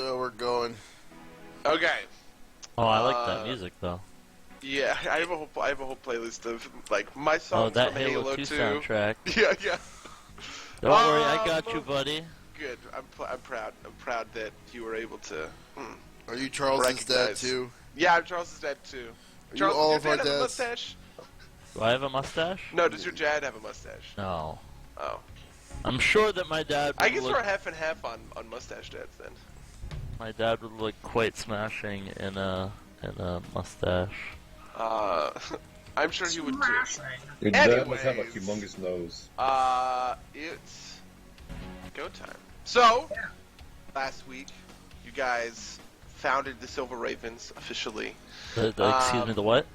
So we're going. Okay. Oh, I like that music though. Yeah, I have a whole playlist of like my songs Oh, that from Halo 2 soundtrack. Yeah, yeah. Don't worry, I got you, buddy. Good. I'm proud. I'm proud that you were able to. Are you Charles's dad too? Yeah, I'm Charles's dad too. Are Charles, you all does your of dad our have a dads? mustache? Do I have a mustache? No, does your dad have a mustache? No. Oh. I'm sure that my dad would I guess look... we're half and half on mustache dads then. My dad would look quite smashing in a mustache. I'm sure he would too. Your dad must have a humongous nose. It's go time. So, last week, you guys founded the Silver Ravens officially. Excuse me, the what?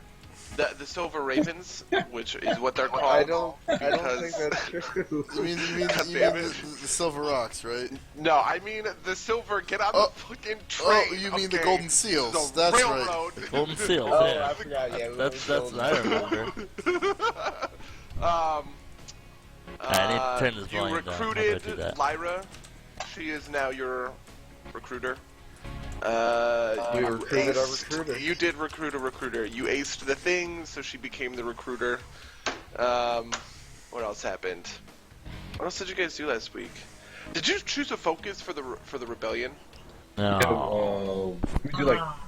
The Silver Ravens, which is what they're called. I don't think that's true. You mean the Silver Rocks, right? No, I mean the silver. Get on the fucking train. Oh, you mean the Golden Seals? That's railroad. right. The Golden Seals, Oh, yeah. I forgot. Yeah, That's I remember. I need to turn this You volume down. How do I do recruited that? Lyra. She is now your recruiter. We recruited our aced- recruiter. You did recruit a recruiter. You aced the thing, so she became the recruiter. What else happened? What else did you guys do last week? Did you choose a focus for the rebellion? No.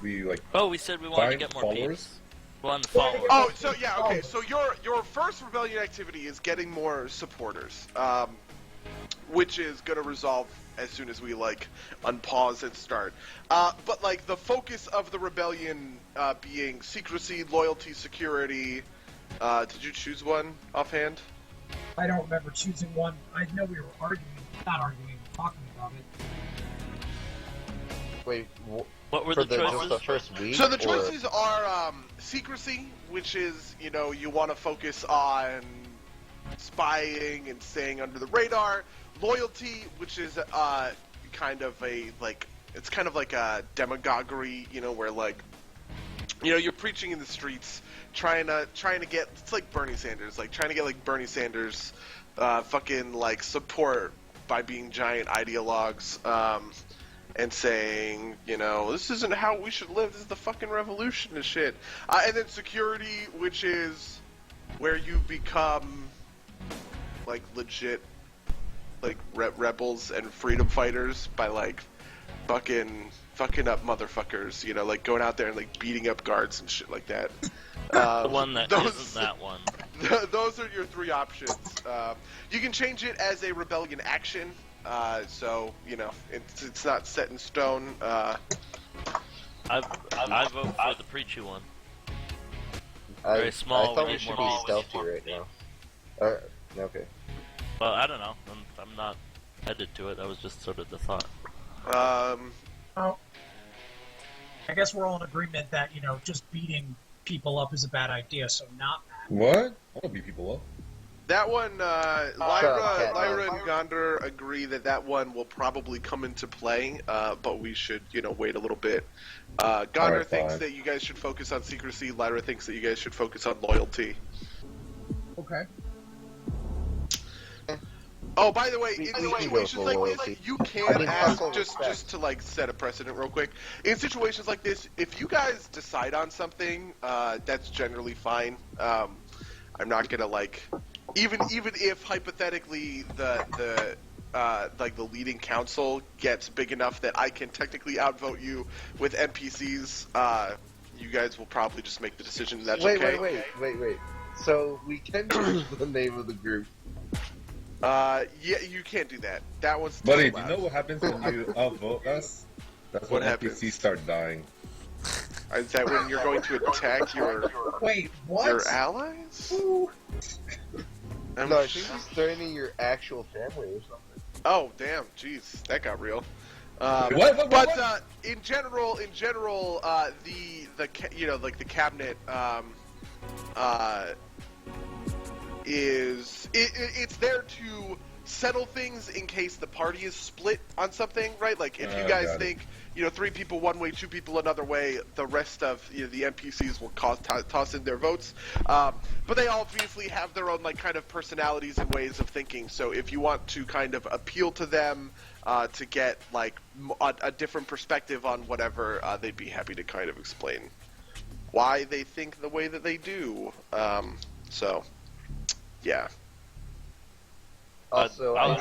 we like. Oh, we said we wanted to find get more followers? peeps. We wanted to follow. Oh, so yeah, okay. So your first rebellion activity is getting more supporters, which is gonna resolve as soon as we like unpause and start. But like the focus of the rebellion being secrecy, loyalty, security. Did you choose one offhand? I don't remember choosing one. I know we were talking about it. Wait, What were the choices? just the first week? So the choices are secrecy, which is, you want to focus on spying and staying under the radar. Loyalty, which is kind of it's kind of like a demagoguery, where like, you're preaching in the streets, trying to get, it's like Bernie Sanders, like trying to get like Bernie Sanders fucking like support by being giant ideologues. And saying, this isn't how we should live, this is the fucking revolution and shit. And then security, which is where you become, like, legit, like, rebels and freedom fighters by, like, fucking up motherfuckers, like, going out there and, like, beating up guards and shit like that. The one that isn't that one. Those are your three options. You can change it as a rebellion action. So it's not set in stone. I vote for the preachy one. Very small. I thought we need should more be people. stealthy right now. Okay. Well, I don't know. I'm not headed to it. That was just sort of the thought. Oh, I guess we're all in agreement that just beating people up is a bad idea. So not that. What? I want to beat people up. That one, Lyra and Gondor agree that one will probably come into play, but we should, wait a little bit. Gondor Alright, thinks fine. that you guys should focus on secrecy. Lyra thinks that you guys should focus on loyalty. Okay. Oh, by the way, in We can go situations for like loyalty. this, you can ask, also just to like set a precedent real quick. In situations like this, if you guys decide on something, that's generally fine. I'm not gonna like, even if hypothetically the leading council gets big enough that I can technically outvote you with NPCs, you guys will probably just make the decision that's okay. Wait. So we can choose the name of the group. Yeah, you can't do that. That one's Buddy, still do you allowed. know what happens when you outvote us? That's What when happens? NPCs start dying. Is that when you're going to attack your Wait, what? allies? I'm No, I think he's threatening your actual family or something. Oh, damn! Jeez, that got real. What? But in general, the cabinet it's there to settle things in case the party is split on something, right? Like if you Oh, guys got it. think 3 people one way, 2 people another way, the rest of the NPCs will toss in their votes. But they all obviously have their own like kind of personalities and ways of thinking. So if you want to kind of appeal to them to get like a different perspective on whatever, they'd be happy to kind of explain why they think the way that they do. So, yeah. Also, I'll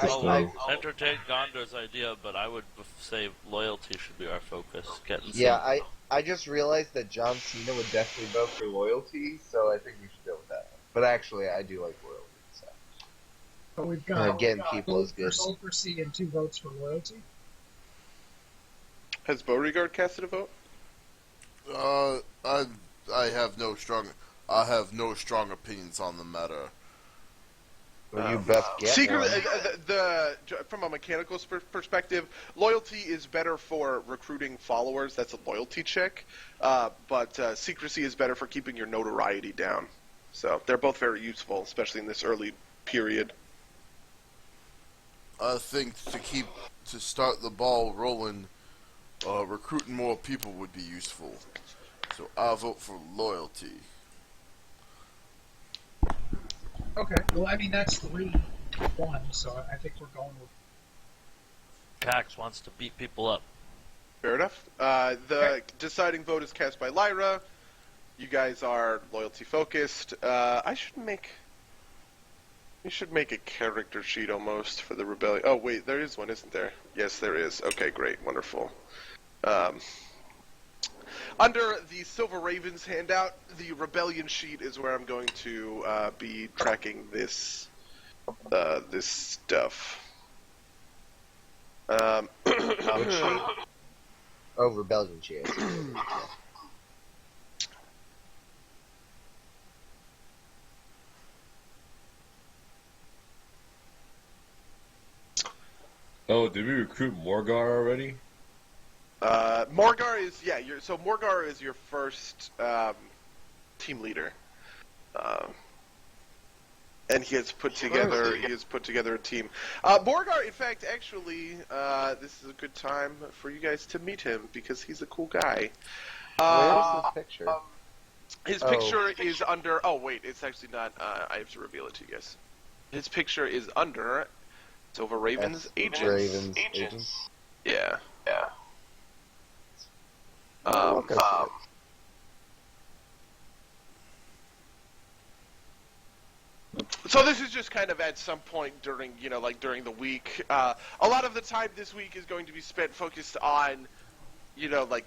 entertain Gondor's idea, but I would say loyalty should be our focus. I just realized that John Cena would definitely vote for loyalty, so I think we should go with that. But actually, I do like loyalty. So. But we've got Getting people is good. secrecy and 2 votes for loyalty. Has Beauregard casted a vote? I have no strong opinions on the matter. Well, you best get one. From a mechanical perspective, loyalty is better for recruiting followers. That's a loyalty check. But secrecy is better for keeping your notoriety down. So they're both very useful, especially in this early period. I think to start the ball rolling, recruiting more people would be useful. So I'll vote for loyalty. Okay. Well, I mean, that's 3-1, so I think we're going with... Cax wants to beat people up. Fair enough. The deciding vote is cast by Lyra. You guys are loyalty focused. We should make a character sheet almost for the rebellion. Oh wait, there is one, isn't there? Yes, there is. Okay, great, wonderful. Under the Silver Ravens handout, the rebellion sheet is where I'm going to be tracking this stuff. Which sheet? Oh, rebellion sheet. Oh, did we recruit Morgar already? Morgar is Morgar is your first team leader, and he has put together a team. Morgar, in fact, actually, this is a good time for you guys to meet him because he's a cool guy. Where's his picture? His picture is under. Oh wait, it's actually not. I have to reveal it to you guys. His picture is under Silver Ravens Agents. Ravens Agents. Yeah. So this is just kind of at some point during, during the week. A lot of the time this week is going to be spent focused on,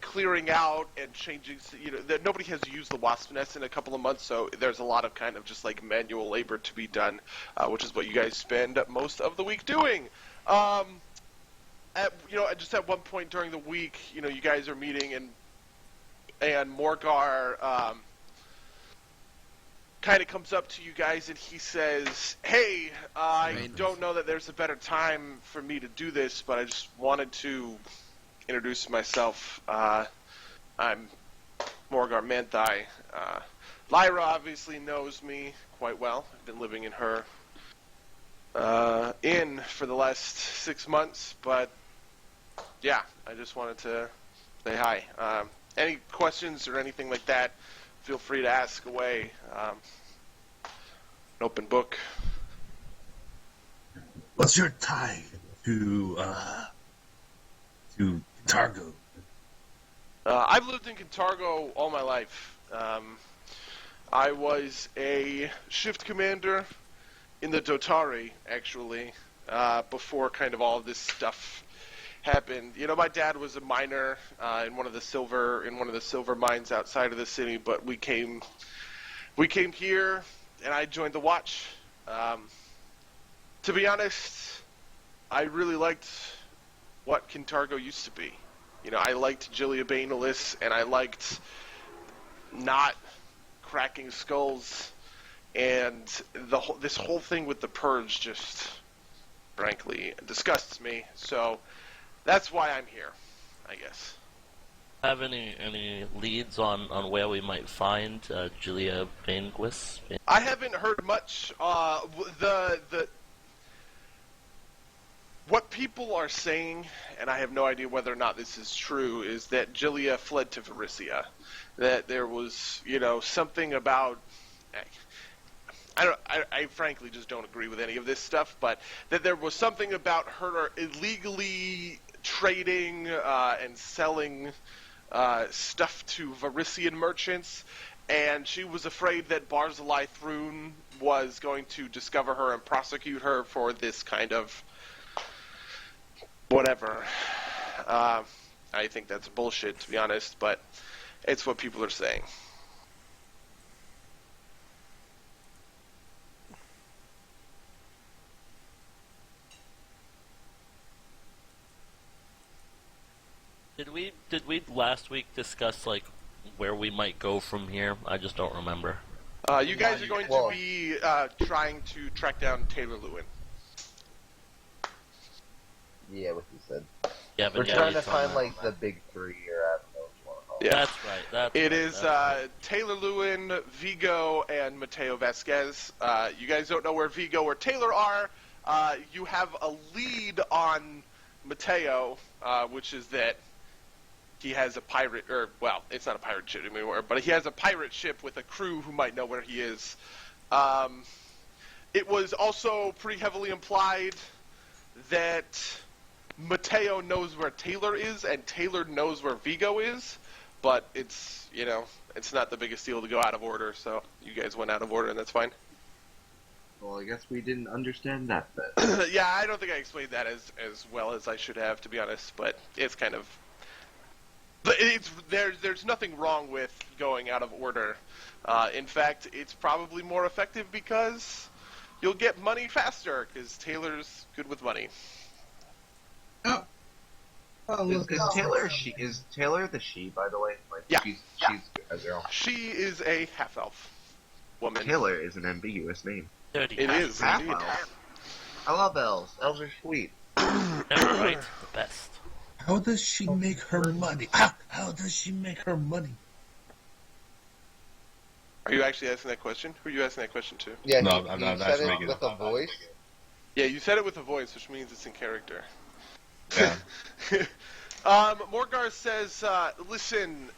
clearing out and changing. That nobody has used the wasp nest in a couple of months, so there's a lot of kind of just like manual labor to be done, which is what you guys spend most of the week doing. Just at one point during the week, you guys are meeting and Morgar kind of comes up to you guys and he says, "Hey, I don't know that there's a better time for me to do this, but I just wanted to introduce myself. I'm Morgar Manthai. Lyra obviously knows me quite well. I've been living in her inn for the last 6 months, but yeah, I just wanted to say hi. Any questions or anything like that, feel free to ask away. An open book." What's your tie to Targo? I've lived in Cantargo all my life. I was a shift commander in the Dotari, actually, before kind of all of this stuff happened. My dad was a miner in one of the silver mines outside of the city, but we came here, and I joined the Watch. To be honest, I really liked what Cantargo used to be. I liked Gilia Bainalis, and I liked not cracking skulls, and this whole thing with the Purge just, frankly, disgusts me. So that's why I'm here, I guess. Have any leads on where we might find Gilia Bainquist? I haven't heard much. what people are saying, and I have no idea whether or not this is true, is that Gilia fled to Varissia. That there was, something about. I frankly just don't agree with any of this stuff, but that there was something about her illegally trading and selling stuff to Varissian merchants, and she was afraid that Barzillai Thrun was going to discover her and prosecute her for this kind of whatever. I think that's bullshit, to be honest, but it's what people are saying. Did we last week discuss like where we might go from here? I just don't remember. You guys are going to be trying to track down Taylor Lewin. Yeah, what you said. Yeah, but We're trying to find like the big three, or I don't know what you want to call it. Yeah. That's right. It is Taylor Lewin, Vigo, and Mateo Vasquez. You guys don't know where Vigo or Taylor are. You have a lead on Mateo, which is that he has a pirate, it's not a pirate ship anymore, but he has a pirate ship with a crew who might know where he is. It was also pretty heavily implied that Mateo knows where Taylor is, and Taylor knows where Vigo is, but it's not the biggest deal to go out of order, so you guys went out of order, and that's fine. Well, I guess we didn't understand that bit. Yeah, I don't think I explained that as well as I should have, to be honest, but it's kind of... But there's nothing wrong with going out of order. In fact, it's probably more effective because you'll get money faster, because Taylor's good with money. Oh, look, Is Taylor the she, by the way? Like, Yeah. She's a girl. She is a half-elf woman. Taylor is an ambiguous name. Dirty It is, Half indeed. elf. I love elves. Elves are sweet. Never right. The best. How does she make her money? How does she make her money? Are you actually asking that question? Who are you asking that question to? Yeah, No, he I'm not said actually it making with it. a voice. Yeah, you said it with a voice, which means it's in character. Yeah. Morgar says, listen,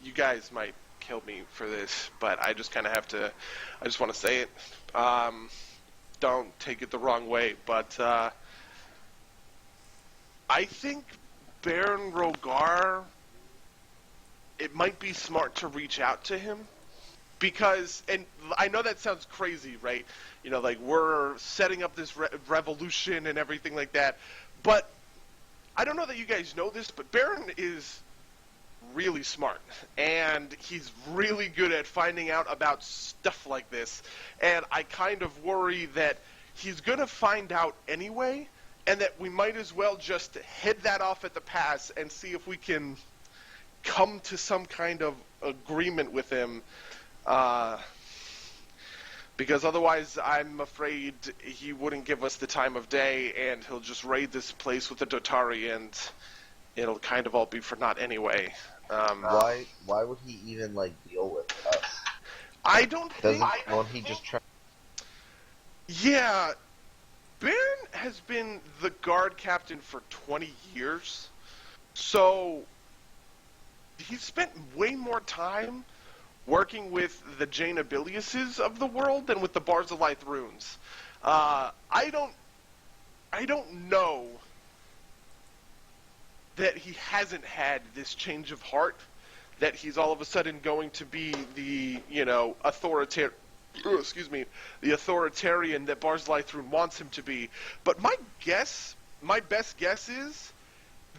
you guys might kill me for this, but I just kind of have to, I just want to say it. Don't take it the wrong way, but I think Baron Rogar, it might be smart to reach out to him. Because, and I know that sounds crazy, right? Like we're setting up this revolution and everything like that. But I don't know that you guys know this, but Baron is really smart. And he's really good at finding out about stuff like this. And I kind of worry that he's going to find out anyway, and that we might as well just head that off at the pass and see if we can come to some kind of agreement with him. Because otherwise I'm afraid he wouldn't give us the time of day, and he'll just raid this place with the Dotari, and it'll kind of all be for naught anyway. Why would he even like deal with us? I don't think... Won't he just try? Yeah, Baron has been the guard captain for 20 years, so he's spent way more time working with the Jaina Biliuses of the world than with the Barzillai Thruns. I don't know that he hasn't had this change of heart, that he's all of a sudden going to be the, authoritarian that Barzillai Thrun wants him to be. But my best guess is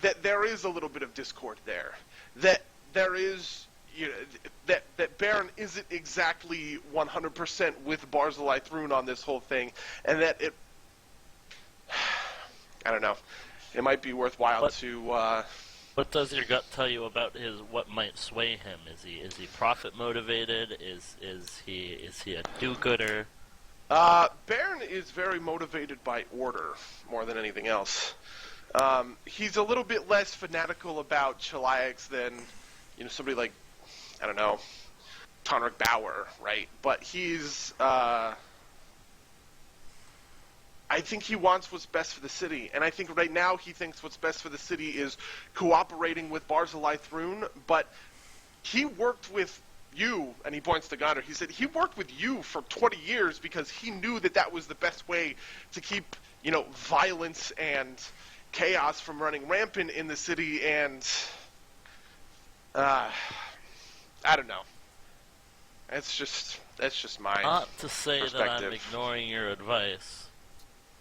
that there is a little bit of discord there. That there is... that Baron isn't exactly 100% with Barzillai Thrun on this whole thing, and that it... I don't know. It might be worthwhile to... What does your gut tell you about what might sway him? Is he profit motivated? Is he a do-gooder? Baron is very motivated by order more than anything else. He's a little bit less fanatical about Cheliax than somebody like, I don't know, Tonrik Bauer, right? But he's I think he wants what's best for the city, and I think right now he thinks what's best for the city is cooperating with Barzillai Thrune, but he worked with you, and he points to Gondor, he said he worked with you for 20 years because he knew that that was the best way to keep, violence and chaos from running rampant in the city, and I don't know. That's just my Not to say that I'm perspective. ignoring your advice,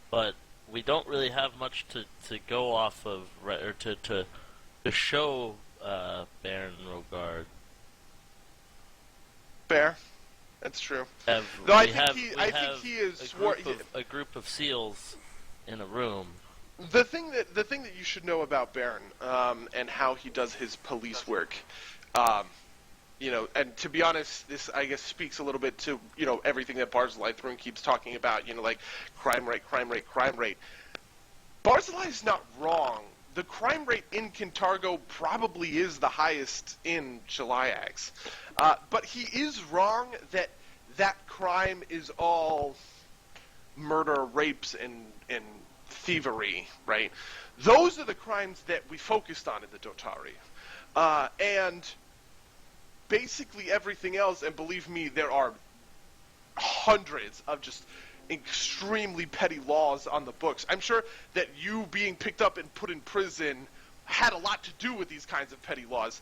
but we don't really have much to go off of, or to show Baron Rogard. Fair. That's true. No, I think he is a group of seals in a room. The thing that you should know about Baron, and how he does his police work, and to be honest, this I guess speaks a little bit to everything that Barzillai Thrune keeps talking about. Like crime rate. Barzillai is not wrong. The crime rate in Kintargo probably is the highest in Cheliax. But he is wrong that crime is all murder, rapes, and thievery, right? Those are the crimes that we focused on in the Dotari. And basically everything else, and believe me, there are hundreds of just extremely petty laws on the books. I'm sure that you being picked up and put in prison had a lot to do with these kinds of petty laws.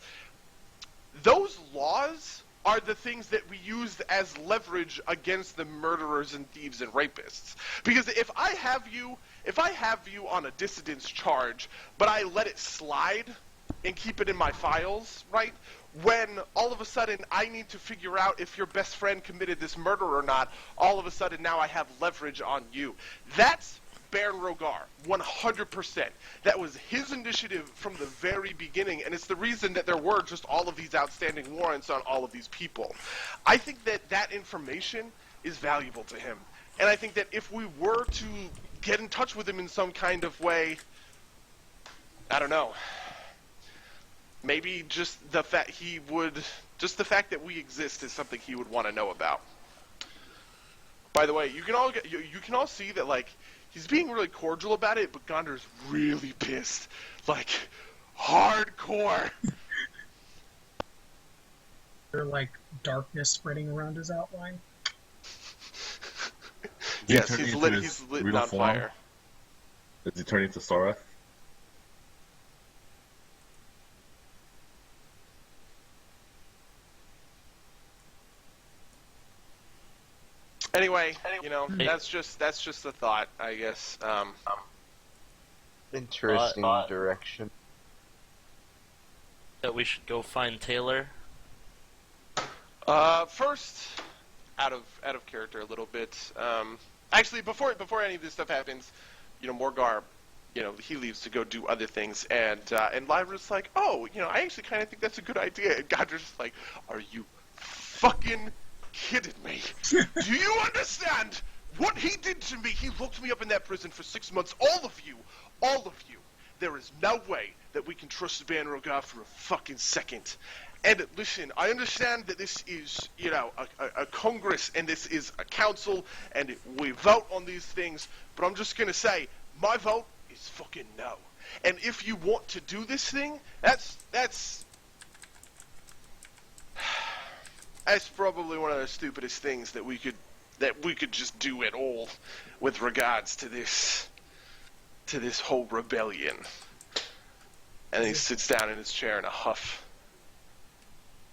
Those laws are the things that we use as leverage against the murderers and thieves and rapists. Because if I have you on a dissidence charge, but I let it slide and keep it in my files, right? When all of a sudden I need to figure out if your best friend committed this murder or not, all of a sudden now I have leverage on you. That's Baron Rogar, 100%. That was his initiative from the very beginning, and it's the reason that there were just all of these outstanding warrants on all of these people. I think that information is valuable to him. And I think that if we were to get in touch with him in some kind of way, I don't know, maybe just the fact that we exist is something he would want to know about. By the way, you can all see that he's being really cordial about it, but Gondor's really pissed, hardcore. There's darkness spreading around his outline. Yes, he's lit on fire. Is he turning to Sora? Anyway, that's just a thought, I guess. Interesting direction. That we should go find Taylor. First, out of character a little bit. Actually, before any of this stuff happens, Morgar, he leaves to go do other things, and Lyra's like, oh, I actually kind of think that's a good idea. And Gondor's just like, are you fucking kidding me? Do you understand what he did to me? He locked me up in that prison for 6 months. All of you. There is no way that we can trust Baron Rogar for a fucking second. And listen, I understand that this is, a Congress, and this is a council, and we vote on these things, but I'm just gonna say, my vote is fucking no. And if you want to do this thing, that's probably one of the stupidest things that we could just do at all with regards to this whole rebellion. And he sits down in his chair in a huff.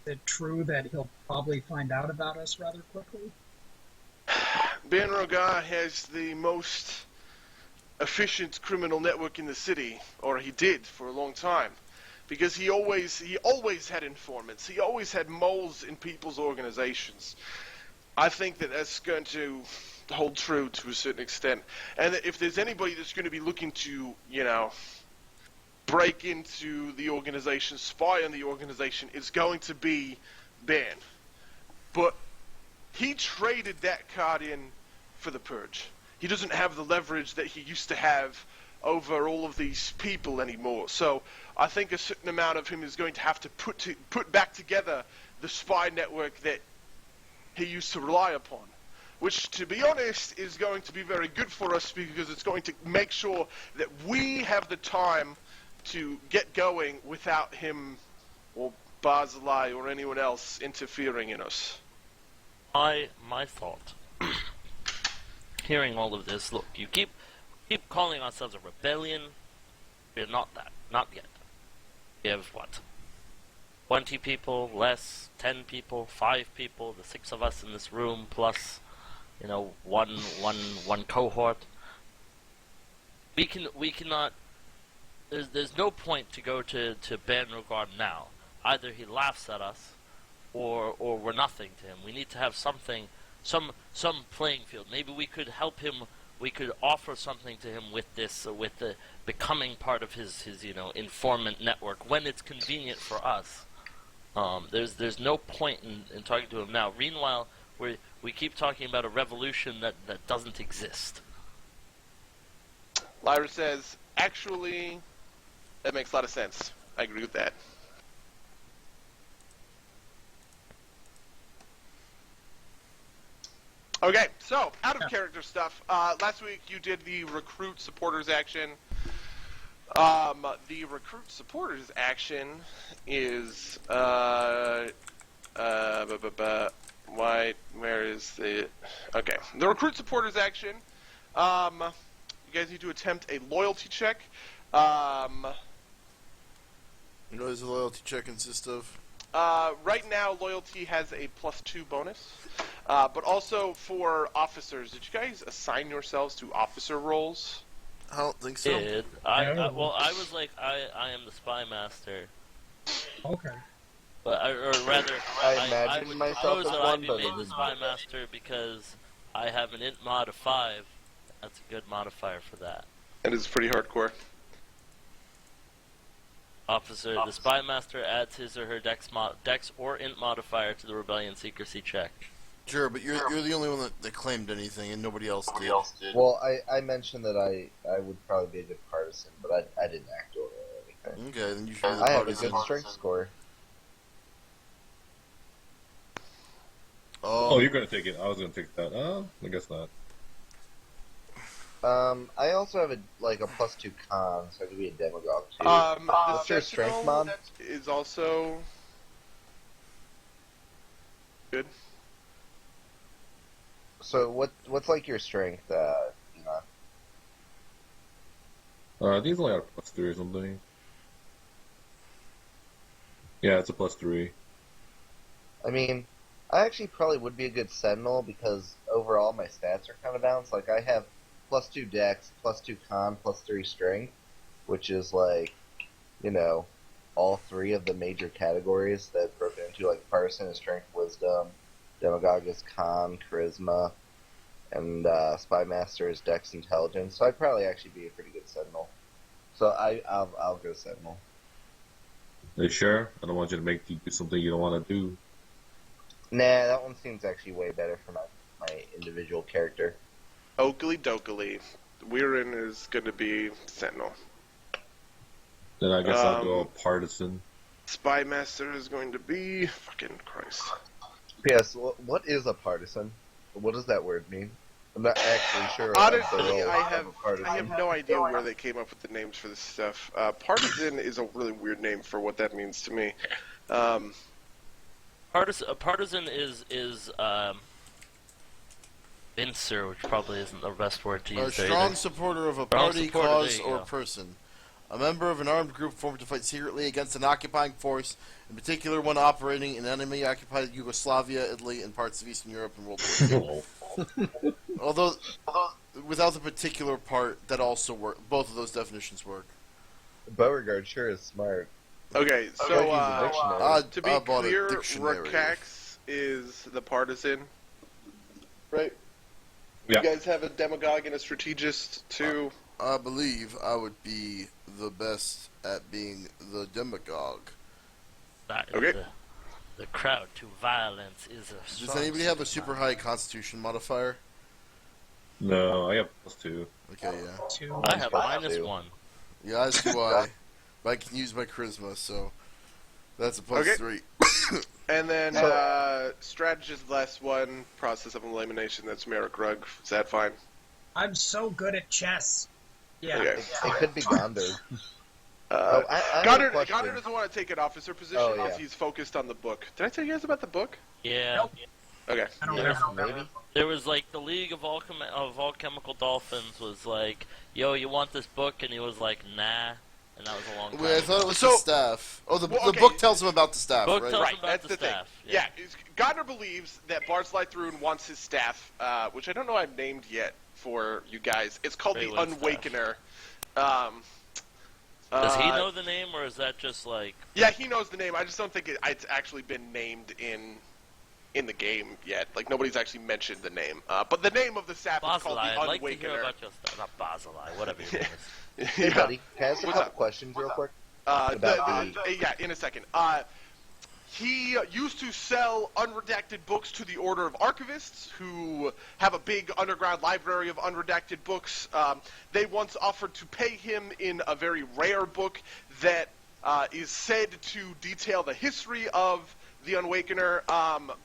Is it true that he'll probably find out about us rather quickly? Baron Rogar has the most efficient criminal network in the city, or he did for a long time. Because he always had informants. He always had moles in people's organizations. I think that that's going to hold true to a certain extent. And that if there's anybody that's going to be looking to, break into the organization, spy on the organization, it's going to be Ben. But he traded that card in for the Purge. He doesn't have the leverage that he used to have over all of these people anymore. So I think a certain amount of him is going to have to put back together the spy network that he used to rely upon. which, to be honest, is going to be very good for us because it's going to make sure that we have the time to get going without him or Barzillai or anyone else interfering in us. My thought. Hearing all of this, look, you keep calling ourselves a rebellion. We're not that. Not yet. We have what? 20 people, less, 10 people, 5 people, the 6 of us in this room, plus, one cohort. We cannot. There's no point to go to Banrogard now. Either he laughs at us, or we're nothing to him. We need to have something, some playing field. Maybe we could help him. We could offer something to him with this, with the becoming part of his informant network when it's convenient for us. There's no point in talking to him now. Meanwhile, we keep talking about a revolution that doesn't exist. Lyra says, actually, that makes a lot of sense. I agree with that. Okay, so, out of character stuff. Last week you did the recruit supporters action. The recruit supporters action is, where is the, okay. The recruit supporters action, you guys need to attempt a loyalty check. What does the loyalty check consist of? Right now, loyalty has a +2 bonus. But also for officers, did you guys assign yourselves to officer roles? I don't think so. I was like, I am the spy master. Okay. But or rather, I imagine would myself propose as that one, I be but made the spy master because I have an int mod of 5. That's a good modifier for that. And it's pretty hardcore. Officer, the spy master adds his or her dex or int modifier to the rebellion secrecy check. Sure, but you're the only one that claimed anything, and nobody else did. Well, I mentioned that I would probably be a good partisan, but I didn't act over anything. Okay, then you should be the I have a partisan. good strength score. Oh, you're gonna take it. I was gonna take that. I guess not. I also have a +2 con, so I could be a demagogue too. The What's your strength Sentinel mod? is also good. So what's like your strength? I think it's only got a +3 or something. Yeah, it's a +3. I mean, I actually probably would be a good sentinel because overall my stats are kind of balanced. Like I have +2 dex, +2 con, +3 strength, which is all 3 of the major categories that it's broken into. Like partisan is strength, wisdom, demagogue is con, charisma, and spy master is dex, intelligence. So I'd probably actually be a pretty good sentinel. So I'll go sentinel. Are you sure? I don't want you to make you do something you don't want to do. Nah, that one seems actually way better for my individual character. Oakley dokley. Weirin is going to be Sentinel. Then I guess I'll go partisan. Spy Master is going to be... Fucking Christ. P.S. What is a partisan? What does that word mean? I'm not actually sure. Honestly, I I have no idea where they came up with the names for this stuff. Partisan is a really weird name for what that means to me. Partisan is Vincer, which probably isn't the best word to use. A strong supporter of a party, supporter, cause, there you or go. person. A member of an armed group formed to fight secretly against an occupying force, in particular one operating in enemy-occupied Yugoslavia, Italy, and parts of Eastern Europe in World War II. Although, without the particular part, that also work. Both of those definitions work. Beauregard sure is smart. Okay, so to be I bought a clear, dictionary. Rakax is the partisan, right? Yeah. You guys have a demagogue and a strategist too. I believe I would be the best at being the demagogue. Okay. The crowd to violence is a Does strong anybody have a signal. super high constitution modifier? No, I got +2. Okay, yeah. 2. I have Plus two. -1. Yeah, as do I. But I can use my charisma, so that's a +3. And then strategist, last one, process of elimination. That's Merrick Rugg. Is that fine? I'm so good at chess. Yeah. Okay. It could be Gondor. I have a Goddard question. doesn't want to take an officer position Oh, yeah. if he's focused on the book. Did I tell you guys about the book? Yeah. Nope. Okay. I don't Yeah, remember. Maybe. There was like the League of Alchemical Dolphins was like, "Yo, you want this book?" And he was like, "Nah." And that was a long time. Wait, I thought it was So- the staff. Oh, the okay. book tells him about the staff, Book right? tells- Right, about that's the the thing. staff, Yeah, yeah. Goddard believes that Barzillai Thrune wants his staff, which I don't know I've named yet for you guys. It's called the Greywind Unwakener. Does he know the name, or is that just like? Yeah, he knows the name. I just don't think it's actually been named in the game yet. Like, nobody's actually mentioned the name. But the name of the staff is called Barzillai? the I'd like to hear Unwakener. about your stuff. Not Barzillai, whatever your name is. Hey, Yeah. buddy. Can I ask a What's couple up? questions real quick? Yeah, in a second. He used to sell unredacted books to the Order of Archivists, who have a big underground library of unredacted books. They once offered to pay him in a very rare book that is said to detail the history of the Unwakener,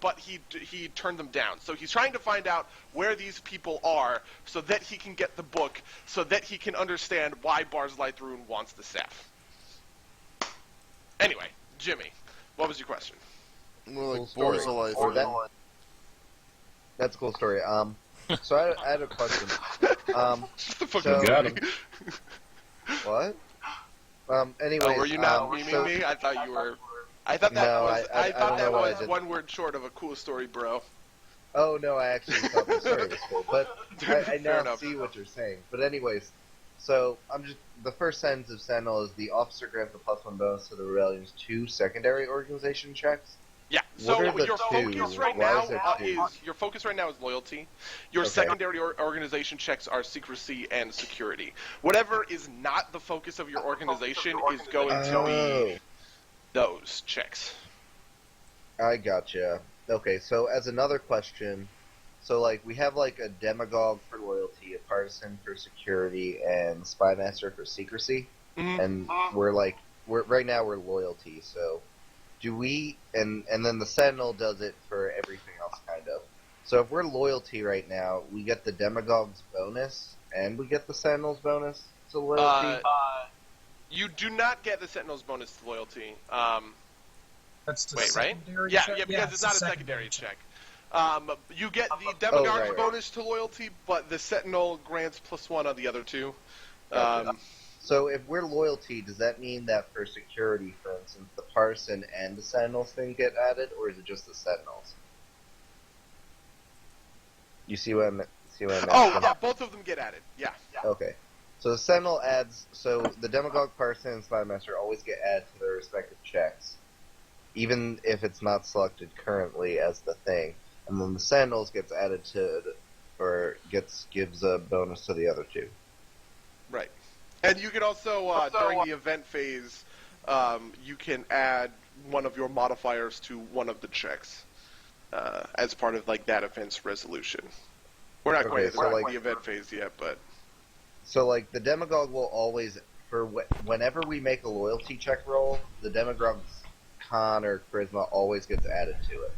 but he turned them down. So he's trying to find out where these people are so that he can get the book, so that he can understand why Barzillai Thrune wants the staff. Anyway, Jimmy, what was your question? More like Cool story. Barzillai Or Thrune. that- That's a cool story. So I had a question. Shut the fuck So- up, Got Jimmy. him. What? Anyways, Oh, were you not memeing so- me? I thought you were. I thought that No, was. I I thought don't that know why I was did. one word short of a cool story, bro. Oh no, I actually thought the story was cool, but I Fair now enough. see what you're saying. But anyways, so the first sentence of Sentinel is the officer grants a +1 bonus to the rebellion's 2 secondary organization checks. Yeah. What So are the your two? focus right Why now is there two? is loyalty. Your Okay. secondary organization checks are secrecy and security. Whatever is not the focus of your organization is going to be those checks. I gotcha. Okay, so as another question, so like we have like a demagogue for loyalty, a partisan for security, and spy master for secrecy, Mhm. and we're right now we're loyalty. So do we? And then the sentinel does it for everything else, kind of. So if we're loyalty right now, we get the demagogue's bonus, and we get the sentinel's bonus to loyalty. You do not get the Sentinel's bonus to loyalty. That's the Wait, right? secondary Yeah, check? yeah, because it's the not a secondary check. You get the Oh, Demagogue's right. bonus to loyalty, but the Sentinel grants +1 on the other two. Gotcha. So if we're loyalty, does that mean that for security, for instance, the partisan and the sentinels thing get added, or is it just the sentinels? You see what I'm asking? Oh, yeah, both of them get added. Yeah. Okay. So the sentinel adds. So the demagogue, partisan, and spy master always get added to their respective checks, even if it's not selected currently as the thing. And then the sentinels gets added to, or gives a bonus to the other two. Right. And you can also, during the event phase, you can add one of your modifiers to one of the checks as part of like that event's resolution. We're not quite Okay, at so, like- the event phase yet, but So, like, the demagogue will always, whenever we make a loyalty check roll, the demagogue's con or charisma always gets added to it.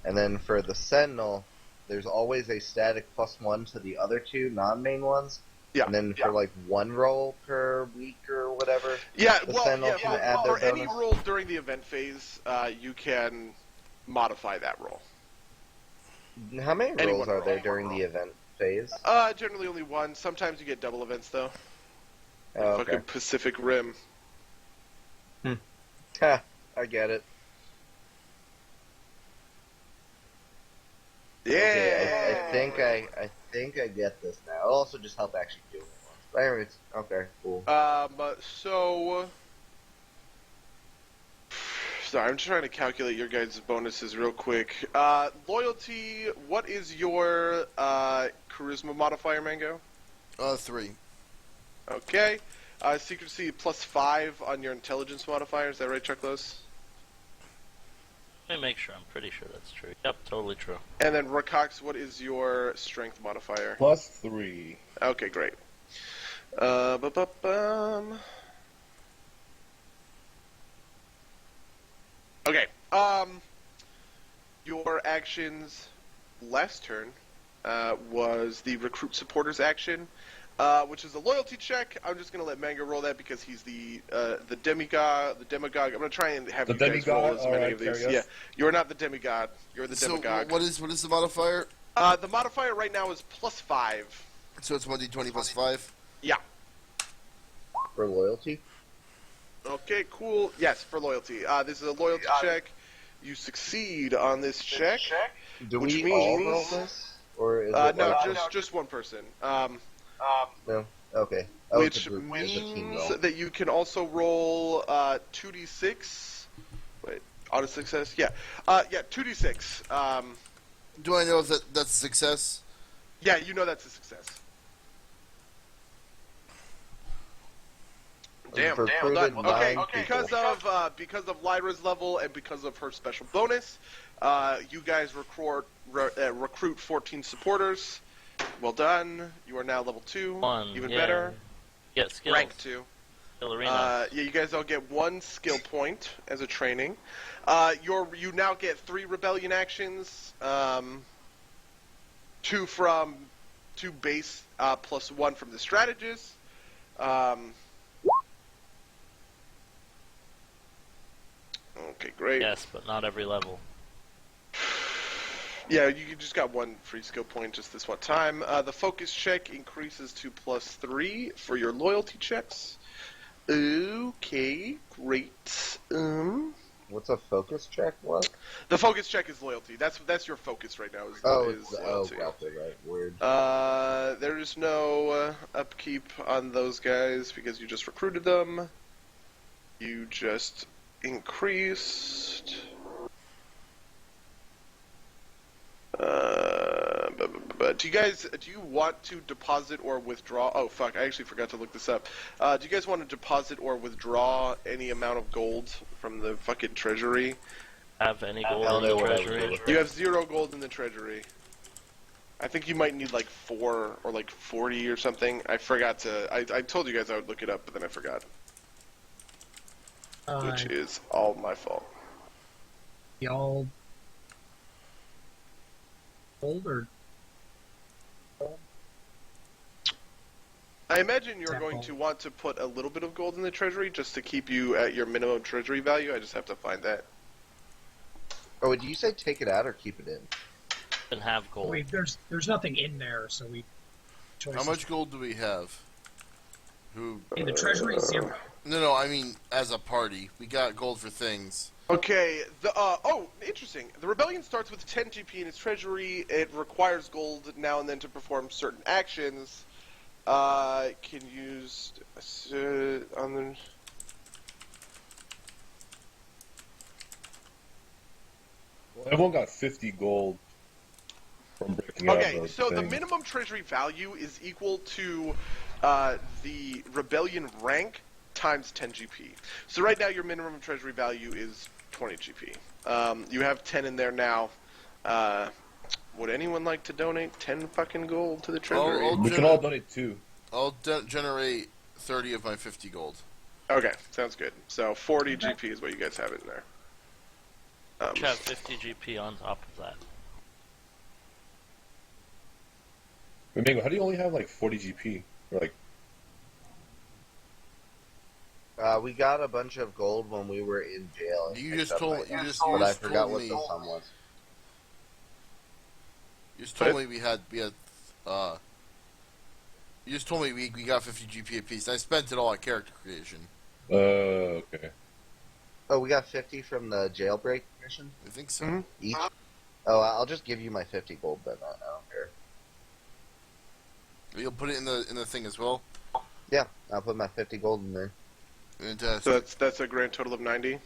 And then for the sentinel, there's always a static +1 to the other two non-main ones. Yeah, And then for, like, one roll per week or whatever. yeah. the Well, Sentinel yeah. can add their For any bonus. roll during the event phase, you can modify that roll. How many Any rolls one are roll. there during the event phase? Generally only one. Sometimes you get double events though. Oh, Fucking okay. Pacific Rim. Ha, I get it. Yeah. Okay, I think I get this now. It'll also just help actually do it once. But anyways, okay, cool. So. Sorry, I'm just trying to calculate your guys' bonuses real quick. Loyalty, what is your charisma modifier, Mango? 3. Okay. Secrecy +5 on your intelligence modifier. Is that right, Chucklos? Let me make sure. I'm pretty sure that's true. Yep, totally true. And then Rakax, what is your strength modifier? +3. Okay, great. Bu-bu-bum. Okay, Your actions last turn was the recruit supporters action, which is a loyalty check. I'm just gonna let Manga roll that because he's the demigod. The demagogue. I'm gonna try and have The you guys roll demigod? as many Alright, of these. carry us. Yeah, you're not the demigod. You're the So demagogue. what is the modifier? The modifier right now is +5. So it's 1d20 plus 5. Yeah. For loyalty? Okay, cool. Yes, for loyalty. This is a loyalty check. You succeed on this check. Do Which we means- all roll this? Or is it No, like just one person. no? Okay. Oh, it's Which a group, it's a team means roll. that you can also roll 2d6. Wait, auto success? Yeah. 2d6. Do I know if that's a success? Yeah, you know that's a success. Damn, We've well done. recruited Okay, 9 people. because of Lyra's level and because of her special bonus, you guys recruit 14 supporters. Well done. You are now level 2. One. Even yeah. better. Get skills. Rank 2. Skill arena. Yeah, you guys all get 1 skill point as a training. You now get 3 rebellion actions. 2 base plus 1 from the strategist. Okay, great. Yes, but not every level. Yeah, you just got 1 free skill point just this one time. The focus check increases to +3 for your loyalty checks. Okay, great. What's a focus check? What? The focus check is loyalty. That's your focus right now. Is loyalty. Gotcha, right. Weird. There is no upkeep on those guys because you just recruited them. You just increased. But do you want to deposit or withdraw? Oh fuck! I actually forgot to look this up. Do you guys want to deposit or withdraw any amount of gold from the fucking treasury? Have any gold don't in the know what I would do treasury? with You have 0 gold in the treasury. I think you might need like 4 or like 40 or something. I forgot to. I told you guys I would look it up, but then I forgot, which is all my fault. Y'all gold or I imagine you're Tap going gold. to want to put a little bit of gold in the treasury just to keep you at your minimum treasury value. I just have to find that. Oh, did you say take it out or keep it in? And have gold. wait, there's nothing in there, so we choices. How much gold do we have? Who? in the treasury? 0. No, I mean as a party, we got gold for things. Okay. Interesting. The rebellion starts with 10 GP in its treasury. It requires gold now and then to perform certain actions. Can use on the. Everyone got 50 gold from breaking out. Okay, the so the thing. minimum treasury value is equal to the rebellion rank times 10 GP. So right now your minimum treasury value is 20 GP. You have 10 in there now. Would anyone like to donate 10 fucking gold to the treasury? I'll We can all donate 2. I'll generate 30 of my 50 gold. Okay, sounds good. So 40 GP is what you guys have in there. You have 50 GP on top of that. Wait, Mango, how do you only have like 40 GP? Or like, We got a bunch of gold when we were in jail. and You picked just up told my you gun, just but you I just forgot told what me the sum was. you just told me we had you just told me we got 50 GP apiece. I spent it all at character creation. okay. Oh, we got 50 from the jailbreak mission I think so. Mhm. each. Oh, I'll just give you my 50 gold then. I don't care. You'll put it in the thing as well. Yeah, I'll put my 50 gold in there. Fantastic. So that's a grand total of 90.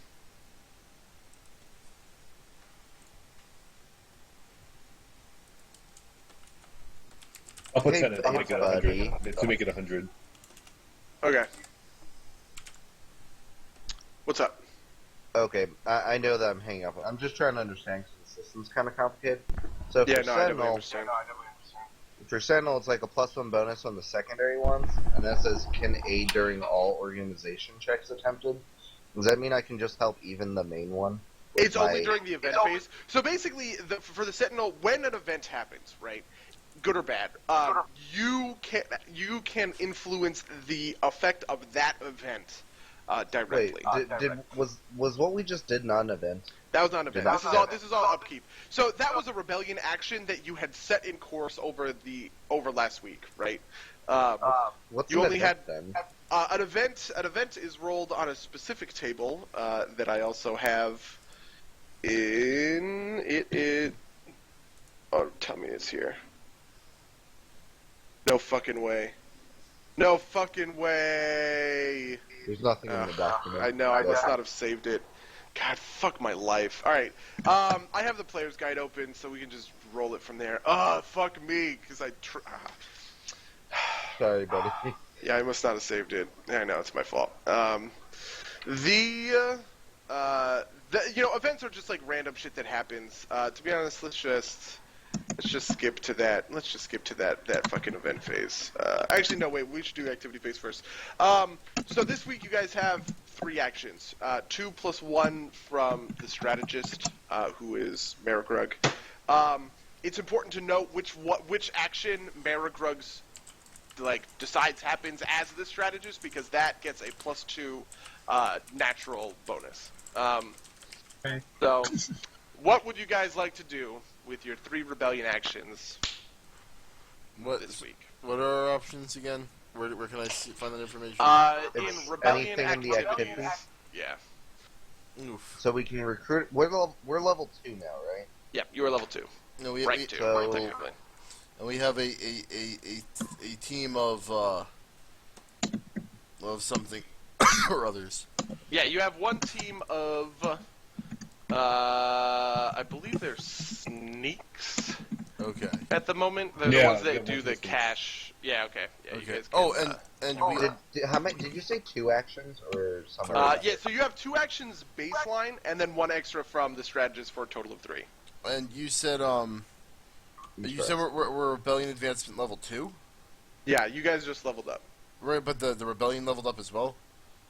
I'll put Hey, 10 in to make it buddy. 100. To make it 100. Okay. What's up? Okay, I know that I'm hanging up. I'm just trying to understand because the system's kind of complicated. So Yeah, for no, I definitely Sentinel, understand. for Sentinel, it's like a +1 bonus on the secondary ones, and that says can aid during all organization checks attempted. Does that mean I can just help even the main one? It's only during the event phase. So basically, for the Sentinel, when an event happens, right, good or bad, you can influence the effect of that event directly. Wait, was what we just did not an event? That was not an event. Did not This is all upkeep. So that was a rebellion action that you had set in course over last week, right? What's You an only event, had then? an event. An event is rolled on a specific table that I also have in it. Oh, tell me it's here. No fucking way. No fucking way. There's nothing in the document. I know. I must not have saved it. God, fuck my life. All right. I have the player's guide open, so we can just roll it from there. Fuck me, because Sorry, buddy. Yeah, I must not have saved it. I know, it's my fault. Events are just like random shit that happens. To be honest, let's just skip to that. Let's just skip to that fucking event phase. Actually, no, wait. We should do activity phase first. So this week you guys have 3 actions. 2 + 1 from the strategist, who is Marigrug. It's important to note which action Marigrug's decides happens as the strategist, because that gets a +2 natural bonus. Okay. So, what would you guys like to do with your 3 rebellion actions this week? What are our options again? Where can I find that information? In rebellion anything in the activities? Yeah. Oof. So we can recruit. We're level 2 now, right? Yeah, you are level 2. No, Rank 2, so- technically. and we have a team of something or others. Yeah, you have one team of, I believe they're sneaks Okay. at the moment. They're the Yeah, ones that yeah, do the mostly cash. Yeah, okay. Yeah, you Okay. guys can, Oh, and we How many? Did you say 2 actions or something? yeah, so you have 2 actions baseline, and then 1 extra from the strategist for a total of 3. and you said we're rebellion advancement level 2, Yeah, you guys just leveled up. right? But the rebellion leveled up as well.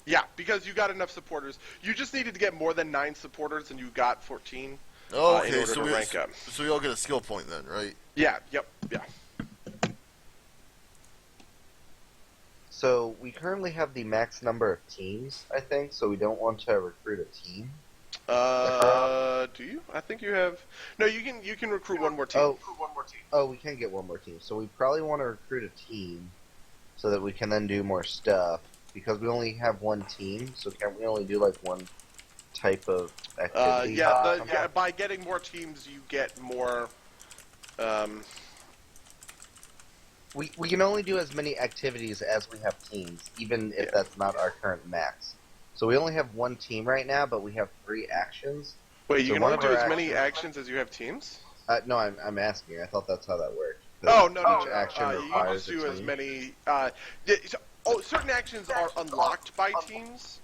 Yeah, because you got enough supporters. You just needed to get more than 9 supporters, and you got 14 Oh, in okay. order to rank up. So we all get a skill point then, right? Yeah, yep, yeah. So we currently have the max number of teams, I think. So we don't want to recruit a team. Do you? I think you have. No, you can recruit one more team. Oh, we can get one more team. So we probably want to recruit a team, so that we can then do more stuff. Because we only have 1 team, so can't we only do one type of activity? By getting more teams, you get more. We can only do as many activities as we have teams, even if that's not our current max. So we only have 1 team right now, but we have 3 actions. Wait, you So can one only of do our as many actions as you have teams? No, I'm asking. I thought that's how that worked. Oh no, Each action you can requires just do a as team. many. Certain actions are unlocked by teams.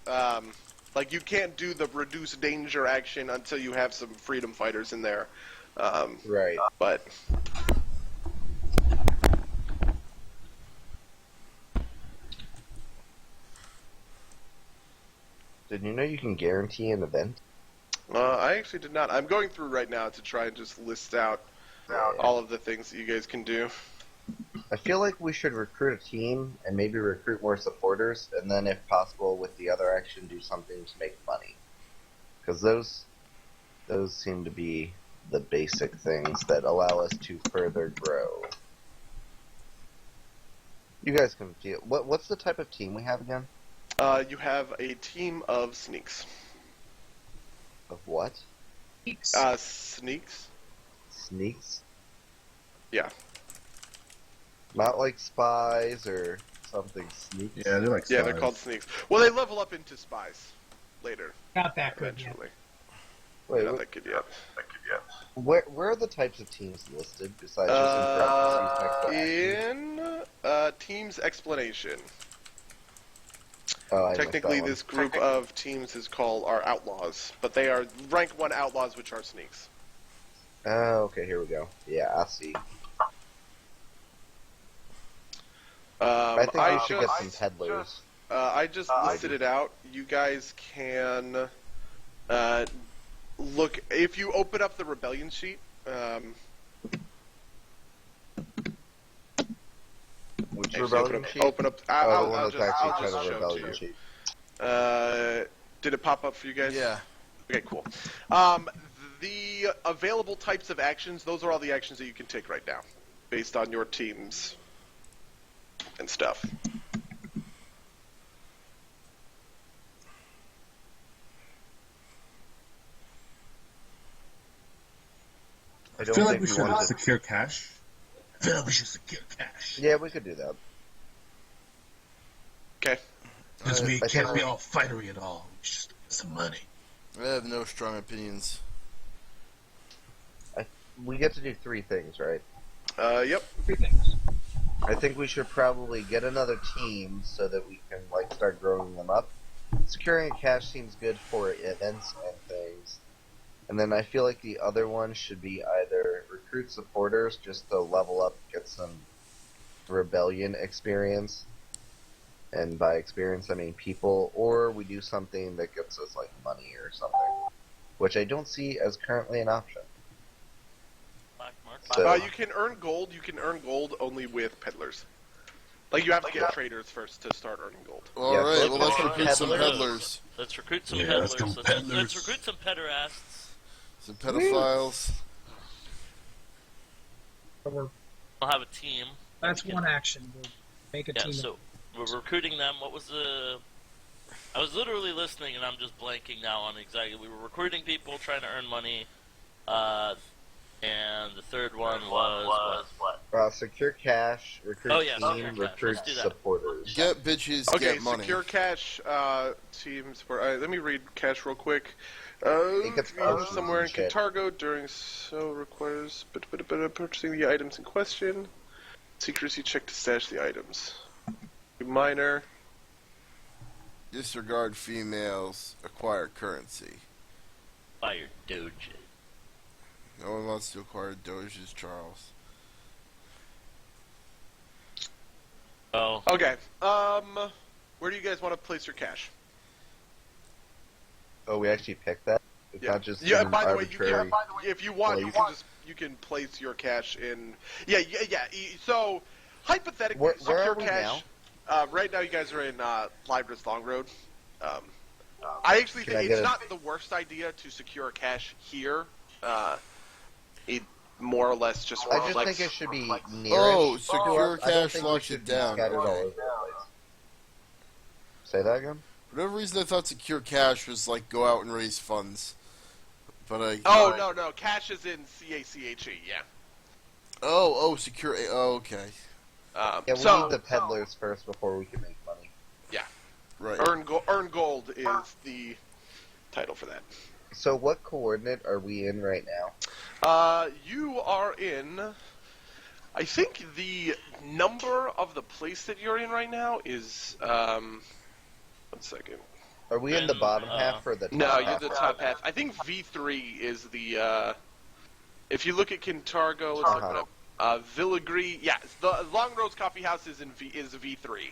Like you can't do the reduce danger action until you have some freedom fighters in there. Right. But Did you know you can guarantee an event? I actually did not. I'm going through right now to try and just list out all of the things that you guys can do. I feel like we should recruit a team and maybe recruit more supporters, and then, if possible, with the other action, do something to make money. Because those seem to be the basic things that allow us to further grow. You guys can feel. What's the type of team we have again? You have a team of sneaks. Of what? Sneaks? Sneaks? Yeah. Not like spies or something. Sneaks? Yeah, they're like Yeah, they're spies. called sneaks. Well, they level up into spies later, Not that good yet. eventually. Wait, Not that good yet. where are the types of teams listed besides just in parentheses next to action? In team's explanation. Oh, I missed Technically, that one. this group of teams is called our outlaws, but they are rank 1 outlaws, which are sneaks. Oh, okay, here we go. Yeah, I see. I think we should get some peddlers. I just listed it out. You guys can look, if you open up the rebellion sheet, Which actually rebellion sheet? open up. The one I'll that's just actually show kind of it to rebellion you. sheet. Did it pop up for you guys? Yeah. Okay, cool. The available types of actions, those are all the actions that you can take right now, based on your teams and stuff. I I don't feel like think we we should want to. secure cash. I feel like we should secure cash. Yeah, we could do that. Okay. Because we I can't think- be all fightery at all. We should get some money. I have no strong opinions. We get to do 3 things, right? Yep. I think we should probably get another team so that we can like start growing them up. Securing cash seems good for events and things. And then I feel like the other one should be either recruit supporters just to level up, get some rebellion experience. And by experience I mean people, or we do something that gets us like money or something. Which I don't see as currently an option. Black mark. So- You can earn gold. You can earn gold only with peddlers. Like you have to get traders first to start earning gold. All Yeah, right, so well, let's let's recruit do some peddlers. peddlers, Let's recruit some Yeah, peddlers. let's go Let's peddlers. recruit some pederasts. some pedophiles. But We'll have a team. that's We can- one action. We'll make a Yeah, team. so we're recruiting them. What was the? I was literally listening, and I'm just blanking now on exactly. We were recruiting people, trying to earn money, and the third one was what? Secure cash, recruit Oh, yeah, team, secure cash. recruit Let's do that. supporters. Get bitches, Okay, get money. secure cash teams. Let me read cash real quick. think it's Convenience options somewhere in and shit. Cantargo during so requires purchasing the items in question. Secrecy check to stash the items. Minor. Disregard females, acquire currency. Fire Doge. No one wants to acquire Doges, Charles. Oh, Okay. Where do you guys want to place your cash? Oh, we actually picked that? It's Yeah. not just Yeah. some By the way, you arbitrary... can. If you want, you can place your cash in. Yeah. So hypothetically, Where secure are we cash. Right now, you guys are in Libras Long Road. I actually Can I think get it's a- not the worst idea to secure cash here. It more or less just I just reflects. think it should be near. Oh, secure I don't cash think we locks should it be down. scattered all Okay. over the place. Say that again? For whatever reason, I thought secure cash was like go out and raise funds. But I. Oh no, cash is in CACHE. Yeah. Oh, secure. Oh, okay. Yeah, we so need the peddlers first before we can make money. Right. earn gold is the title for that. So what coordinate are we in right now? You are in. I think the number of the place that you're in right now is. 1 second. Are we in the And, bottom half or the top No, half? you're the top half. I think V3 is the. If you look at Kintargo, let's look it up. Villigry, yeah, the Long Roads Coffee House is is V3.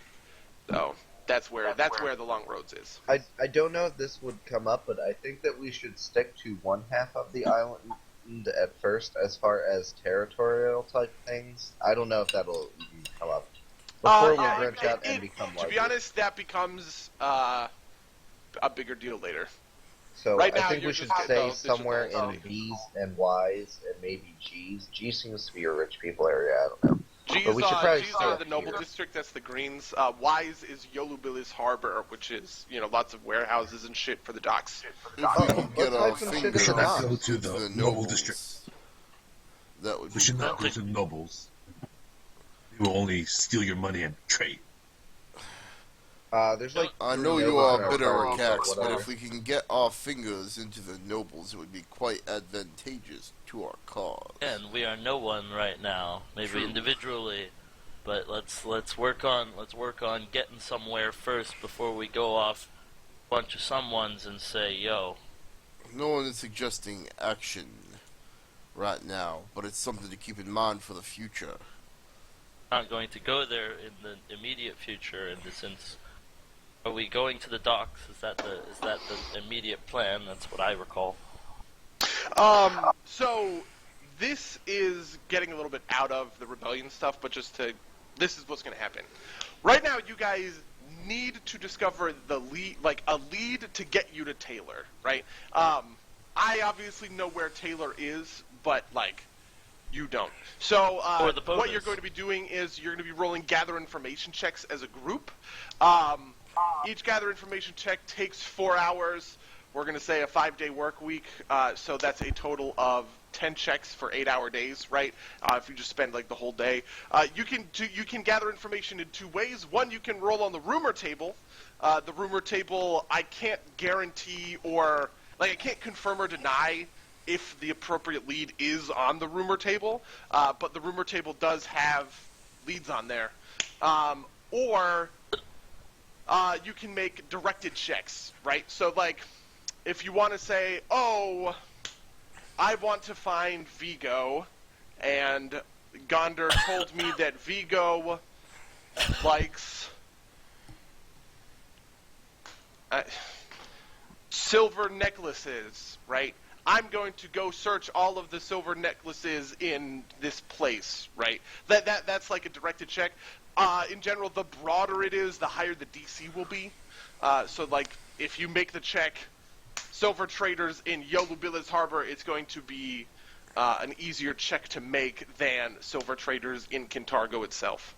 So that's where the Long Roads is. I don't know if this would come up, but I think that we should stick to one half of the island at first as far as territorial type things. I don't know if that'll even come up. Before we branch out and become to larger. be honest, that becomes a bigger deal later. So right now I think you're we should just stay getting those somewhere digital in V's and Y's and maybe G's. G seems to be a rich people area, I don't know. G's, But we should probably G's stay are up the Noble here. District, that's the Greens. Y's is Yolubilis Harbor, which is, lots of warehouses and shit for the docks. If we can get let's our type some shit fingers in the box. into Go to the the Noble nobles, District. that would We be should not go perfect. to nobles. They will only steal your money and trade. There's like I three know you nobles are in our bitter party, Cax, but whatever. if we can get our fingers into the nobles, it would be quite advantageous to our cause. and we are no one right now. Maybe True. individually, but let's work on getting somewhere first before we go off a bunch of someones and say, yo. No one is suggesting action right now, but it's something to keep in mind for the future. Not going to go there in the immediate future. In the sense, are we going to the docks? Is that the immediate plan? That's what I recall. So this is getting a little bit out of the rebellion stuff, but this is what's going to happen. Right now, you guys need to discover the lead, like a lead to get you to Taylor, right? I obviously know where Taylor is, but like you don't. So Or the boat what you're is. going to be doing is you're going to be rolling gather information checks as a group. Each gather information check takes 4 hours. We're going to say a 5-day work week, so that's a total of 10 checks for 8-hour days, right? If you just spend like the whole day, you can gather information in 2 ways. One, you can roll on the rumor table. The rumor table, I can't guarantee or I can't confirm or deny if the appropriate lead is on the rumor table, but the rumor table does have leads on there. Or you can make directed checks, right? So like, if you want to say, oh, I want to find Vigo, and Gondor told me that Vigo likes silver necklaces, right? I'm going to go search all of the silver necklaces in this place, right? That's like a directed check. In general, the broader it is, the higher the DC will be. So like, if you make the check, silver traders in Yolubilis Harbor, it's going to be an easier check to make than silver traders in Kintargo itself.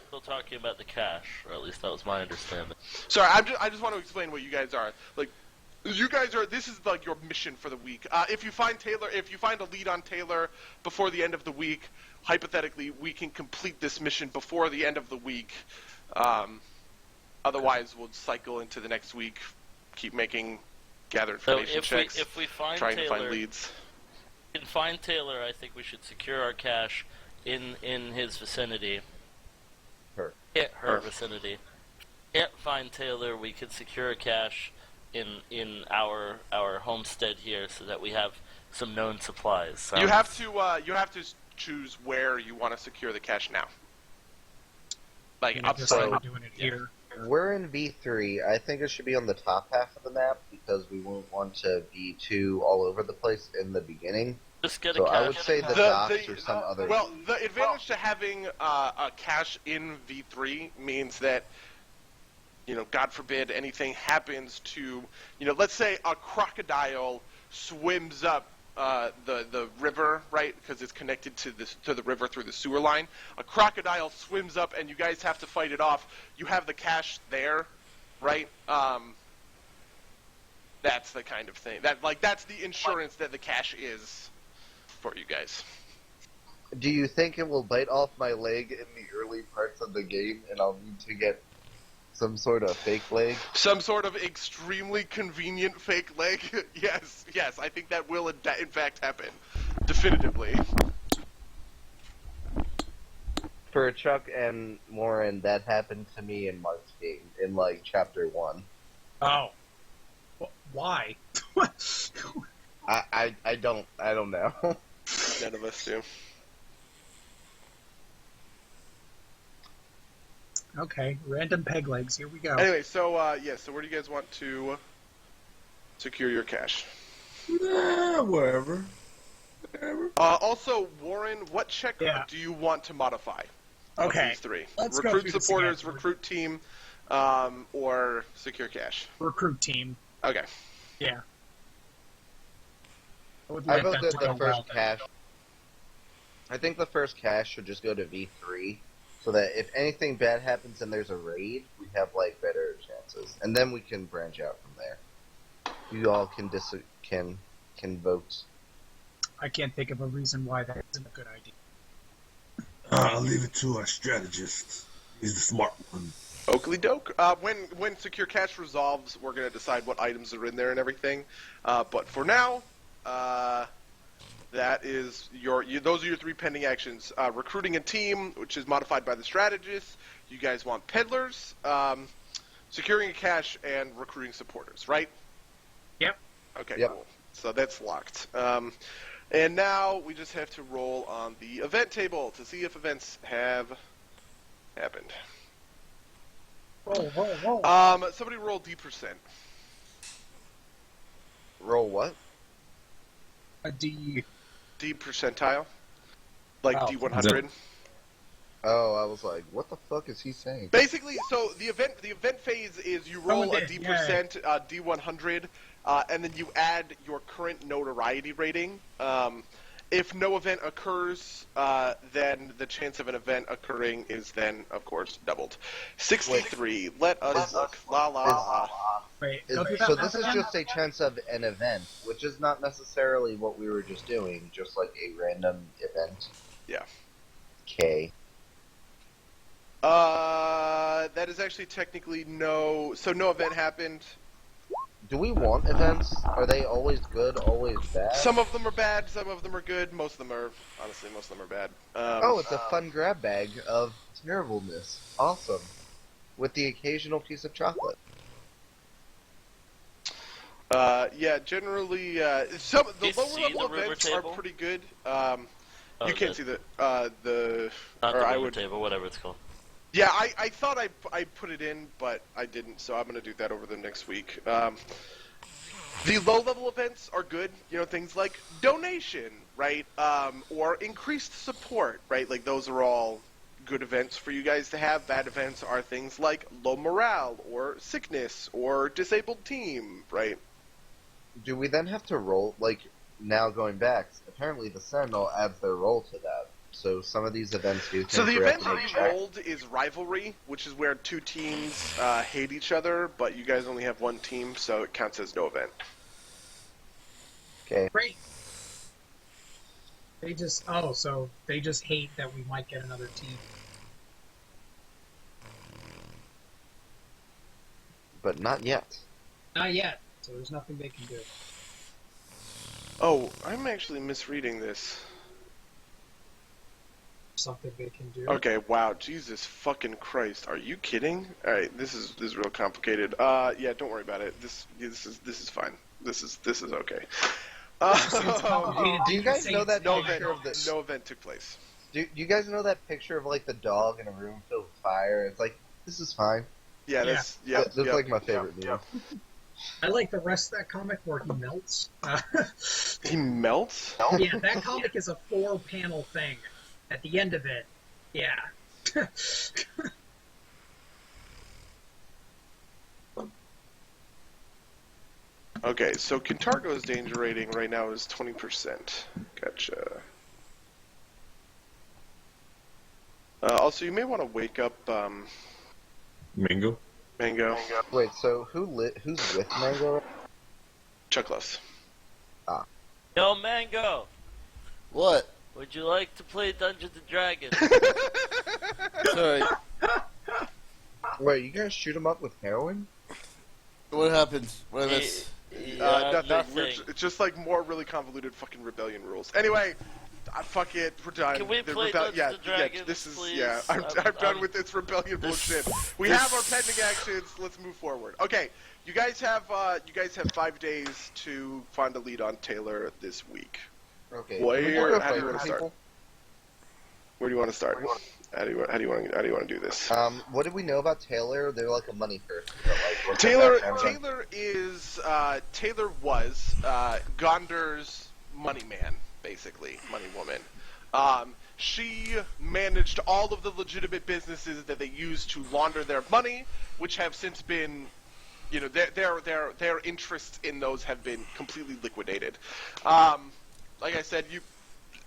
Still talking about the cash, or at least that was my understanding. Sorry, I just want to explain what you guys are. Like, you guys are. This is like your mission for the week. If you find a lead on Taylor before the end of the week, hypothetically, we can complete this mission before the end of the week. Otherwise, we'll cycle into the next week, keep making gather information checks, if we find trying Taylor, to find leads. If we can find Taylor, I think we should secure our cash in his vicinity. Her vicinity. Can't find Taylor, we could secure cash in our homestead here, so that we have some known supplies. So. You have to choose where you want to secure the cash now. Like upside doing it here. We're in V3. I think it should be on the top half of the map because we won't want to be too all over the place in the beginning. Just get So a cache. I would say the docks or some other. Well, the advantage to having a cache in V3 means that, God forbid anything happens to, let's say a crocodile swims up the river, right? Because it's connected to the river through the sewer line. A crocodile swims up, and you guys have to fight it off. You have the cache there, right? That's the kind of thing that's the insurance that the cache is for you guys. Do you think it will bite off my leg in the early parts of the game, and I'll need to get some sort of fake leg? Some sort of extremely convenient fake leg? Yes, I think that will in fact happen. Definitively. For Chuck and Lauren, that happened to me in Mark's game, in, Chapter 1. Oh. Why? I don't know. None of us do. Okay, random peg legs. Here we go. Anyway, so where do you guys want to secure your cash? Wherever. Also, Warren, what check do you want to modify? Okay. Of these 3. Let's go recruit through this supporters, again. recruit team, or secure cash. Recruit team. Okay. Yeah. I vote that the first cache. I think the first cache should just go to V3, so that if anything bad happens and there's a raid, we have better chances, and then we can branch out from there. You all can vote. I can't think of a reason why that isn't a good idea. I'll leave it to our strategist. He's the smart one. Oakley doke. When secure cache resolves, we're going to decide what items are in there and everything. But for now, that is those are your 3 pending actions. Recruiting a team, which is modified by the strategist. You guys want peddlers, securing a cache, and recruiting supporters, right? Yep. Okay, Yep. cool. So that's locked. And now we just have to roll on the event table to see if events have happened. Roll. Somebody roll D%. Roll what? A D. D percentile, like Oh. D100. Oh, I was like, what the fuck is he saying? Basically, so the event phase is you roll Someone a did, D yeah. percent, D100, and then you add your current notoriety rating. If no event occurs, then the chance of an event occurring is then, of course, doubled. 63. Let us look. La la la. Wait, go through that So math this is again? just a chance of an event, which is not necessarily what we were just doing, just like a random event. Yeah. Okay. That is actually technically no. So no event happened. Do we want events? Are they always good, always bad? Some of them are bad. Some of them are good. Most of them are, honestly, most of them are bad. Oh, it's a fun grab bag of terribleness. Awesome. With the occasional piece of chocolate. Yeah. Generally, some the You lower see level the river events are table? pretty good. Oh, You can't see the not or the I river would. table, whatever it's called. Yeah, I thought I put it in, but I didn't, so I'm gonna do that over the next week. The low-level events are good, you know, things like donation, right, or increased support, right, like those are all good events for you guys to have. Bad events are things like low morale, or sickness, or disabled team, right? Do we then have to roll, like, now going back, apparently the Sentinel adds their roll to that. So some of these events do So things the we have event to that make you check. rolled is rivalry, which is where two teams hate each other, but you guys only have one team, so it counts as no event. Okay. Great. So they just hate that we might get another team. But not yet. Not yet, so there's nothing they can do. Oh, I'm actually misreading this. Something they can do. Okay, wow, Jesus fucking Christ, are you kidding? All right, this is real complicated. Yeah, don't worry about it. This is fine. This is okay. It's complicated. Do you guys know that no picture event, of the? no event took place. Do you guys know that picture of like the dog in a room filled with fire? It's like this is fine. Yeah, that's yeah. That's like my favorite meme. I like the rest of that comic where he melts. He melts. Yeah, that comic is a 4-panel thing. At the end of it, yeah. Okay, so Kintargo's danger rating right now is 20%. Gotcha. Also, you may want to wake up Mango? Mango. Wait, so who's with Mango? Chuckles. Yo, Mango! What? Would you like to play Dungeons and Dragons? Sorry. Wait, you guys shoot him up with heroin? What happened? What I miss? Nothing. It's just like more really convoluted fucking rebellion rules. Anyway, fuck it. We're done. Can we The play rebel- Dungeons and Dragons, this is please? yeah. I'm done with this rebellion bullshit. We have our pending actions. Let's move forward. Okay, you guys have 5 days to find a lead on Taylor this week. Okay. Where- Can we go how do you fight wanna start? people? Where do you want to start? How do you want to do this? What do we know about Taylor? They're like a money person. But like, what's Taylor their background? Taylor was Gondor's money man, basically, money woman. She managed all of the legitimate businesses that they used to launder their money, which have since been, you know, their interests in those have been completely liquidated. Like I said,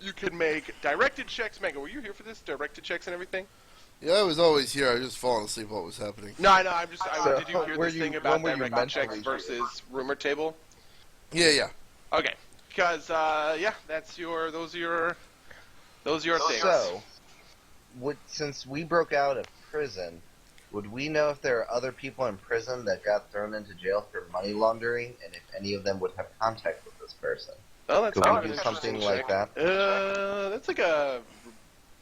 you can make directed checks. Mango, were you here for this? Directed checks and everything? Yeah, I was always here. I was just falling asleep while it was happening. No, I know. So, Did you hear were this you- thing about when were you directed checks mentally versus rumor table? Yeah. Okay, because yeah, those are your things. So, since we broke out of prison, would we know if there are other people in prison that got thrown into jail for money laundering, and if any of them would have contact with this person? Oh, that's Could kind of we an do interesting something like check. that? That's like a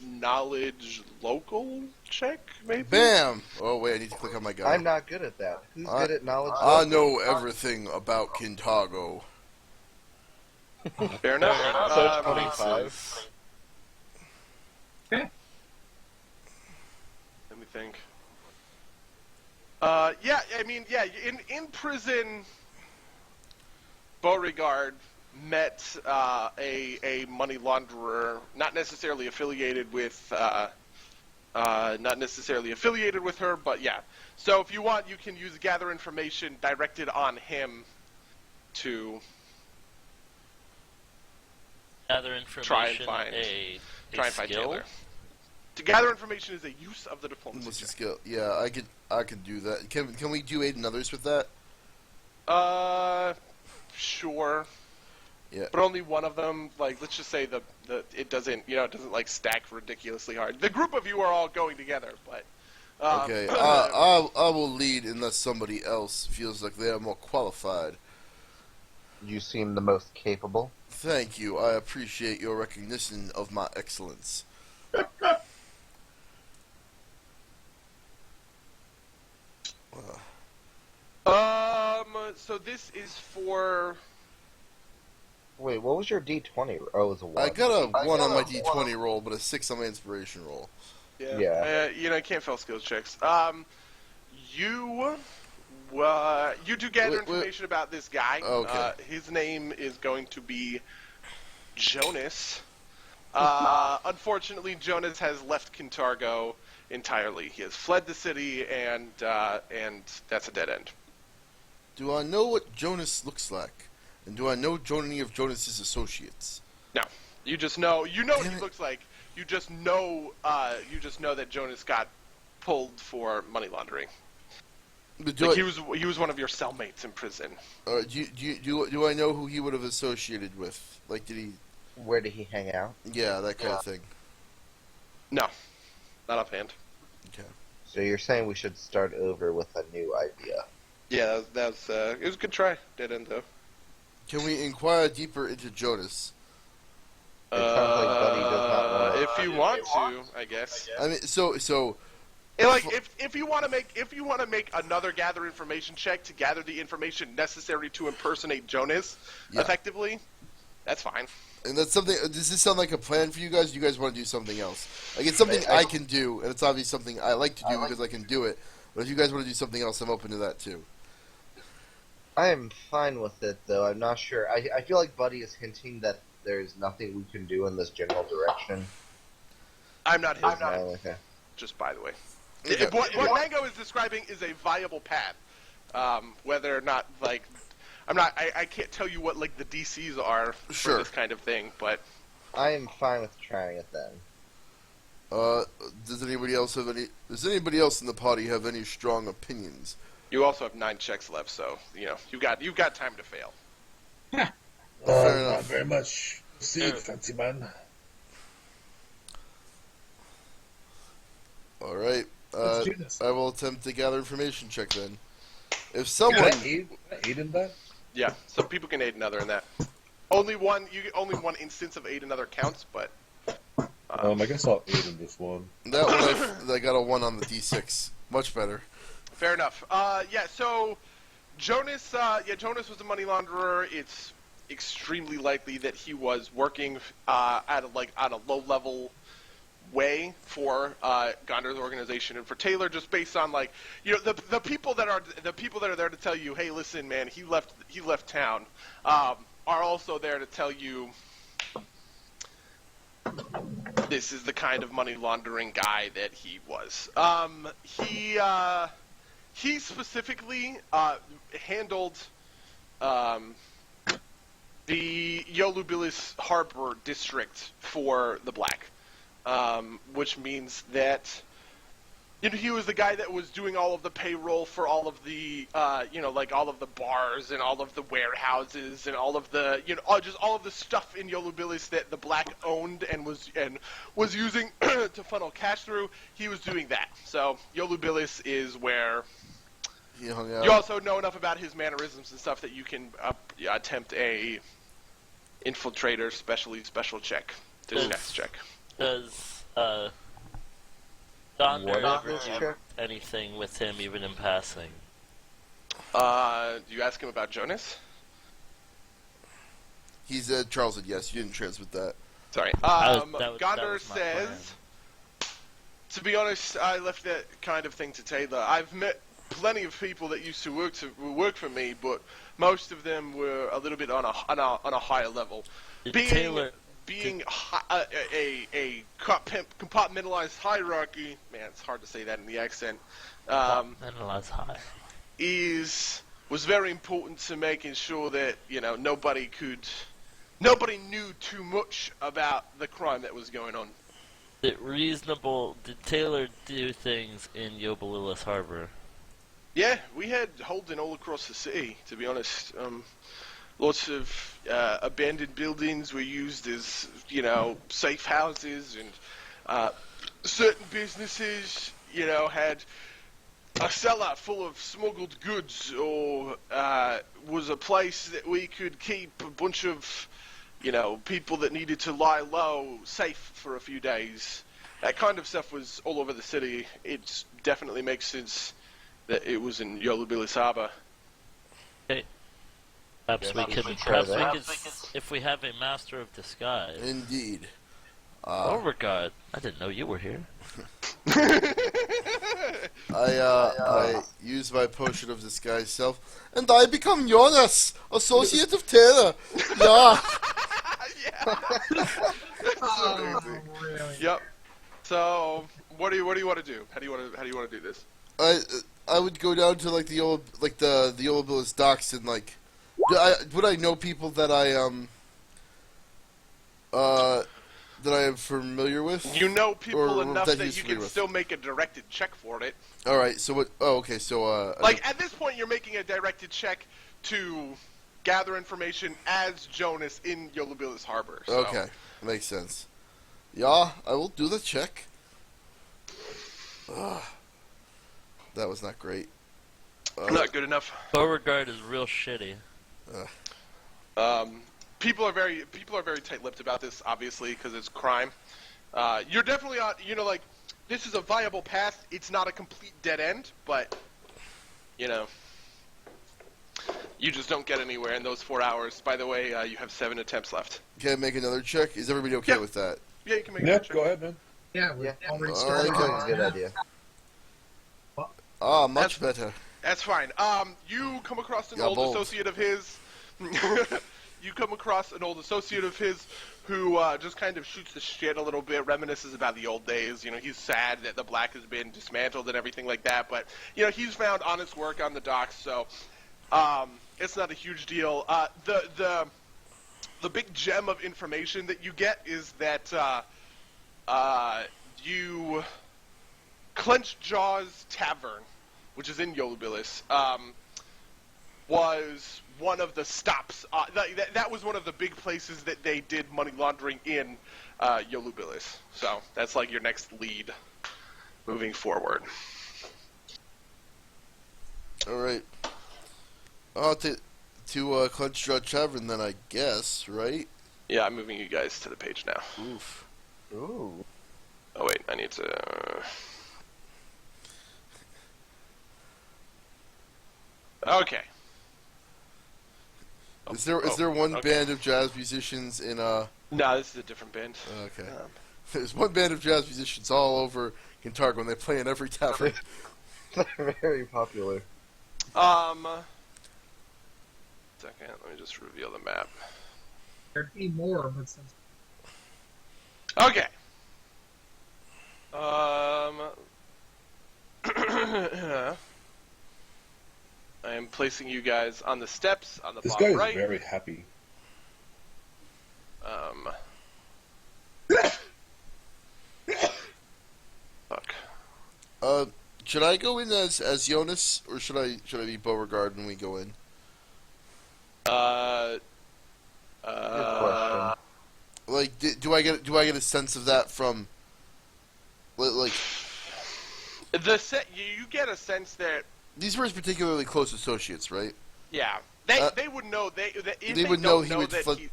knowledge local check, maybe. Bam! Oh, wait, I need to click on my guy. I'm not good at that. Who's good at knowledge? I know everything about Kintargo. Fair enough. So 25. Okay. Let me think. Yeah, I mean, yeah, in prison, Beauregard met a money launderer, not necessarily affiliated with her, but yeah. So if you want, you can use gather information directed on him to Gather information. try and find skill? Taylor. To gather information is a use of the diplomacy What's the check. skill? Yeah, I can do that. Can we do aid and others with that? Sure. Yeah. But only one of them, like, let's just say it doesn't like stack ridiculously hard. The group of you are all going together, but Okay, I will lead unless somebody else feels like they are more qualified. You seem the most capable. Thank you. I appreciate your recognition of my excellence. So this is for. Wait, what was your D20? Oh, it was a 1. I got a 1 on my D20 roll, but a 6 on my inspiration roll. Yeah. You can't fail skills checks. You do gather information about this guy. Okay. His name is going to be Jonas. Unfortunately, Jonas has left Kintargo entirely. He has fled the city, and that's a dead end. Do I know what Jonas looks like? And do I know any of Jonas's associates? No, you just know. You know what Damn he it. looks like. You just know. That Jonas got pulled for money laundering. But He was one of your cellmates in prison. do I know who he would have associated with? Like, did he? Where did he hang out? Yeah, that kind of thing. No, not offhand. Okay. So you're saying we should start over with a new idea? Yeah, it was a good try. Dead end though. Can we inquire deeper into Jonas? It sounds like Buddy does not want to. If you want to, I guess. I mean, so And like, if you want to make another gather information check to gather the information necessary to impersonate Jonas effectively, that's fine. and that's something. Does this sound like a plan for you guys? Do you guys want to do something else? Like, it's something I can do, and it's obviously something I like to do because I can do it. But if you guys want to do something else, I'm open to that too. I am fine with it, though. I'm not sure. I feel like Buddy is hinting that there's nothing we can do in this general direction. I'm not his man, Okay. just by the way. Okay. What Mango is describing is a viable path. Whether or not, like, I can't tell you what, like, the DCs are for this kind of thing, but... I am fine with trying it then. Does anybody else in the party have any strong opinions? You also have 9 checks left, so, you've got time to fail. Fair Not enough. very much. See, fancy man. All right. Let's do this. I will attempt to gather information check then. If Can someone, I aid in that? Yeah, some people can aid another in that. Only one instance of aid another counts, but... I guess I'll aid in this one. that one I got a 1 on the D6. Much better. Fair enough. So Jonas was a money launderer. It's extremely likely that he was working at a low level way for Gondor's organization and for Taylor, just based on the people that are there to tell you, hey, listen, man, he left town, are also there to tell you this is the kind of money laundering guy that he was. He specifically handled the Yolubilis Harbor district for the Black, which means that he was the guy that was doing all of the payroll for all of the all of the bars and all of the warehouses and all of the just all of the stuff in Yolubilis that the Black owned and was using to funnel cash through. He was doing that. So Yolubilis is where He hung out. you also know enough about his mannerisms and stuff that you can attempt a infiltrator special check to next check. Does Donder What ever is this do check? anything with him, even in passing? Do you ask him about Jonas? He said, Charles said yes. You didn't transmit that. Sorry. That was Gondor my says, plan. to be honest, I left that kind of thing to Taylor. I've met plenty of people that used to work for me, but most of them were a little bit on a higher level. Being a compartmentalized hierarchy, man, it's hard to say that in the accent. Compartmentalized high. Was very important to making sure that nobody knew too much about the crime that was going on. Did Taylor do things in Yobalillis Harbor? Yeah, we had holding all across the city, to be honest. Lots of abandoned buildings were used as, safe houses, and certain businesses, had a cellar full of smuggled goods, or was a place that we could keep a bunch of, people that needed to lie low safe for a few days. That kind of stuff was all over the city. It definitely makes sense that it was in Yobalillis Harbor. Okay. Perhaps we could, if we have a master of disguise. Indeed. Beauregard, I didn't know you were here. I use my potion of disguise self, and I become Jonas, associate of Taylor. Yeah. Oh, really? Yep. So, what do you want to do? How do you want to do this? I would go down to the Yobalillis docks and would I know people that I am familiar with? You know people enough that he's you familiar can with. still make a directed check for it. All right. So what? Oh, okay. So at this point, you're making a directed check to gather information as Jonas in Yobalillis Harbor. So. Okay, makes sense. Yeah, I will do the check. That was not great. Not good enough. Beauregard is real shitty. People are very tight-lipped about this, obviously, because it's crime. You're definitely on. This is a viable path. It's not a complete dead end, but you just don't get anywhere in those 4 hours. By the way, you have 7 attempts left. Can I make another check? Is everybody okay with that? Yeah, you can make Yeah, a check. go ahead, man. Yeah, we already I started. think That's a good idea. Much better. That's fine. You come across an Yeah, old bold. associate of his. You come across an old associate of his who just kind of shoots the shit a little bit, reminisces about the old days. He's sad that the Black has been dismantled and everything like that, but he's found honest work on the docks, so it's not a huge deal. The big gem of information that you get is that you Clenched Jaws Tavern, which is in Yobalillis, was one of the stops. That was one of the big places that they did money laundering in Yobalillis. So that's your next lead moving forward. All right. To Clenched Jaw Tavern, then I guess, right? Yeah, I'm moving you guys to the page now. Oof. Ooh. Oh wait, I need to. Okay. Is there one band of jazz musicians in No, this is a different band. Okay. There's one band of jazz musicians all over Kintargo, and they play in every tavern. They're very popular. Second, let me just reveal the map. There'd be more, but since Okay. I am placing you guys on the steps on the This bottom guy is right. very happy. Fuck. Should I go in as Jonas, or should I be Beauregard when we go in? Good question. Do I get a sense of that from You get a sense that these were his particularly close associates, right? yeah they would know they would know he know would that flip-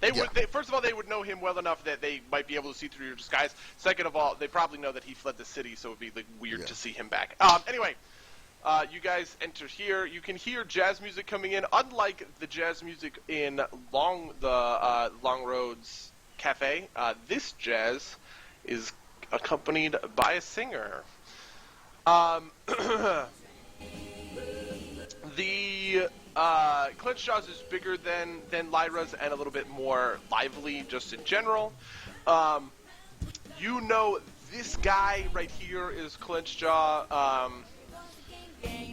they would. First of all, they would know him well enough that they might be able to see through your disguise. Second of all, they probably know that he fled the city, so it would be weird to see him back. Anyway, you guys enter here. You can hear jazz music coming in. Unlike the jazz music in Long Roads Cafe, this jazz is accompanied by a singer. Clenched Jaws is bigger than Lyra's and a little bit more lively, just in general. You know, this guy right here is Clenched Jaw.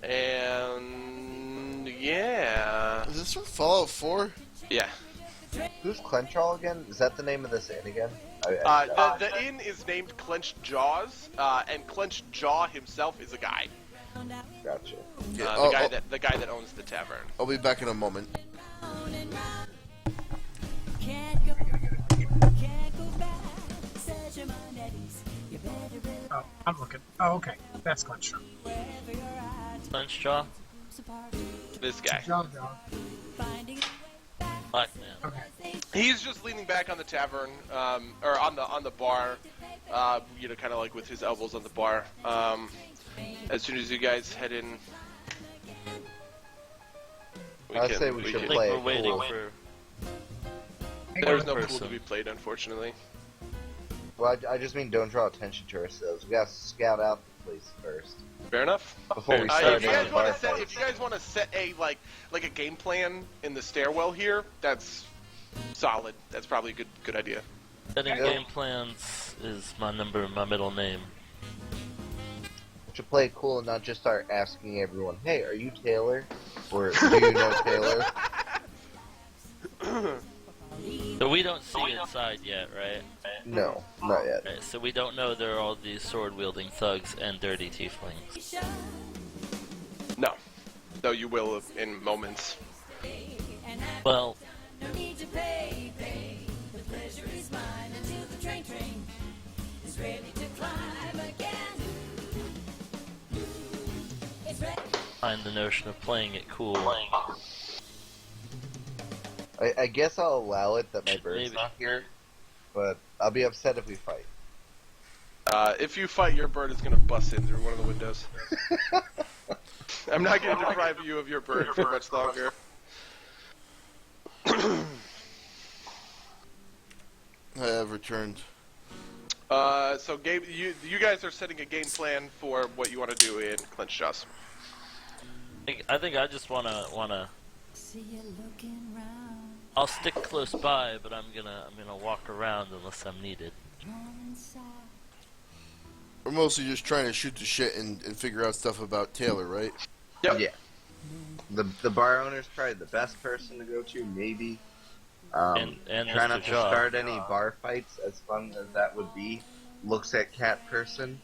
And yeah, Is this from Fallout 4? yeah. Who's Clenchall again? Is that the name of this inn again? The inn is named Clenched Jaws, and Clenched Jaw himself is a guy. Gotcha. Yeah, The guy that owns the tavern. I'll be back in a moment. Oh, I'm looking. Oh, okay. That's Clench. Clench Jaw? This guy. John John. Black man. Okay. He's just leaning back on the tavern, or on the bar, kind of like with his elbows on the bar. As soon as you guys head in, I'd say we should I play think it we're waiting cool. for... there's no pool person. to be played, unfortunately. Well, I just mean don't draw attention to ourselves. We gotta scout out the place first Fair enough. before we If start If you any guys want bar to set, fights. if you guys want to set a like a game plan in the stairwell here, that's solid. That's probably a good idea. Setting Yeah. game plans is my middle name. We should play it cool and not just start asking everyone, "Hey, are you Taylor?" Or "Do you know Taylor?" So we don't see inside yet, right? No, not yet. Right, so we don't know there are all these sword-wielding thugs and dirty tieflings. No, though you will in moments. Well, find the notion of playing it cool. I guess I'll allow it that my bird's Maybe. not here, but I'll be upset if we fight. If you fight, your bird is going to bust in through one of the windows. I'm not going to deprive you of your bird for much longer. I have returned. So Gabe, you guys are setting a game plan for what you want to do in Clenched Jaws. I think I just wanna. I'll stick close by, but I'm gonna walk around unless I'm needed. We're mostly just trying to shoot the shit and figure out stuff about Taylor, right? Yep. Yeah. The bar owner's probably the best person to go to, maybe. And Try Mr. not to Jaw. start any bar fights, as fun as that would be. Looks at cat person.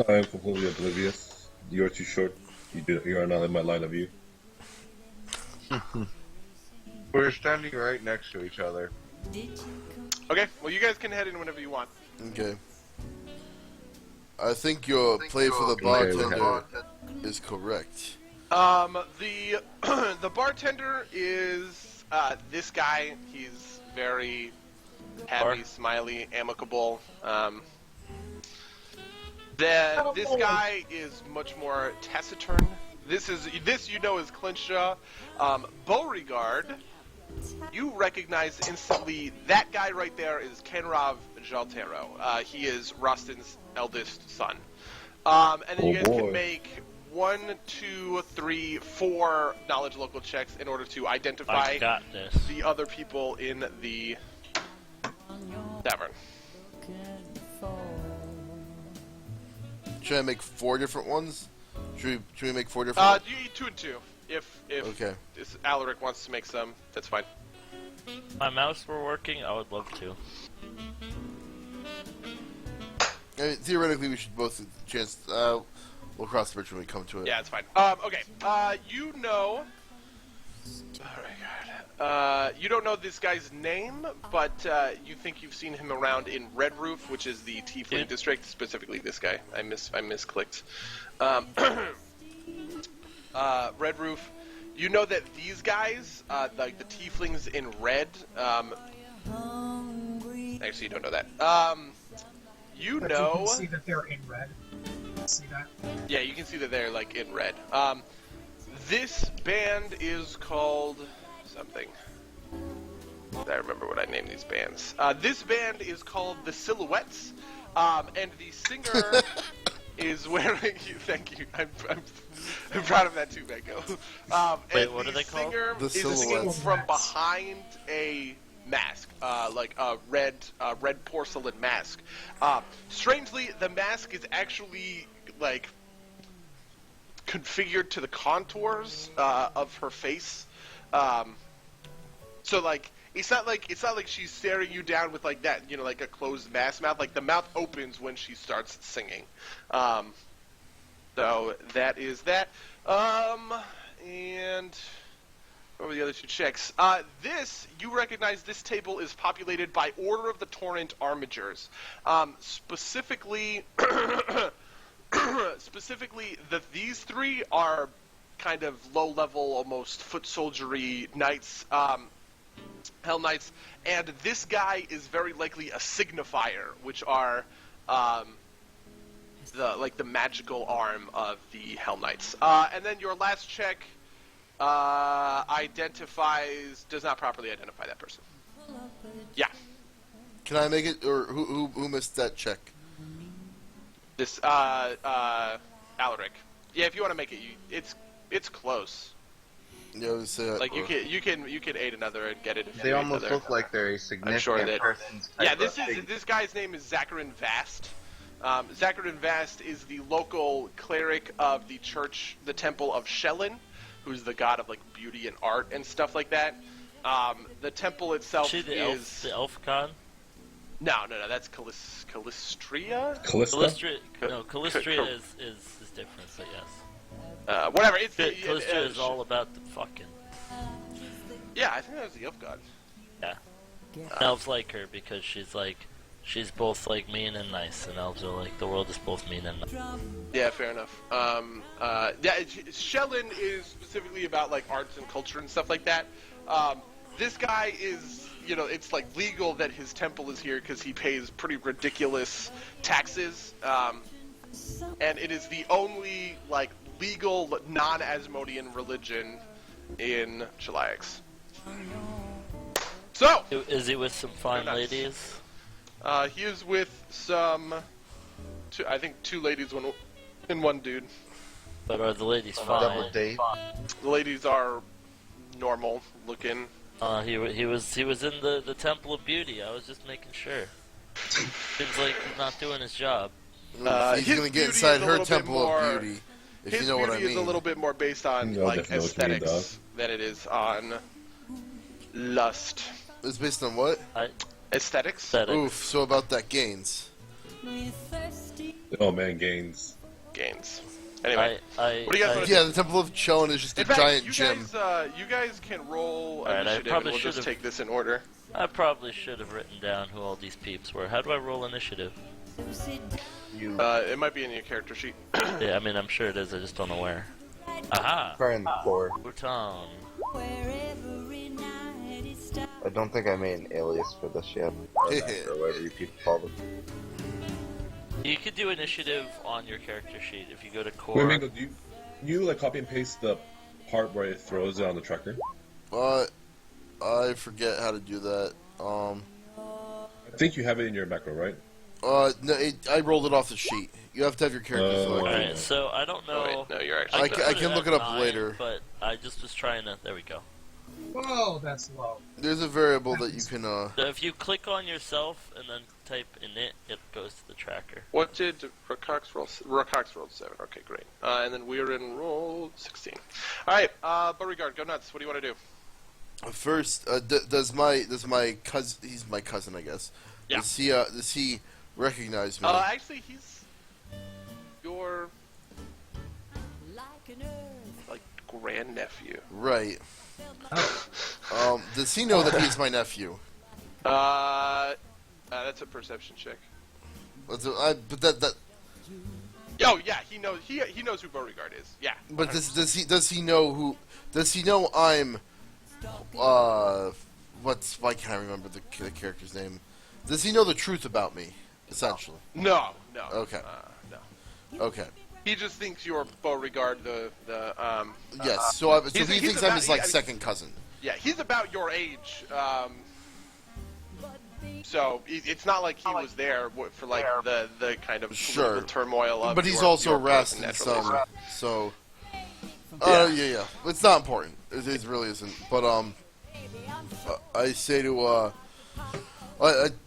I am completely oblivious. You are too short. You are not in my line of view. We're standing right next to each other. Okay. Well, you guys can head in whenever you want. Okay. I think your play for the bartender is correct. The the bartender is this guy. He's very happy, smiley, amicable. This guy is much more taciturn. This you know is Clenched Jaw. Beauregard, you recognize instantly that guy right there is Kenrav Jaltero. He is Rostin's eldest son. And then you guys can make 1, 2, 3, 4 knowledge local checks in order to identify I got this. the other people in the tavern. Should I make 4 different ones? Should we make 4 different ones? You 2 and 2. If Okay. Alaric wants to make some, that's fine. If my mouse were working, I would love to. I mean, theoretically, we should both have a chance. We'll cross the bridge when we come to it. Yeah, it's fine. Okay. You know. Oh my god. You don't know this guy's name, but you think you've seen him around in Red Roof, which is the Tiefling Yeah. district. Specifically, this guy. I misclicked. Red Roof. You know that these guys, like the Tieflings in red. Actually, you don't know that. You But know. you can see that they're in red. See that? Yeah, you can see that they're like in red. This band is called something. I remember what I named these bands. This band is called the Silhouettes, and the singer is wearing. Thank you. I'm proud of that too, Mango. Wait, And what the are they called? singer The is singing silhouettes. from behind a mask, like a red porcelain mask. Strangely, the mask is actually like configured to the contours of her face. So like it's not like she's staring you down with like that, you know, like a closed mask mouth. Like the mouth opens when she starts singing. So that is that. And what were the other two checks? This, you recognize this table is populated by Order of the Torrent Armigers. Specifically, these three are kind of low-level, almost foot soldiery knights, Hell Knights, and this guy is very likely a signifier, which are the magical arm of the Hell Knights. And then your last check does not properly identify that person. Yeah. Can I make it, or who missed that check? This Alaric. Yeah, if you want to make it, it's close. Yeah, I would say, Like you can aid another and get it. If They you aid almost another. look like they're a significant sure that- person's Yeah, type this of is thing. this guy's name is Zacharin Vast. Zacharin Vast is the local cleric of the church, the Temple of Shellin, who's the god of like beauty and art and stuff like that. The temple itself She the is elf con? no, that's Calistria. Callista? Calistria is different, but yes. Whatever. It's Calistria is all about the fucking. Yeah, I think that was the elf god. Yeah. Elves like her because she's both like mean and nice, and elves are like the world is both mean and nice. Yeah, fair enough. Shellin is specifically about like arts and culture and stuff like that. This guy is, you know, it's like legal that his temple is here because he pays pretty ridiculous taxes, and it is the only like legal non-Asmodean religion in Chelaix. So Is he with some fine Very nice. ladies? he is with I think two ladies and one dude. But are the ladies Double fine? date. The ladies are normal looking. He was in the Temple of Beauty. I was just making sure. Seems like he's not doing his job. He's His gonna beauty get inside is a her little bit temple more- of beauty, if His you know what I beauty is a mean. little bit more based on No, like definitely what you mean, aesthetics than it is on lust. It's based on what? Aesthetics? Aesthetics. Oof. So about that gains. Oh man, gains. Gains. Anyway, what do you guys want to Yeah, the Temple of Chelon is just a In fact, giant you gym. guys can roll Alright, I initiative, and probably we'll just should've- take this in order. I probably should have written down who all these peeps were. How do I roll initiative? You It might be in your character sheet. Yeah, I mean, I'm sure it is. I just don't know where. Aha! are in the floor. Bhutan. I don't think I made an alias for this yet. Or whatever you people call them. You could do initiative on your character sheet if you go to core. Wait, Mango, do you like copy and paste the part where it throws it on the tracker? I forget how to do that. I think you have it in your macro, right? No, I rolled it off the sheet. You have to have your character selected. Alright, so I don't know. Oh, wait, no, you're actually. I could can put look at it up 9, later. But I just was trying to. There we go. Whoa, that's low. There's a variable that you can. So if you click on yourself and then type init, it goes to the tracker. What did Rakox roll? Rakox rolled 7. Okay, great. And then we're in roll 16. All right, Beauregard, go nuts. What do you want to do? First, does my cousin? He's my cousin, I guess. Yeah. Does he recognize me? Actually, he's your like grandnephew. Right. Does he know that he's my nephew? That's a perception check. But that. Oh yeah, he knows. He knows who Beauregard is. Yeah. But does he know who? Does he know I'm? Why can't I remember the character's name? Does he know the truth about me? Essentially. No. Okay. No. Okay. He just thinks you're Beauregard, the Yes. So he he's thinks I'm about- his second cousin. Yeah, he's about your age. So it's not like he was there for like the kind of Sure. political turmoil of. But he's your also cousin, Rast and naturally. son. So Yeah. It's not important. It really isn't. But I say to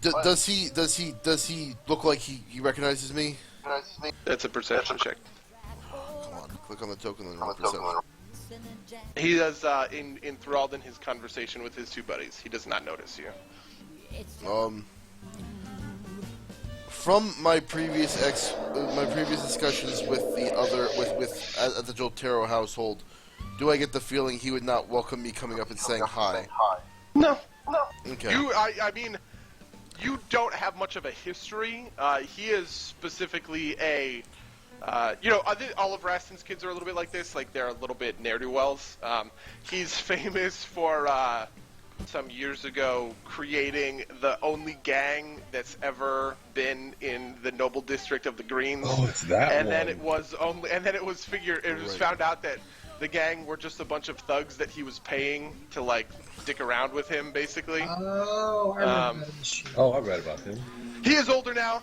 does he look like he recognizes me? That's a perception check. Come on, click on the token and roll perception. He does enthralled in his conversation with his two buddies. He does not notice you. From my previous discussions with the other with at the Jotaro household, do I get the feeling he would not welcome me coming up and saying hi? No. Okay. I mean, you don't have much of a history. He is specifically a, I think all of Raston's kids are a little bit like this. Like, they're a little bit ne'er-do-wells. He's famous for, some years ago, creating the only gang that's ever been in the Noble District of the Greens. Oh, it's that and one. then it was found out that the gang were just a bunch of thugs that he was paying to, like, stick around with him, basically. Oh, I remember this shit. Oh, I read about him. He is older now.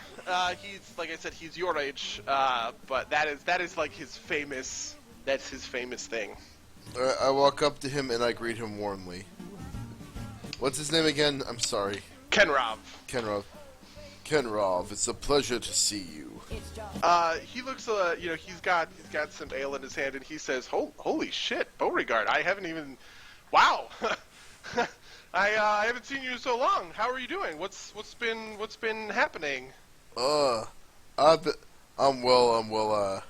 He's, like I said, he's your age. But that is like his famous thing. I walk up to him and I greet him warmly. What's his name again? I'm sorry. Kenrov. Kenrov, it's a pleasure to see you. He looks, he's got some ale in his hand, and he says, "Holy shit, Beauregard! I haven't even, wow, I haven't seen you in so long. How are you doing? What's been happening?" I'm well.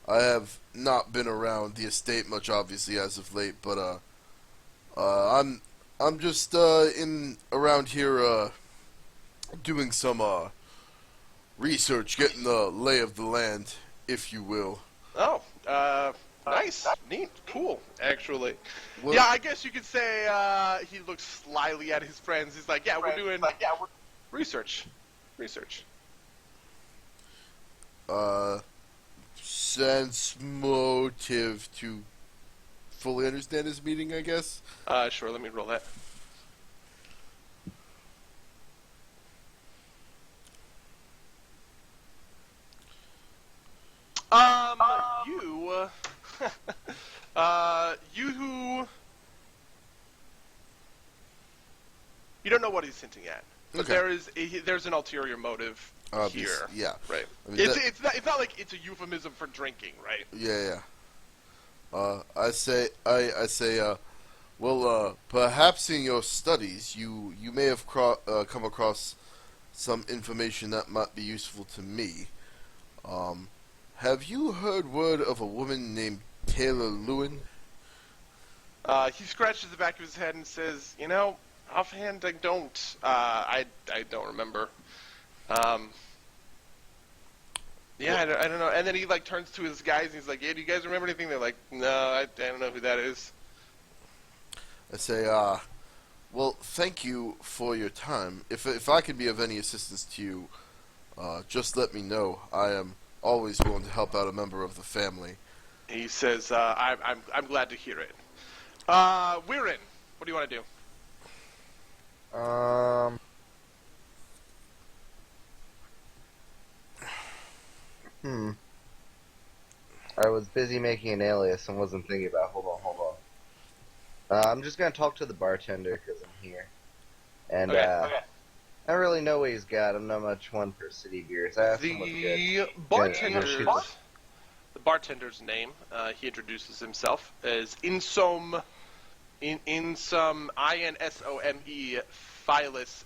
I have not been around the estate much, obviously, as of late, but I'm just around here doing some research, getting the lay of the land, if you will. Oh, nice, neat, cool, actually. Well, Yeah, I guess you could say he looks slyly at his friends. He's like, we're doing research. Sense motive to fully understand this meeting, I guess. Sure, let me roll that. You don't know what he's hinting at, but Okay. there's an ulterior motive here. Yeah. Right. I mean, It's not like it's a euphemism for drinking, right? Yeah. I say, well, perhaps in your studies, you may have come across some information that might be useful to me. Have you heard word of a woman named Taylor Lewin? He scratches the back of his head and says, offhand, I don't. I don't remember. Yeah, I don't know. And then he turns to his guys and he's like, "Yeah, do you guys remember anything?" They're like, "No, I don't know who that is." I say, well, thank you for your time. If I can be of any assistance to you, just let me know. I am always willing to help out a member of the family. He says, "I'm glad to hear it." Weirin, what do you want to do? I was busy making an alias and wasn't thinking about. Hold on. I'm just gonna talk to the bartender because I'm here, and Okay. I don't really know what he's got. I'm not much one for city beers. I asked him what's good. The bartender's name, he introduces himself as Insome Insome Philus Filas.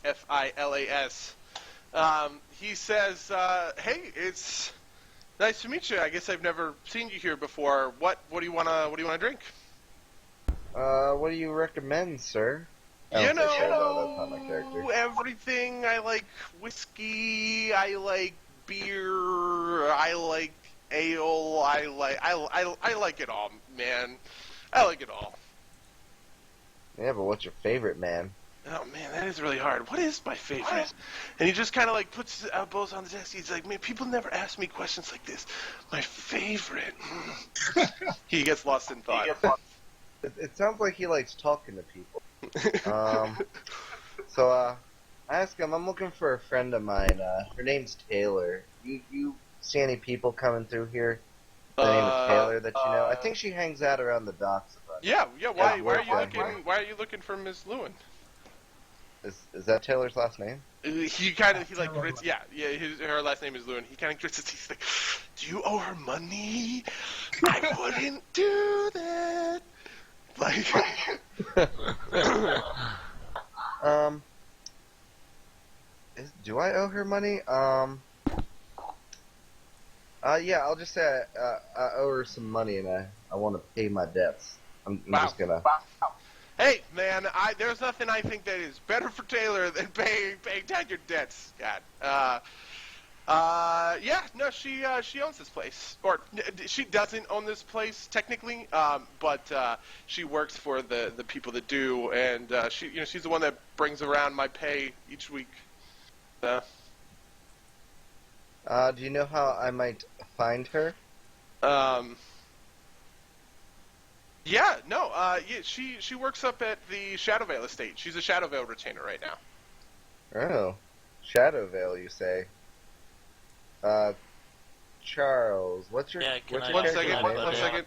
He says, "Hey, it's nice to meet you. I guess I've never seen you here before. What do you wanna drink?" What do you recommend, sir? I don't think I know, that's not my character. Everything. I like whiskey. I like beer. I like ale. I like it all, man. I like it all. Yeah, but what's your favorite, man? Oh man, that is really hard. What is my favorite? And he just kind of puts his elbows on the desk. He's like, "Man, people never ask me questions like this. My favorite." He gets lost in thought. It sounds like he likes talking to people. So I ask him, I'm looking for a friend of mine. Her name's Taylor. You see any people coming through here? The name of Taylor Uh, that you know? I think she hangs out around the docks a bunch. yeah. Why are you Yeah. looking? Why are you looking for Miss Lewin? Is that Taylor's last name? He kind of grits. Yeah. Her last name is Lewin. He kind of grits his teeth like, "Do you owe her money? I wouldn't do that." Like, Um, do I owe her money? Yeah, I'll just say I owe her some money and I want to pay my debts. I'm Wow. just gonna. hey, man, there's nothing I think that is better for Taylor than paying down your debts. God. Yeah, no, she owns this place, or she doesn't own this place technically, but she works for the people that do, and she's the one that brings around my pay each week. Do you know how I might find her? Yeah, no, yeah, she works up at the Shadowvale estate. She's a Shadowvale retainer right now. Oh, Shadowvale, you say? Charles, what's your Yeah, can what's I- your One character's second, name? one second.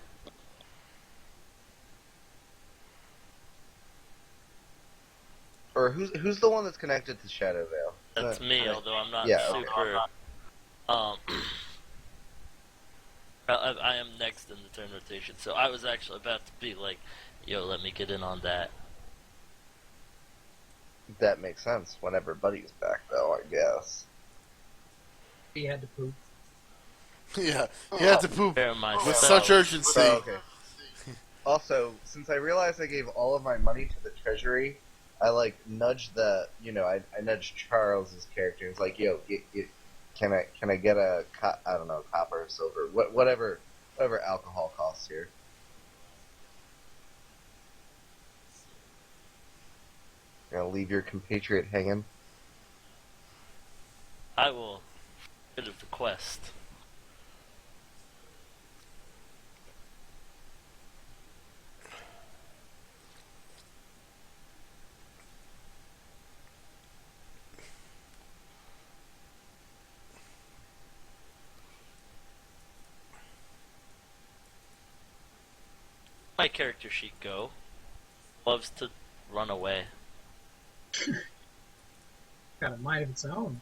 Or who's the one that's connected to Shadowvale? That's me, although I'm not Yeah, okay. super. I am next in the turn rotation, so I was actually about to be like, "Yo, let me get in on that." That makes sense. Whenever Buddy's back, though, I guess. He had to poop. Yeah, he had to poop Prepare myself. with such urgency. Oh, okay. Also, since I realized I gave all of my money to the treasury, I nudged I nudged Charles's character. It's like, yo, can I get a I don't know, copper, silver, whatever alcohol costs here. You're gonna leave your compatriot hanging. I will get of the quest. My character sheet go. Loves to run away. Got a mind of its own.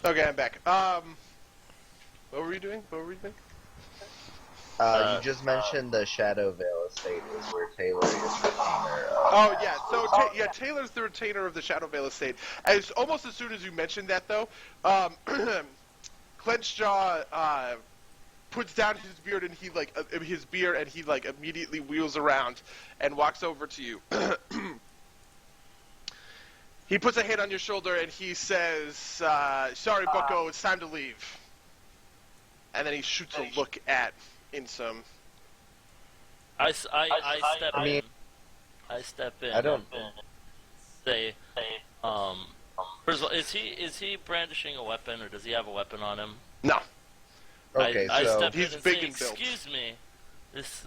Okay, I'm back. What were you doing? You just mentioned the Shadowvale estate is where Taylor is retainer. Oh yeah, so Taylor's the retainer of the Shadowvale estate. Almost as soon as you mentioned that, though, Clenched Jaw puts down his beard and he immediately wheels around and walks over to you. He puts a hand on your shoulder and he says, "Sorry, Bucko, it's time to leave." And then he shoots a look at Insum. I step I mean- in. I step in. I don't- and say, first of all, is he brandishing a weapon, or does he have a weapon on him? No. Okay, I so step He's in and big say, and built. "Excuse me, this."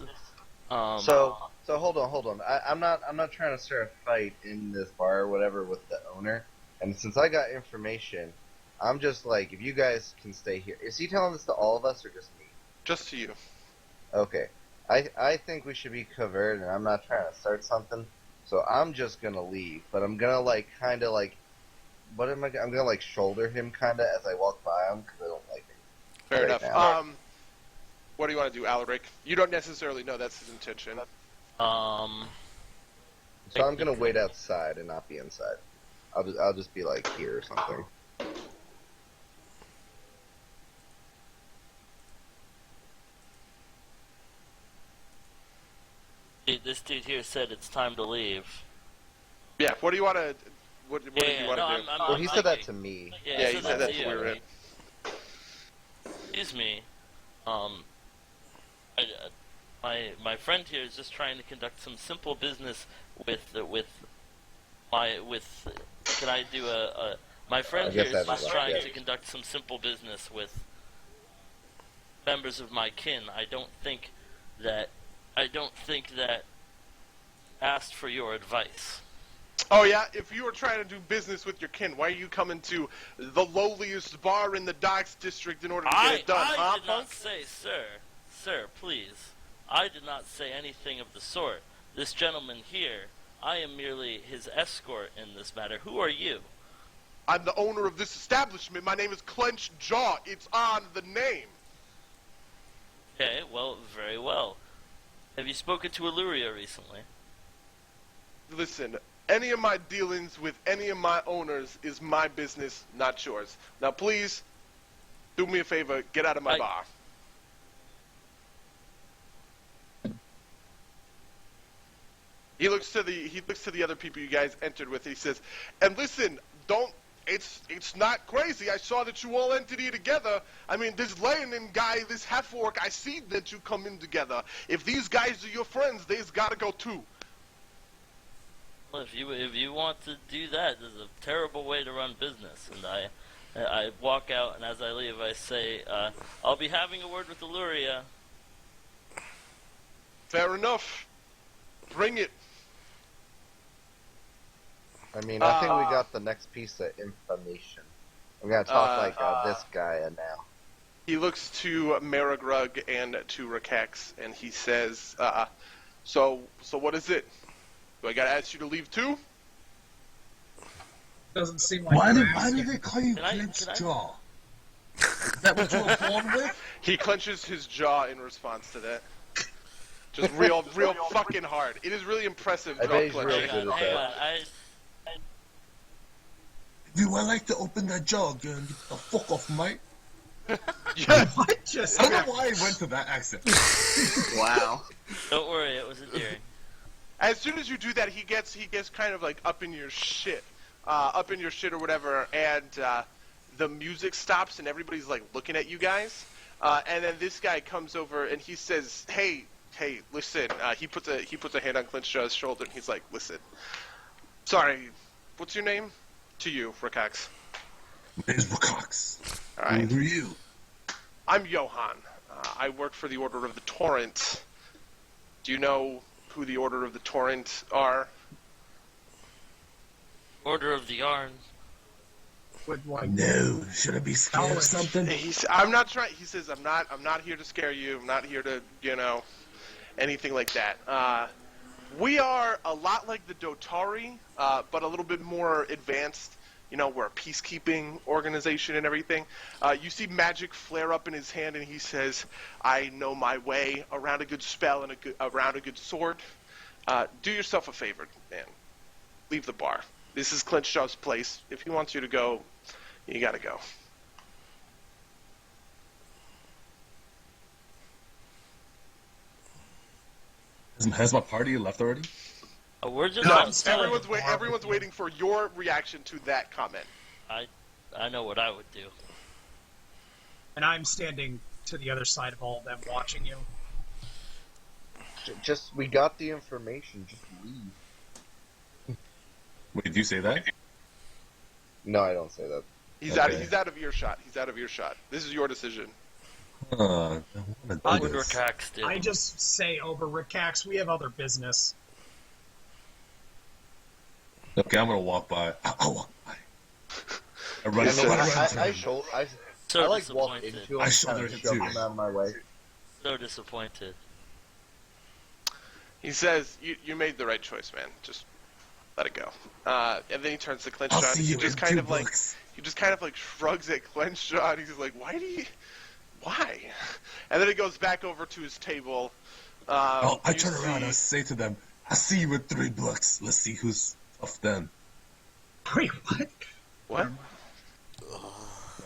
So hold on. I'm not trying to start a fight in this bar or whatever with the owner. And since I got information, I'm just like, if you guys can stay here. Is he telling this to all of us or just me? Just to you. Okay. I think we should be covered, and I'm not trying to start something. So I'm just gonna leave, but I'm gonna what am I? I'm gonna shoulder him kinda as I walk by him because I don't like him. Fair Right enough. now. What do you want to do, Alaric? You don't necessarily know that's his intention. So I'm gonna wait outside and not be inside. I'll just be here or something. This dude here said it's time to leave. Yeah. What do you want to? What do you want to do? Well, he said that to me. Yeah, he said that to you. you. Excuse me. My friend here is just trying to conduct some simple business with. Can I do My friend I here guess is I haven't just left trying yet. to conduct some simple business with members of my kin. I don't think that asked for your advice. Oh yeah, if you were trying to do business with your kin, why are you coming to the lowliest bar in the Docks District in order to get it done, I huh, did not punk? say, sir, please. I did not say anything of the sort. This gentleman here, I am merely his escort in this matter. Who are you? I'm the owner of this establishment. My name is Clenched Jaw. It's on the name. Okay, well, very well. Have you spoken to Illyria recently? Listen, any of my dealings with any of my owners is my business, not yours. Now, please, do me a favor, get out of my bar. He looks to the other people you guys entered with. He says, "And listen, don't. It's not crazy. I saw that you all entered here together. I mean, this Leonin guy, this half-orc, I see that you come in together. If these guys are your friends, they's gotta go too." Well, if you want to do that, this is a terrible way to run business. And I walk out, and as I leave, I say, I'll be having a word with Illyria. Fair enough. Bring it. I mean, I think we got the next piece of information. I'm gonna talk like this guy now. He looks to Marigrug and to Rakax, and he says, so what is it? Do I gotta ask you to leave too? Doesn't seem like Why you're did they call you Can I- clenched can I- jaw? Is that what you were born with? He clenches his jaw in response to that. Just real fucking hard. It is really impressive I jaw bet he's real clenching. good at Hang that. on, Do I like to open that jaw again? Get the fuck off, mate. Yeah. What just I don't know why I went to that accent. Wow. don't worry, it was endearing. As soon as you do that, he gets kind of like up in your shit or whatever, and the music stops and everybody's like looking at you guys, and then this guy comes over and he says, "Hey, listen." He puts a hand on Clinchjaw's shoulder and he's like, "Listen, sorry, what's your name?" To you, Rakax. My name's Cox. All right. Who are you? I'm Johan. I work for the Order of the Torrent. Do you know who the Order of the Torrent are? Order of the Yarn. with like No. Should I be scared Knowledge. of something? I'm not trying. He says, I'm not here to scare you. I'm not here to, anything like that. We are a lot like the Dotari, but a little bit more advanced. We're a peacekeeping organization and everything. You see magic flare up in his hand, and he says, "I know my way around a good spell and around a good sword. Do yourself a favor, man. Leave the bar. This is Clinchjaw's place. If he wants you to go, you gotta go." Has my party left already? We're just No, outside. everyone's waiting for your reaction to that comment. I know what I would do. and I'm standing to the other side of all of them watching you. Just we got the information. Just leave. Wait, did you say that? No, I don't say that. He's Okay. He's out of earshot. He's out of earshot. This is your decision. I want I to would do this. Rakax did. I just say over Rikax, we have other business. Okay, I'm gonna walk by. I'll walk by. I run I into mean, the So I like walk disappointed. into him, I kind shoulder of him shove too. him out of my way. So disappointed. He says, "You made the right choice, man. Just let it go." And then he turns to I'll Clenchjaw. see He you just in kind 2 of like bucks. shrugs at Clenchjaw, and he's like, "Why?" And then he goes back over to his table. I You turn around see- and say to them, I'll see you in 3 bucks. Let's see who's tough then. Wait, what? What?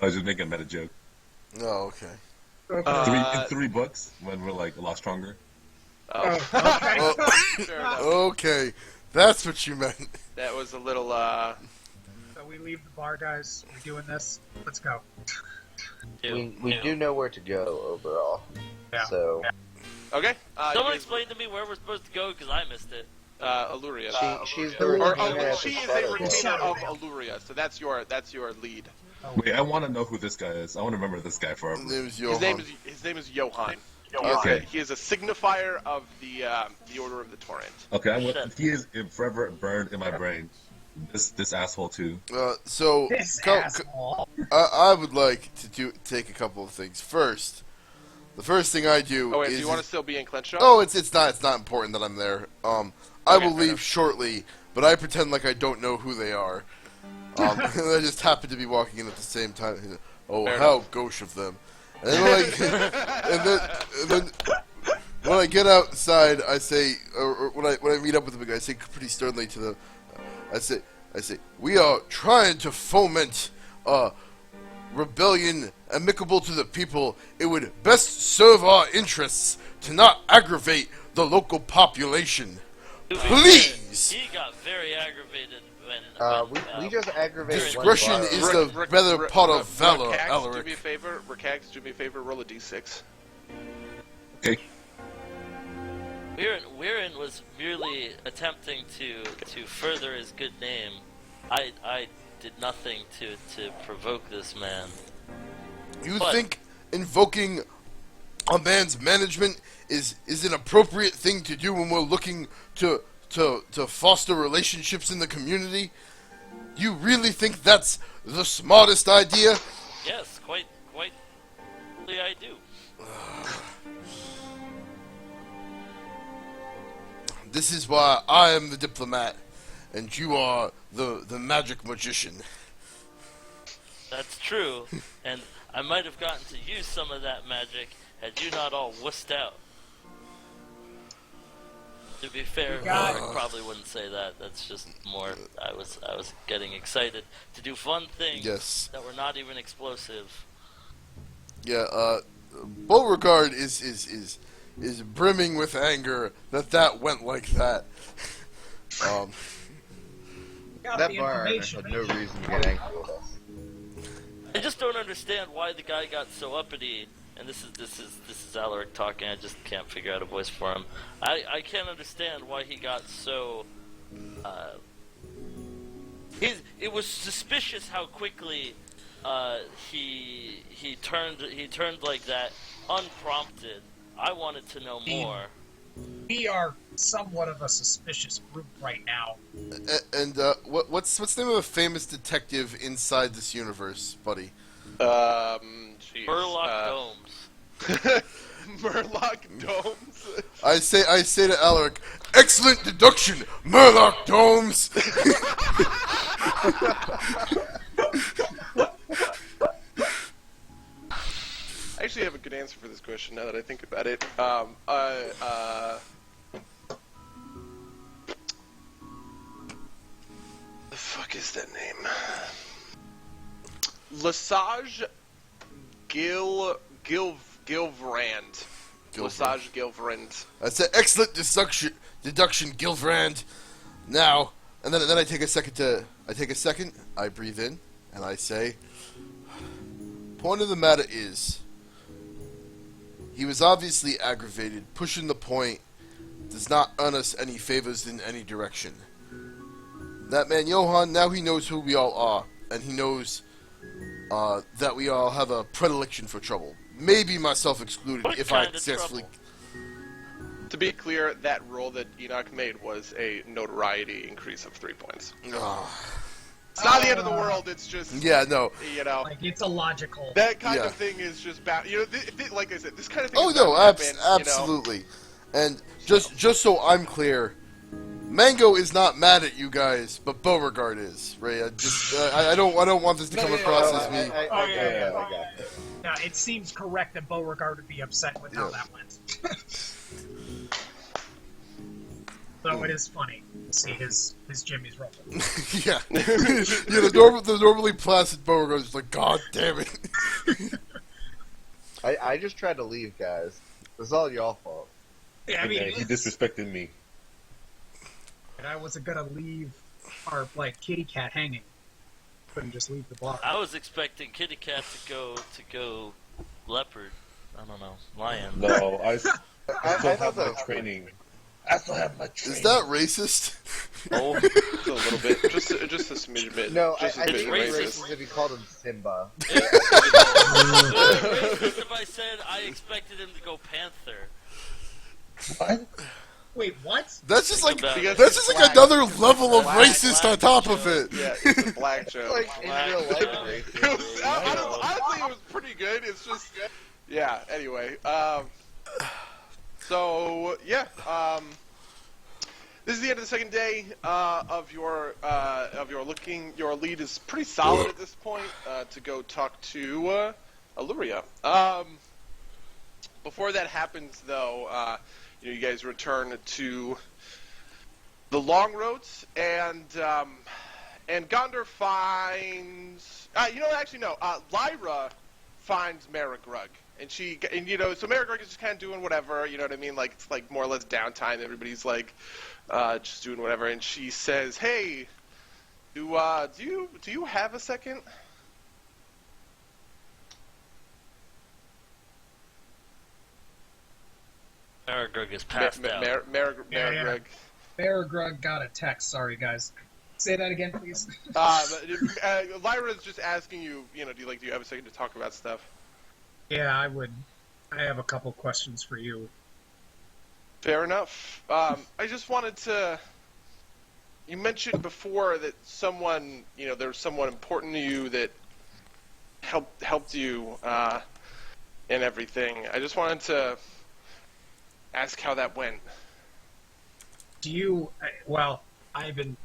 I was just making a meta joke. Oh, okay. Uh, 3 bucks when we're like a lot stronger. Oh. Okay. Fair enough. Okay, that's what you meant. That was a little. So we leave the bar, guys. We're doing this. Let's go. We do know where to go overall. Yeah. So Okay. Someone you- explain to me where we're supposed to go because I missed it. Aluria. She's the Or retainer at she the is a Shadow retainer World. of Aluria, so that's your lead. Wait, I want to know who this guy is. I want to remember this guy forever. His name is Johan. His name is Johan. Okay. He is a signifier of the Order of the Torrent. Okay, he is forever burned in my brain. This asshole too. So This asshole. I would like to take a couple of things. First, the first thing I do Oh wait, is do you want to still be in Clint Shop? oh, it's not important that I'm there. I Okay, will fair leave enough. shortly, but I pretend like I don't know who they are. And I just happen to be walking in at the same time. Oh, Fair how enough. gauche of them! And then, and then when I get outside, I say, or when I meet up with them, I say pretty sternly to them, I say, we are trying to foment rebellion amicable to the people. It would best serve our interests to not aggravate the local population. To be Please! fair, he got very aggravated when We just aggravate Discretion one is bar. the better part of valor, Alaric. Rakax, do me a favor, roll a d6. Okay. Weirin was merely attempting to further his good name. I did nothing to provoke this man. You But- think invoking a man's management is an appropriate thing to do when we're looking to foster relationships in the community? You really think that's the smartest idea? Yes, quite I do. This is why I am the diplomat, and you are the magic magician. That's true, and I might have gotten to use some of that magic had you not all wussed out. To be fair, God. Ulrich probably wouldn't say that. That's just more. I was getting excited to do fun things Yes. that were not even explosive. Yeah, Beauregard is brimming with anger that went like that. Got That the bar information. had no reason to get angry with us. I just don't understand why the guy got so uppity. And this is Alaric talking. I just can't figure out a voice for him. I can't understand why he got so. It was suspicious how quickly he turned like that, unprompted. I wanted to know more. We are somewhat of a suspicious group right now. And what's the name of a famous detective inside this universe, buddy? Jeez. Murloc Domes. Murloc Domes. I say to Alaric, excellent deduction, Murloc Domes. I actually have a good answer for this question now that I think about it. The fuck is that name? Lesage Gilvrand. Lesage Gilvrand. I said excellent deduction, Gilvrand. Now, and then I take a second. I breathe in, and I say, point of the matter is, he was obviously aggravated. Pushing the point does not earn us any favors in any direction. That man Johan, now he knows who we all are, and he knows that we all have a predilection for trouble. Maybe myself excluded, What if I kind of successfully. trouble? To be clear, that roll that Enoch made was a notoriety increase of 3 points. It's not the end of the world. It's just Yeah, no. you know. Like, it's illogical. That kind Yeah. of thing is just bad. You know, like I said, this kind of thing. Oh is no, bound to happen, you know? absolutely. And just so I'm clear, Mango is not mad at you guys, but Beauregard is. Right? I don't want this to come across as me. I got it. Now, it seems correct that Beauregard would be upset with how Yeah. that went. So it is funny to see his Jimmy's ruffle. Yeah, the normally placid Beauregard is like, God damn it. I just tried to leave, guys. It was all y'all fault. Yeah, I mean, Yeah, he disrespected me. and I wasn't gonna leave our kitty cat hanging. Couldn't just leave the block. I was expecting Kitty Cat to go leopard. I don't know, lion. No, I still I have thought my that was training. I still have my Is training. that racist? Oh, Just a little bit, just a smidge bit. No, just I a think bit it'd be racist. racist if you called him Simba. it would have been racist if I said I expected him to go Panther. What? Wait, what? That's just like About it. that's just like Black. another level of Black. racist on top of it. Yeah, it's a black joke. Like in Black real life joke. racist. Honestly, it was pretty good. It's just, yeah. Anyway, so yeah, this is the end of the second day of your looking. Your lead is pretty solid at this point to go talk to Illyria. Before that happens, though, you guys return to the long roads, and Gondor finds. Lyra finds Marigrug, and so Marigrug is just kind of doing whatever. You know what I mean? Like it's like more or less downtime. Everybody's like just doing whatever, and she says, "Hey, do you have a second?" Aragorn is passed out. Marigrug. Baragrug got a text. Sorry, guys. Say that again, please. Lyra is just asking you. Do you have a second to talk about stuff? Yeah, I would. I have a couple questions for you. Fair enough. I just wanted to. You mentioned before that someone, there was someone important to you that helped you and everything. I just wanted to ask how that went. Do you? Well, I've been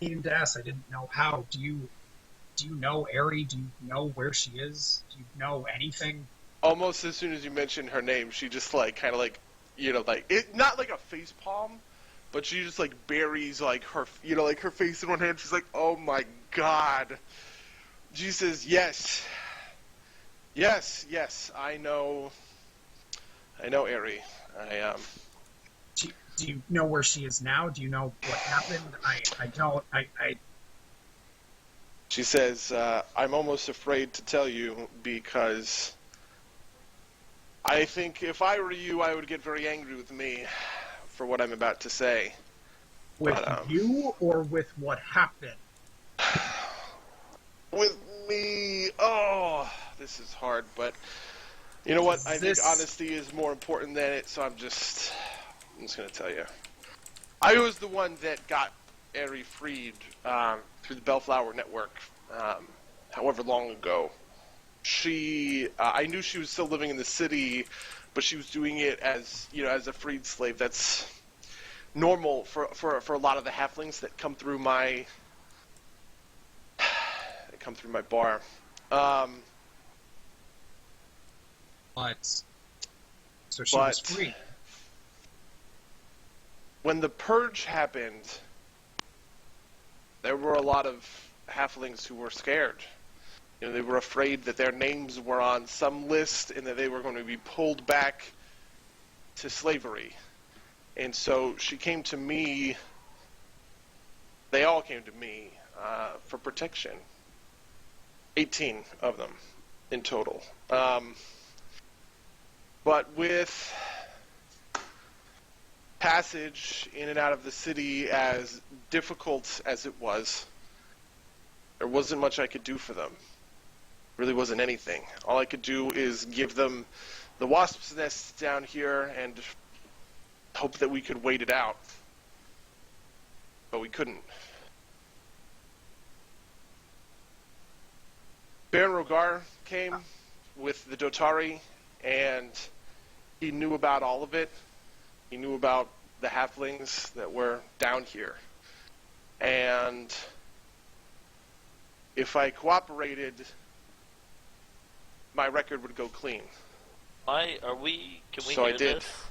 needing to ask. I didn't know how. Do you know Ari? Do you know where she is? Do you know anything? Almost as soon as you mentioned her name, she just kind of not like a face palm, but she just buries her her face in one hand. She's like, "Oh my god." She says, "Yes, I know Ari. Do you know where she is now? Do you know what happened? I don't. She says, "I'm almost afraid to tell you because I think if I were you, I would get very angry with me for what I'm about to say." With But, you or with what happened? with me, oh, this is hard, but you know what? I think honesty is more important than it, so I'm just going to tell you. I was the one that got Ari freed through the Bellflower Network, however long ago. I knew she was still living in the city, but she was doing it as a freed slave. That's normal for a lot of the halflings that come through my bar. So she was free. When the purge happened, there were a lot of halflings who were scared. They were afraid that their names were on some list and that they were going to be pulled back to slavery. And so she came to me. They all came to me for protection. 18 of them in total. But with passage in and out of the city as difficult as it was, there wasn't much I could do for them. Really wasn't anything. All I could do is give them the wasp's nests down here and hope that we could wait it out. But we couldn't. Baron Rogar came with the Dotari, and he knew about all of it. He knew about the halflings that were down here. And if I cooperated, my record would go clean. Why are we? Can we So hear I did. this?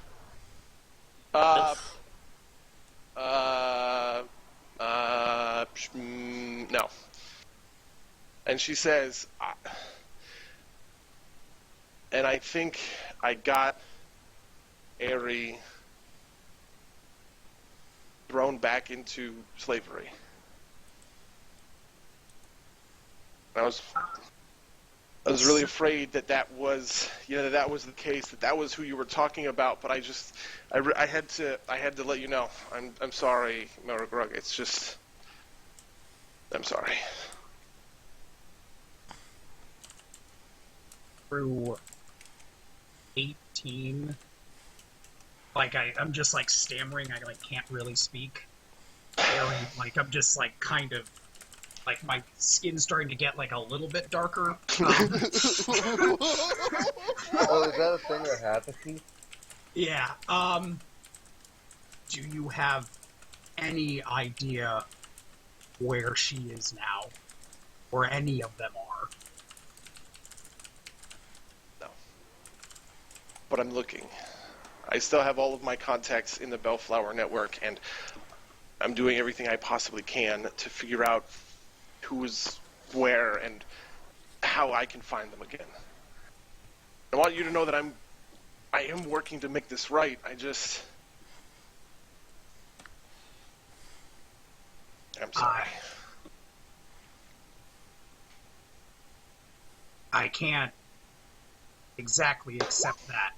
No. And she says, and I think I got Ari thrown back into slavery. I was really afraid that was, that was the case, that was who you were talking about. But I had to let you know. I'm sorry, Maragrug. It's just, I'm sorry. Through 18, like I'm just like stammering. I like can't really speak. Like I'm just like kind of like my skin's starting to get like a little bit darker. Oh, is that a thing that happens to you? Yeah. Do you have any idea where she is now, or any of them are? No. But I'm looking. I still have all of my contacts in the Bellflower network, and I'm doing everything I possibly can to figure out who's where and how I can find them again. I want you to know that I am working to make this right. I'm sorry. I can't exactly accept that.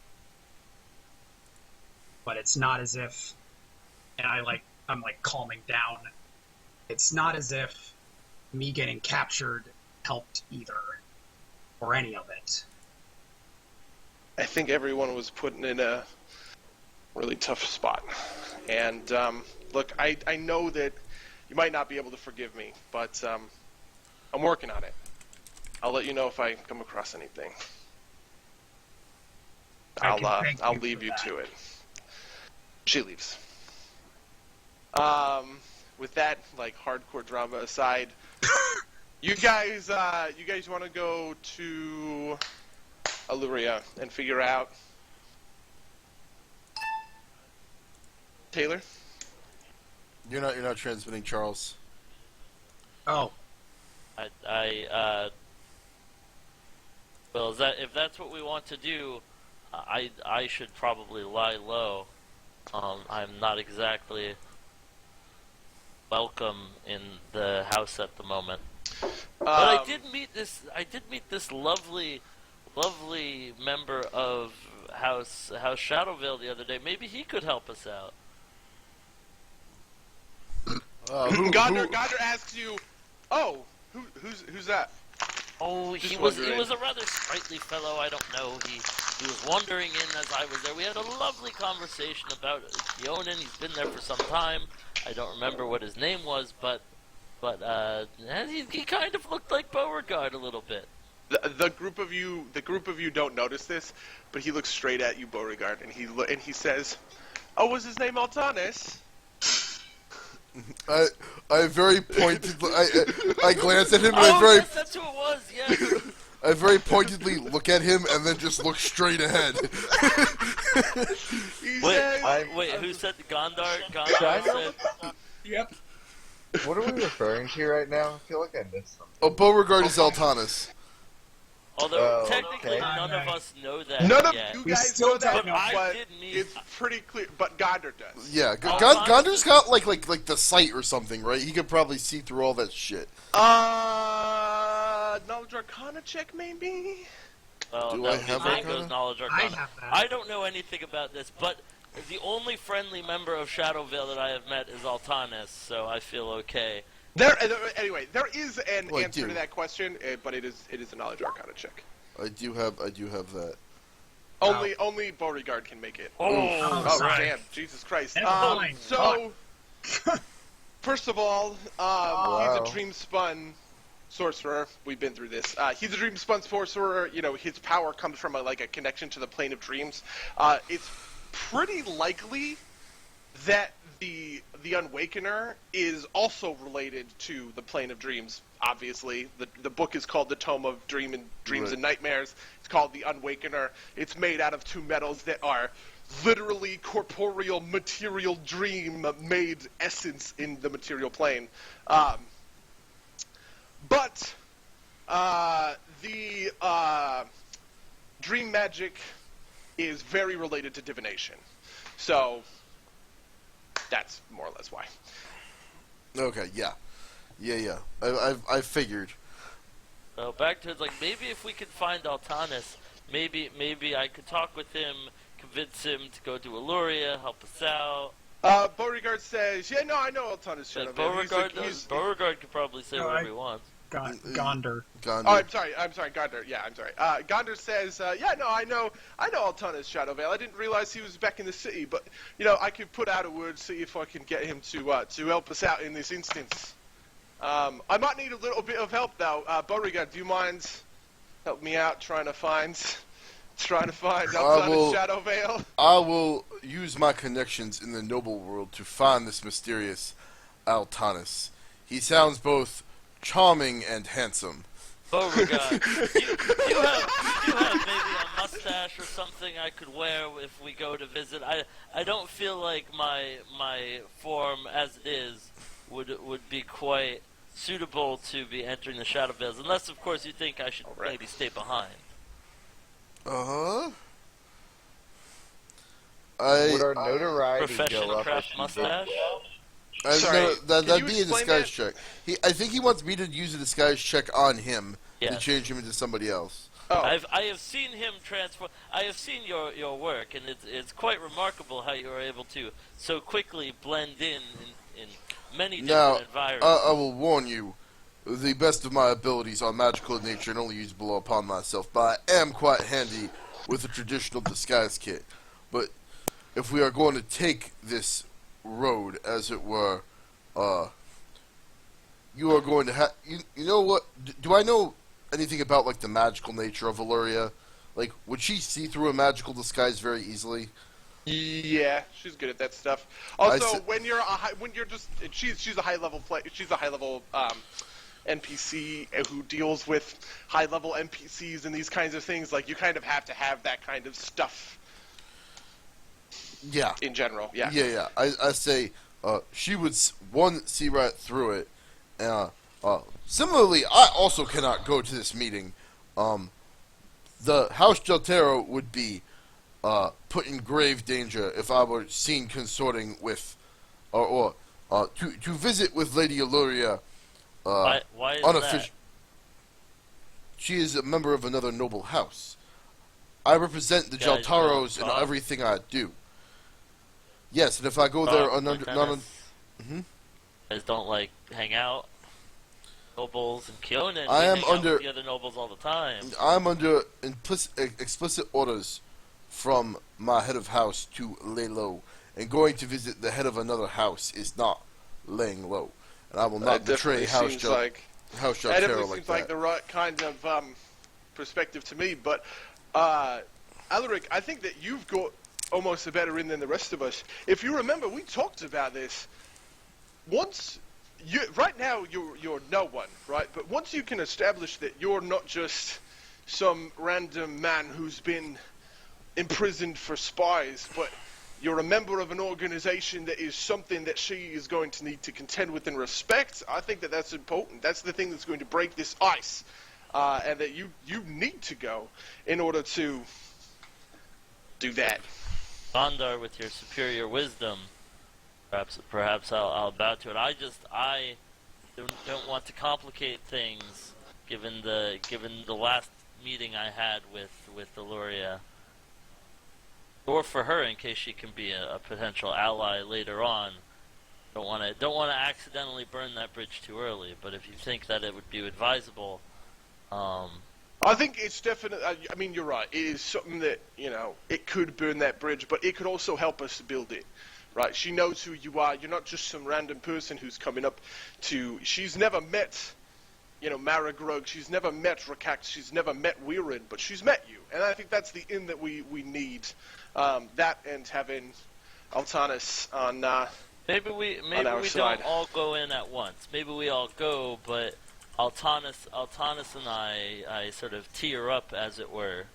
But it's not as if, and I'm like calming down. It's not as if me getting captured helped either, or any of it. I think everyone was put in a really tough spot. And look, I know that you might not be able to forgive me, but I'm working on it. I'll let you know if I come across anything. I'll leave you to it. She leaves. With that, like, hardcore drama aside, you guys want to go to Illyria and figure out Taylor? You're not transmitting, Charles. Oh, Well, if that's what we want to do, I should probably lie low. I'm not exactly welcome in the house at the moment. But I did meet this lovely member of House Shadowville the other day. Maybe he could help us out. Gondor asks you, "Oh, who's that?" Oh, Just he was wondering. a rather sprightly fellow. I don't know. He was wandering in as I was there. We had a lovely conversation about Keonan. He's been there for some time. I don't remember what his name was, but he kind of looked like Beauregard a little bit. The group of you don't notice this, but he looks straight at you, Beauregard, and he says, "Oh, was his name Altanis?" I very pointedly I glance at him and Yes, that's who it was. Yes. I very pointedly look at him and then just look straight ahead. Wait, who said Gondar? Gondar said. yep. What are we referring to right now? I feel like I missed something. Oh, Beauregard is Altanis. Although Oh, technically okay. none of us know that None of yet. you We guys still know that, don't know. but I did meet- it's pretty clear. But Gondor does. Yeah, Altanis Gondor's got like the sight or something, right? He could probably see through all that shit. Knowledge Arcana check, maybe? Well, Do no, I have his name Arcana? goes Knowledge I Arcana. have that. I don't know anything about this, but the only friendly member of Shadowvale that I have met is Altanis, so I feel okay. Anyway, there is an Well, I answer do. to that question, but it is a Knowledge Arcana check. I do have that. Only Beauregard can make it. Oh, Oh, sorry. damn. Jesus Christ. Never mind. So, first of all, Wow. he's a dream spun sorcerer. We've been through this. He's a dream spun sorcerer. You know, his power comes from a connection to the plane of dreams. It's pretty likely that the Unwakener is also related to the plane of dreams. Obviously, the book is called The Tome of Dreams Right. and Nightmares. It's called the Unwakener. It's made out of two metals that are literally corporeal, material dream made essence in the material plane. But the dream magic is very related to divination. So that's more or less why. Okay, yeah. I figured. So back to it's like maybe if we could find Altanis, maybe I could talk with him, convince him to go to Illuria, help us out. Beauregard says, "Yeah, no, I know Altanis But Shadowvale. Beauregard could probably say No, whatever he wants. Gonder. Gondor. Oh, I'm sorry, Gondor. Yeah, I'm sorry. Gondor says, "Yeah, no, I know Altanis Shadowvale. I didn't realize he was back in the city, but I could put out a word, see if I can get him to help us out in this instance. I might need a little bit of help though. Beauregard, do you mind help me out trying to find Altanis Shadowvale?" I will use my connections in the noble world to find this mysterious Altanis. He sounds both charming and handsome. Beauregard, you have maybe a mustache or something I could wear if we go to visit. I don't feel like my form as it is would be quite suitable to be entering the Shadow Vales, unless of course you think I should maybe stay behind. Uh-huh. Would our notoriety go Professional up craft if you mustache? Sorry, that'd can you be a explain disguise that? check. I think he wants me to use a disguise check on him to Yes. change him into somebody else. Oh, I have seen him transform. I have seen your work, and it's quite remarkable how you are able to so quickly blend in many Now, different environments. I will warn you, the best of my abilities are magical in nature and only usable upon myself, but I am quite handy with a traditional disguise kit. But if we are going to take this road, as it were, you are going to have... You know what? Do I know anything about, like, the magical nature of Illuria? Like, would she see through a magical disguise very easily? yeah, she's good at that stuff. Also, I she's a high level NPC who deals with high level NPCs and these kinds of things. Like, you kind of have to have that kind of stuff Yeah. in general. Yeah. Yeah. I say she would see right through it. Similarly, I also cannot go to this meeting. The House Geltero would be put in grave danger if I were seen consorting with, or to visit with Lady Illuria. Why is that? She is a member of another noble house. I represent the Guys Geltaros don't in talk? everything I do. Yes, and if I go there Guys don't like hang out. Nobles and Kyonan. I am hang out under- with the other nobles all the time. I'm under explicit orders from my head of house to lay low, and going to visit the head of another house is not laying low, and I will not betray House seems like that Geltero definitely like seems like that. the right kind of perspective to me. But Alaric, I think that you've got almost a better in than the rest of us. If you remember, we talked about this. Right now you're no one, right? But once you can establish that you're not just some random man who's been imprisoned for spies, but you're a member of an organization that is something that she is going to need to contend with and respect, I think that that's important. That's the thing that's going to break this ice, and that you need to go in order to do that. Gondar, with your superior wisdom, perhaps I'll bow to it. I don't want to complicate things, given the last meeting I had with Illuria, or for her in case she can be a potential ally later on. Don't want to accidentally burn that bridge too early. But if you think that it would be advisable, I think it's definitely. I mean, you're right. It is something that it could burn that bridge, but it could also help us build it. Right? She knows who you are. You're not just some random person who's coming up to. She's never met, Maragrug. She's never met Rakax. She's never met Weirin, but she's met you, and I think that's the in that we need. That and having Altanis on. maybe we side. don't all go in at once. Maybe we all go, but Altanis and I sort of tee her up, as it were.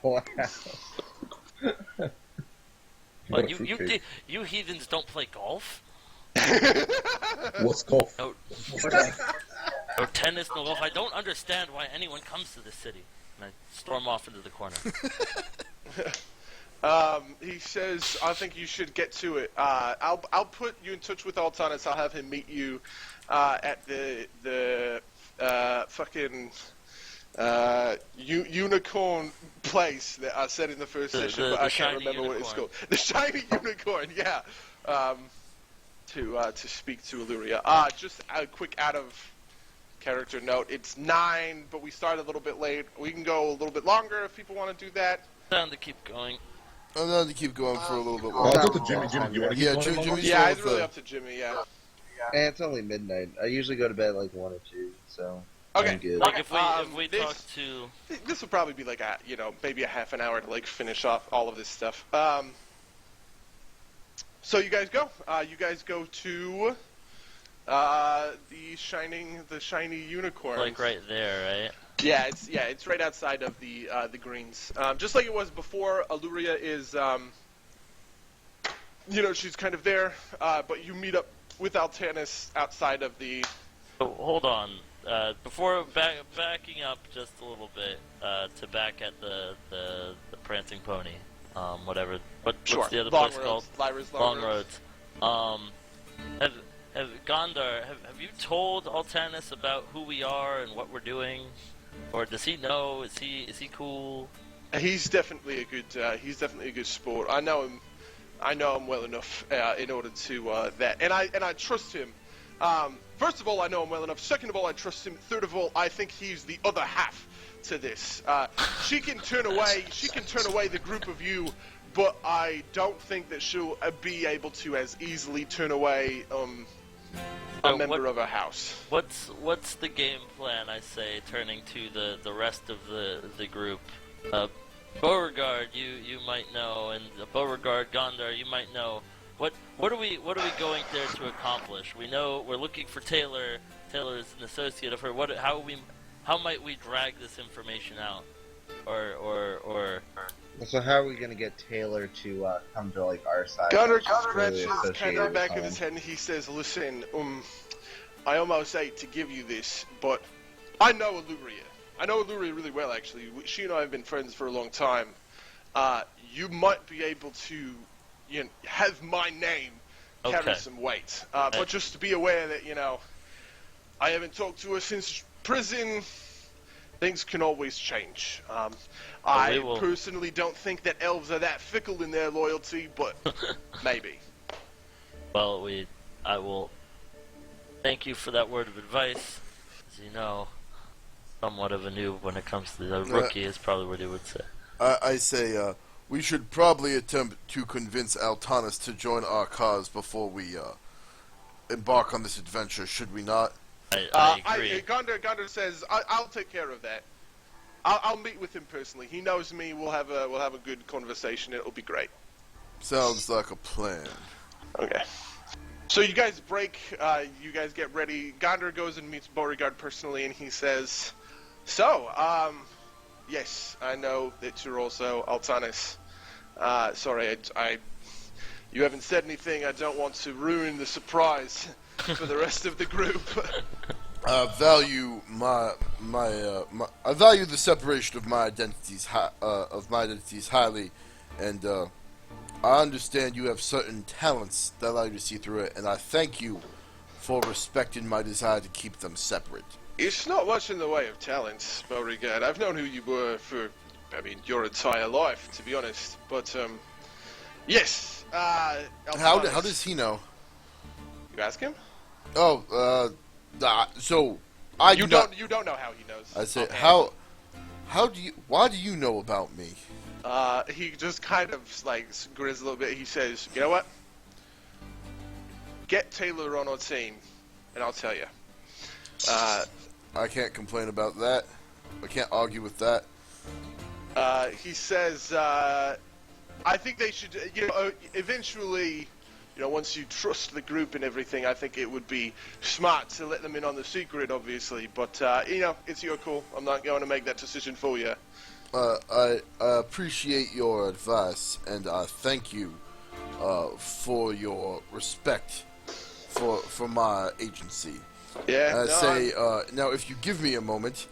Wow. But you heathens don't play golf? What's golf? No tennis, no golf. I don't understand why anyone comes to this city. And I storm off into the corner. He says, I think you should get to it. I'll put you in touch with Altanus. I'll have him meet you at the fucking unicorn place that I said in the first session, but I can't remember what it's called. The shiny unicorn, yeah. To speak to Illyria. Just a quick out of character note. It's 9, but we started a little bit late. We can go a little bit longer if people want to do that. Time to keep going. I'm going to keep going for a little bit I'll longer. go to Jimmy. Jimmy, you want to keep going? Jimmy's Yeah, going it's with really the- up to Jimmy, yeah. And it's only midnight. I usually go to bed at like 1 or 2, so Okay. I'm good. Like if we this- talk to This will probably be like maybe a half an hour to like finish off all of this stuff. So you guys go. You guys go to the shiny unicorn. like right there, right? Yeah, it's right outside of the greens. Just like it was before. Illyria is she's kind of there, but you meet up with Altanus outside of the. Oh, hold on. Before backing up just a little bit to back at the prancing pony, whatever. What's the other Long place called? Lyra's Long Roads. Have Gondar, have you told Altanus about who we are and what we're doing, or does he know? Is he cool? He's definitely a good sport. I know him well enough in order to that, and I trust him. First of all, I know him well enough. Second of all, I trust him. Third of all, I think he's the other half to this. She can turn away the group of you, but I don't think that she'll be able to as easily turn away a member of her house. What's the game plan? I say, turning to the rest of the group. Beauregard, you might know, and Beauregard, Gondar, you might know. What are we going there to accomplish? We know we're looking for Taylor. Taylor is an associate of her. How might we drag this information out? Or So how are we gonna get Taylor to come to like our side? Gunnar Really scratches kind of associated the back with of his him. head and he says, "Listen, I almost hate to give you this, but I know Illyria. I know Illyria really well, actually. She and I have been friends for a long time. You might be able to, have my name carry Okay. some weight. But just to be aware that, I haven't talked to her since prison. Things can always change. I personally don't think that elves are that fickle in their loyalty, but maybe." well, I will thank you for that word of advice. As you know, somewhat of a noob when it comes to the rookie is probably what he would say. I say we should probably attempt to convince Altanus to join our cause before we embark on this adventure, should we not? I agree. Gondar says, "I'll take care of that. I'll meet with him personally. He knows me. We'll have a good conversation. It'll be great." Sounds like a plan. Okay. So you guys break. You guys get ready. Gondar goes and meets Beauregard personally, and he says, "So, yes, I know that you're also Altanus. Sorry, you haven't said anything. I don't want to ruin the surprise for the rest of the group." I value I value the separation of my identities highly, and I understand you have certain talents that allow you to see through it, and I thank you for respecting my desire to keep them separate. It's not much in the way of talents, Beauregard. I've known who you were for, your entire life, to be honest. But, yes. How Altanus. does he know? You ask him? Oh, so I You do not. don't know how he knows. I say offhand. why do you know about me? He just kind of grins a little bit. He says, "You know what? Get Taylor on our team, and I'll tell you." I can't complain about that. I can't argue with that. He says, "I think they should. Eventually, once you trust the group and everything, I think it would be smart to let them in on the secret, obviously. But it's your call. I'm not going to make that decision for you." I appreciate your advice, and I thank you for your respect for my agency. Yeah. Now if you give me a moment,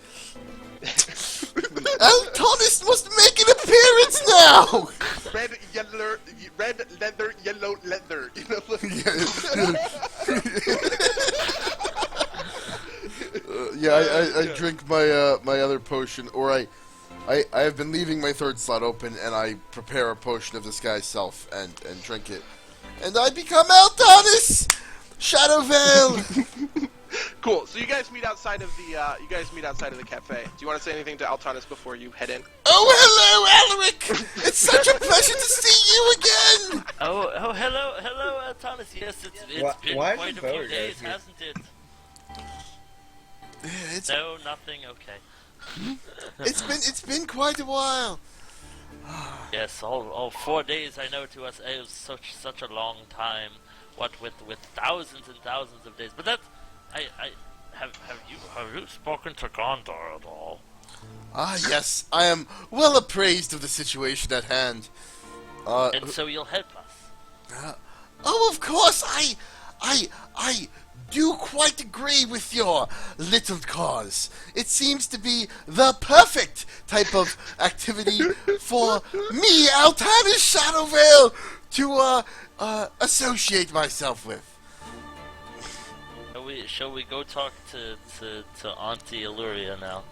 Altanus must make an appearance now. red leather, yellow leather. You know, I drink my my other potion, or I have been leaving my third slot open, and I prepare a potion of disguise self and drink it, and I become Altanis Shadowvale. Cool. So you guys meet outside of the cafe. Do you want to say anything to Altanis before you head in? Oh, hello, Alaric! It's such a pleasure to see you again. Oh, hello, Thomas. Yes, it's been why quite is a few Beauregard days, here? hasn't it? It's No, nothing. Okay. it's been quite a while. Yes, all 4 days. I know to us elves such a long time. What with thousands and thousands of days. But that's have you spoken to Gondor at all? Ah, yes, I am well appraised of the situation at hand. And so you'll help us. Oh, of course, I do quite agree with your little cause. It seems to be the perfect type of activity for me, Altanis Shadowvale, to associate myself with. Shall we go talk to Auntie Illuria now?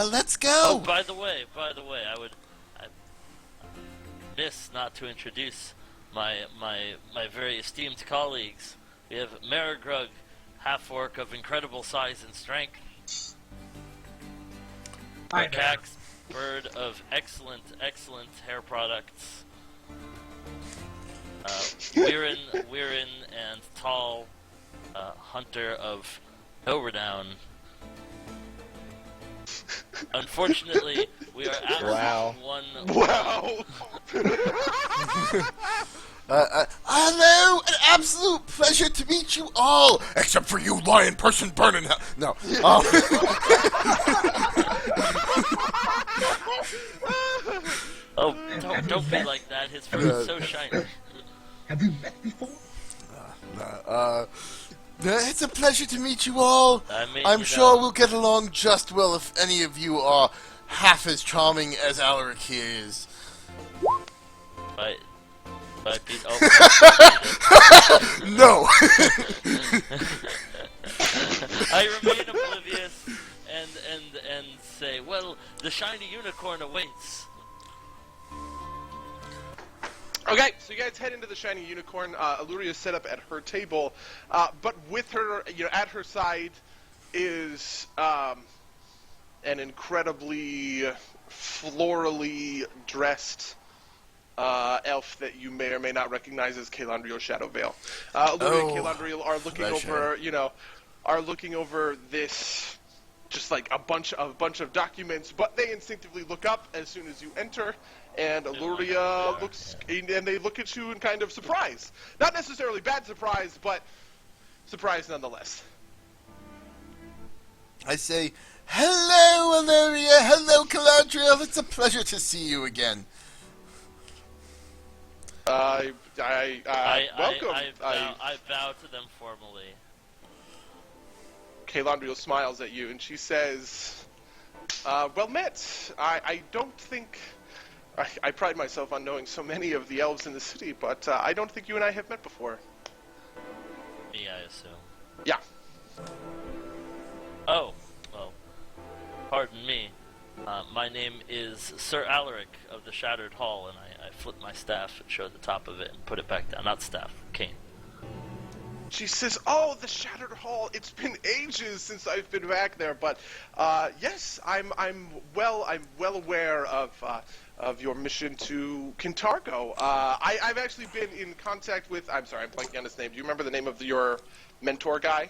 Let's go. Oh, by the way, I miss not to introduce my very esteemed colleagues. We have Marigrug, half-orc of incredible size and strength. Hi there. Cax, bird of excellent hair products. Weirin and Tall, hunter of no renown. Unfortunately, we are out Wow. one. Wow. Hello, an absolute pleasure to meet you all, except for you, lion person burning hell. No. Oh, don't be like that. His fur is so shiny. Have you met before? It's a pleasure to meet you all. I'm sure we'll get along just well if any of you are half as charming as Alaric here is. But be, oh, No. I remain oblivious and say, well, the shiny unicorn awaits. Okay, so you guys head into the Shiny Unicorn. Illuria is set up at her table, but with her, at her side is an incredibly florally dressed elf that you may or may not recognize as Calandriel Shadowvale. Illuria and Calandriel are looking over this, just like a bunch of documents, but they instinctively look up as soon as you enter. And Illuria looks, and they look at you in kind of surprise. Not necessarily bad surprise, but surprise nonetheless. I say, hello, Illuria. Hello, Calandriel. It's a pleasure to see you again. Welcome. I bow to them formally. Calandriel smiles at you, and she says, well met. I don't think... I pride myself on knowing so many of the elves in the city, but I don't think you and I have met before. Me, I assume. Yeah. Oh, well, pardon me. My name is Sir Alaric of the Shattered Hall, and I flip my staff and show the top of it and put it back down. Not staff, cane. She says, "Oh, the Shattered Hall. It's been ages since I've been back there, but yes, I'm well aware of your mission to Kintargo. I've actually been in contact with. I'm sorry, I'm blanking on his name. Do you remember the name of your mentor guy?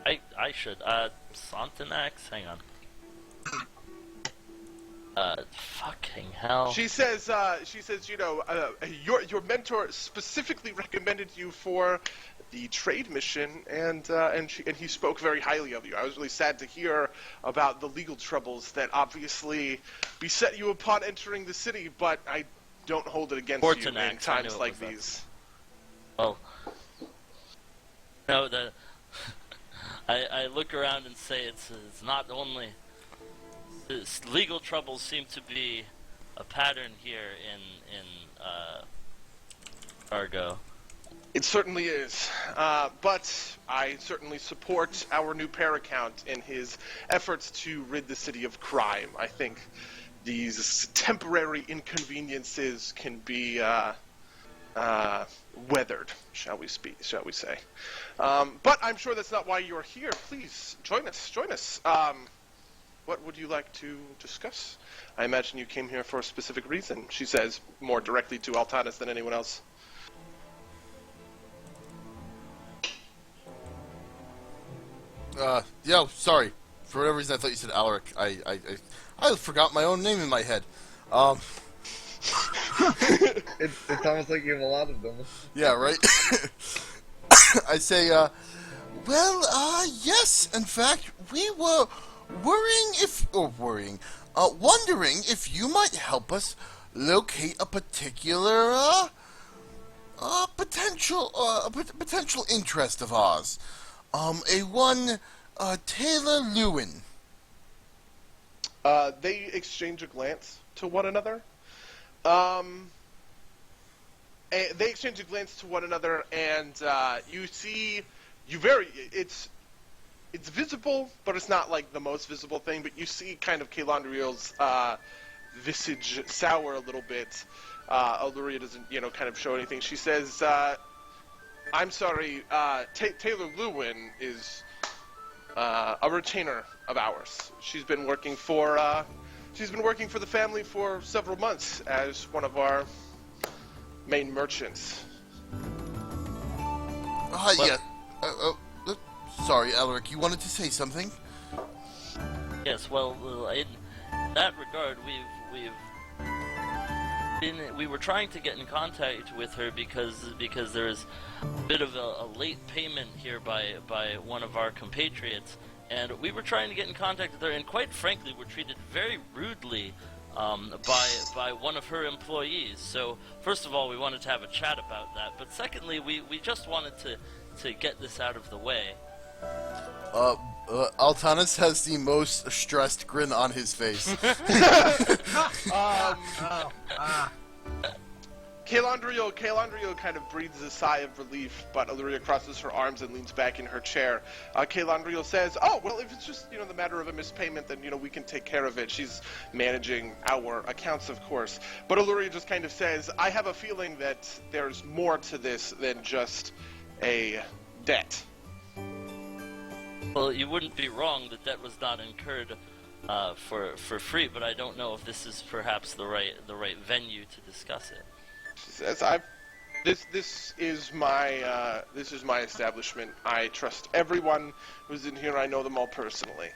I should. Sontanax? Hang on. Fucking hell. She says, your mentor specifically recommended you for the trade mission, and he spoke very highly of you. I was really sad to hear about the legal troubles that obviously beset you upon entering the city, but I don't hold it against you in times like these. Well, no, I look around and say it's not only This legal troubles seem to be a pattern here in Argo. It certainly is, but I certainly support our new Paracount in his efforts to rid the city of crime. I think these temporary inconveniences can be weathered, shall we say. But I'm sure that's not why you're here. Please, join us. What would you like to discuss? I imagine you came here for a specific reason, she says, more directly to Altanis than anyone else. Sorry. For whatever reason, I thought you said Alaric. I forgot my own name in my head. It's almost like you have a lot of them. Yeah, right? I say, yes, in fact, we were wondering if you might help us locate a particular, potential interest of ours. Taylor Lewin. They exchange a glance to one another. And you see, it's visible, but it's not like the most visible thing. But you see, kind of Calandriel's visage sour a little bit. Illyria doesn't, kind of show anything. She says, "I'm sorry, Taylor Lewin is a retainer of ours. She's been working for the family for several months as one of our main merchants." Yeah. Sorry, Alaric, you wanted to say something? Yes, well, in that regard, we were trying to get in contact with her because there's a bit of a late payment here by one of our compatriots, and we were trying to get in contact with her, and quite frankly, we're treated very rudely by one of her employees. So, first of all, we wanted to have a chat about that, but secondly, we just wanted to get this out of the way. Altanis has the most stressed grin on his face. Calandrio kind of breathes a sigh of relief, but Illyria crosses her arms and leans back in her chair. Calandrio says, "Oh, well, if it's just, the matter of a mispayment, then, we can take care of it." She's managing our accounts, of course. But Illyria just kind of says, "I have a feeling that there's more to this than just a debt." Well, you wouldn't be wrong. The debt was not incurred for free, but I don't know if this is perhaps the right venue to discuss it. She says, This is my establishment. I trust everyone who's in here. I know them all personally.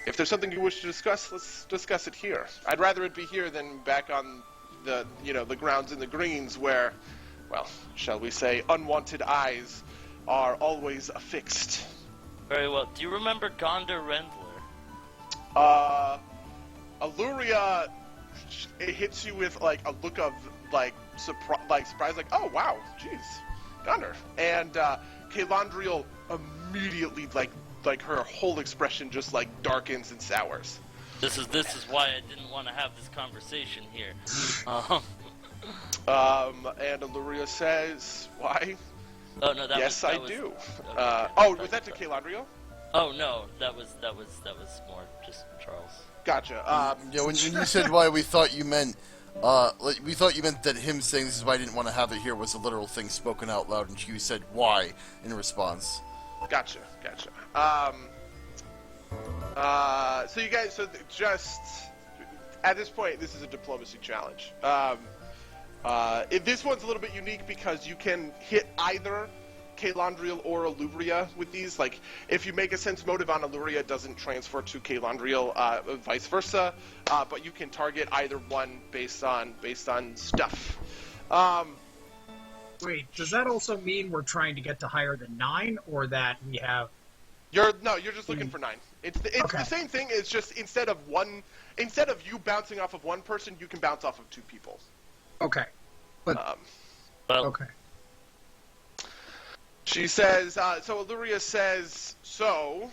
If there's something you wish to discuss, let's discuss it here. I'd rather it be here than back on the grounds in the greens where, well, shall we say, unwanted eyes are always affixed. Very well. Do you remember Gondor Rendler? Illyria, it hits you with a look of surprise, oh wow, jeez, Gondor. And Calandriel immediately her whole expression just darkens and sours. This is why I didn't want to have this conversation here. And Illyria says, "Why?" Oh no, yes, I was, do. Okay, was that to Calandriel? Oh no, that was more just Charles. Gotcha. When you said why, we thought you meant that him saying this is why I didn't want to have it here was a literal thing spoken out loud, and you said why in response. Gotcha. So you guys, just at this point, this is a diplomacy challenge. This one's a little bit unique because you can hit either Calandriel or Illyria with these. If you make a sense motive on Illyria, it doesn't transfer to Calandriel, vice versa. But you can target either one based on stuff. Wait, does that also mean we're trying to get to higher than 9, or that we have? You're just looking for 9. It's Okay. the same thing. It's just instead of you bouncing off of one person, you can bounce off of 2 people. Okay, but okay. She says, so Illyria says, so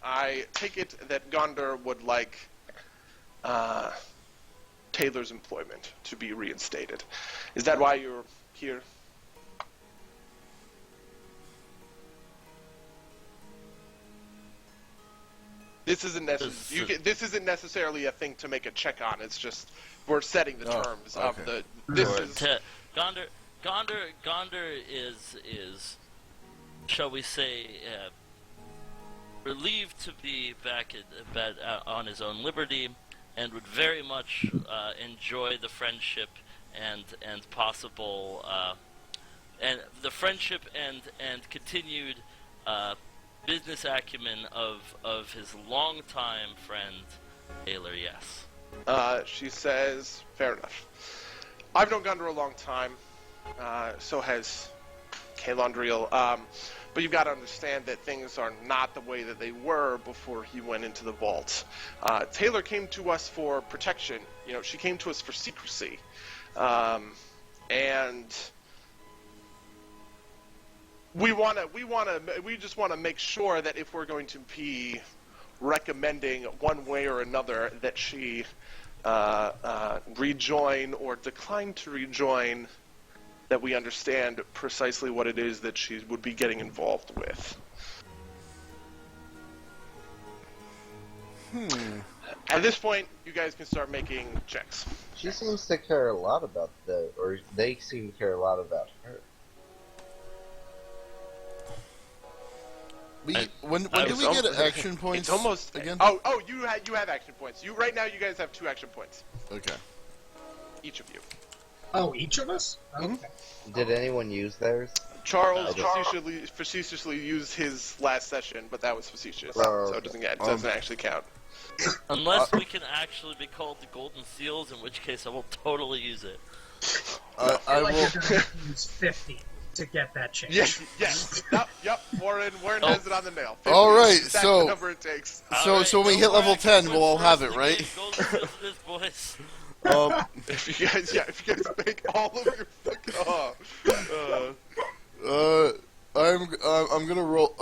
I take it that Gondor would like Taylor's employment to be reinstated. Is that why you're here? This isn't this isn't necessarily a thing to make a check on. It's just we're setting the terms of the. This is Gondor is, shall we say, relieved to be back on his own liberty, and would very much enjoy the friendship and possible and the friendship and continued business acumen of his longtime friend Taylor. Yes. She says, fair enough. I've known Gondor a long time. So has Caelandriel. But you've got to understand that things are not the way that they were before he went into the vault. Taylor came to us for protection. You know, she came to us for secrecy. And we just want to make sure that if we're going to be recommending one way or another that she rejoin or decline to rejoin, that we understand precisely what it is that she would be getting involved with. At this point, you guys can start making checks. She seems to care a lot about or they seem to care a lot about her. When do we get action points? It's almost again. Oh, you have action points. Right now, you guys have 2 action points. Okay. Each of you. Oh, each of us? Okay. Did anyone use theirs? Charles facetiously used his last session, but that was facetious, so it doesn't actually count. Unless we can actually be called the Golden Seals, in which case I will totally use it. I feel like you're going to use 50 to get that change. Yes. Yep. Warren has it on the nail. 50 all right, that's so the number it takes. So when we hit level 10, we'll all have it, right? Golden Seals it is, boys. If you guys make all of your fucking I'm gonna roll.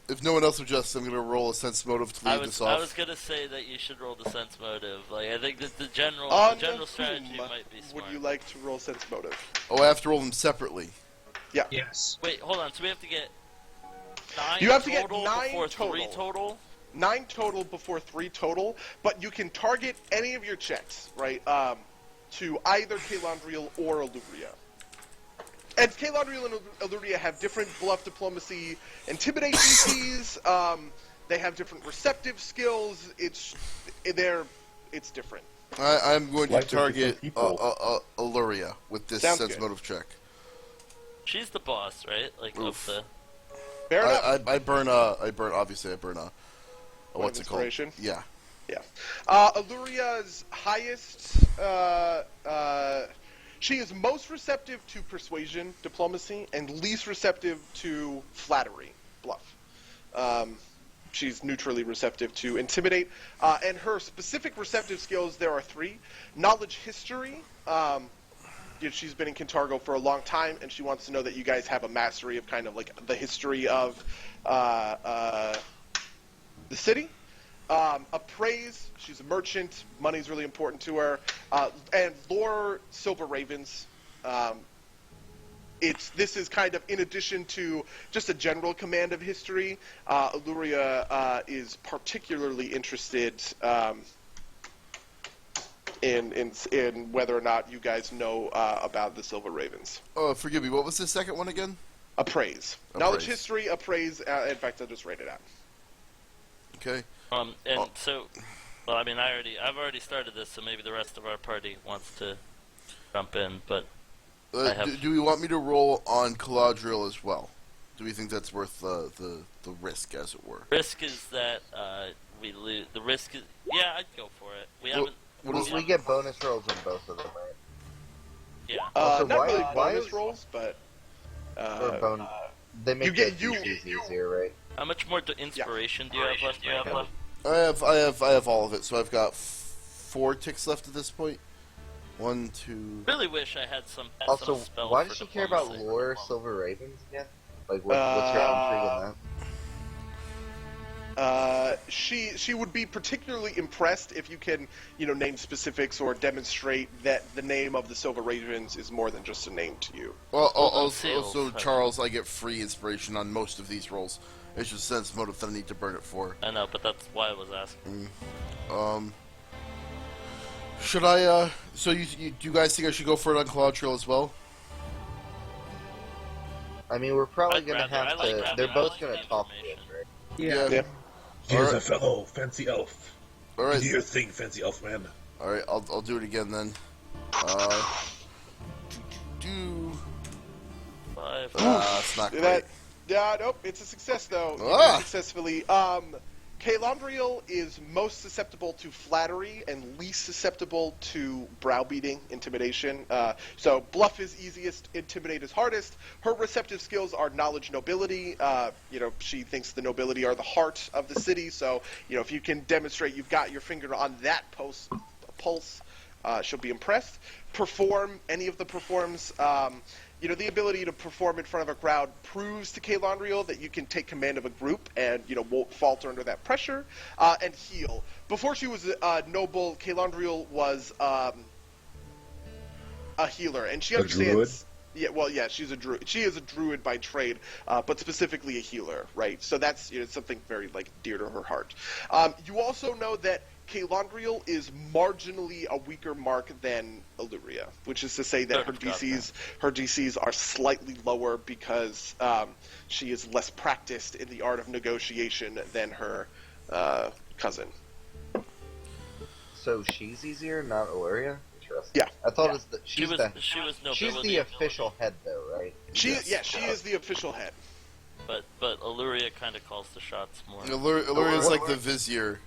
If no one else adjusts, I'm gonna roll a sense motive to lead this off. I was gonna say that you should roll the sense motive. Like, I think that the general strategy might be smart. Would you like to roll sense motive? Oh, I have to roll them separately. Yeah. Yes. Wait, hold on. So we have to get 9 You have to total get 9 before total. 3 total? 9 total before 3 total, but you can target any of your checks, right, to either Caelandriel or Illuria. And Caelandriel and Illuria have different bluff, diplomacy, intimidation keys. They have different receptive skills. It's different. I'm going to Like target different people. Illuria with this Sounds sense good. motive check. She's the boss, right? Like, of the... Fair enough. I burn obviously I burn what's it called? Inspiration? Yeah. Yeah. Illuria's highest, she is most receptive to persuasion, diplomacy, and least receptive to flattery, bluff. She's neutrally receptive to intimidate. And her specific receptive skills, there are 3. Knowledge history. She's been in Kintargo for a long time, and she wants to know that you guys have a mastery of kind of like the history of the city. Appraise, she's a merchant, money's really important to her. And lore silver ravens. This is kind of in addition to just a general command of history. Illuria is particularly interested in whether or not you guys know about the silver ravens. Oh, forgive me. What was the second one again? Appraise. Knowledge history, appraise. In fact, I'll just write it out. Okay. So, well, I mean, I've already started this, so maybe the rest of our party wants to jump in, but do we want me to roll on Caladriel as well? Do we think that's worth the risk, as it were? Risk is that we lose. The risk is, yeah, I'd go for it. We get bonus rolls on both of them, right? Yeah. Not why- really why bonus is- rolls, but They make get- the DCs easier, right? How much more inspiration do you have left? I have all of it, so I've got 4 ticks left at this point. 1, 2. Really wish I had some. Also, some spell why for does she care about diplomacy. lore silver ravens again? Like, what's your intrigue in that? She would be particularly impressed if you can, name specifics or demonstrate that the name of the Silver Ravens is more than just a name to you. Well, Golden also, seals. Charles, I get free inspiration on most of these rolls. It's just sense motive that I need to burn it for. I know, but that's why I was asking. Should I, so you guys think I should go for it on Claudiel as well? I mean, we're probably I'd gonna rather- have I like to. having They're all both the gonna talk to us, information. right? Yeah. Here's a Alright. fellow fancy elf. Alright, Do your thing, fancy elf man. alright, I'll do it again then. Do. Five. It's not great. Nope, it's a success though. Ah! Successfully. Caelandriel is most susceptible to flattery and least susceptible to browbeating, intimidation. So bluff is easiest, intimidate is hardest. Her receptive skills are knowledge, nobility. She thinks the nobility are the heart of the city. So, if you can demonstrate you've got your finger on that pulse, she'll be impressed. Perform any of the performs. The ability to perform in front of a crowd proves to Caelandriel that you can take command of a group and, won't falter under that pressure. And heal. Before she was noble, Caelandriel was a healer, and she understands. Druid? Yeah, she's a druid. She is a druid by trade, but specifically a healer, right? So that's something very dear to her heart. You also know that Caelandriel is marginally a weaker mark than Illyria, which is to say that her DCs are slightly lower because she is less practiced in the art of negotiation than her cousin. So she's easier, not Illyria? Interesting. Yeah. I thought Yeah. it was the, She she's was the nobility. she's the official head, though, right? She is the official head. But Illyria kind of calls the shots more. Illyria's like the vizier.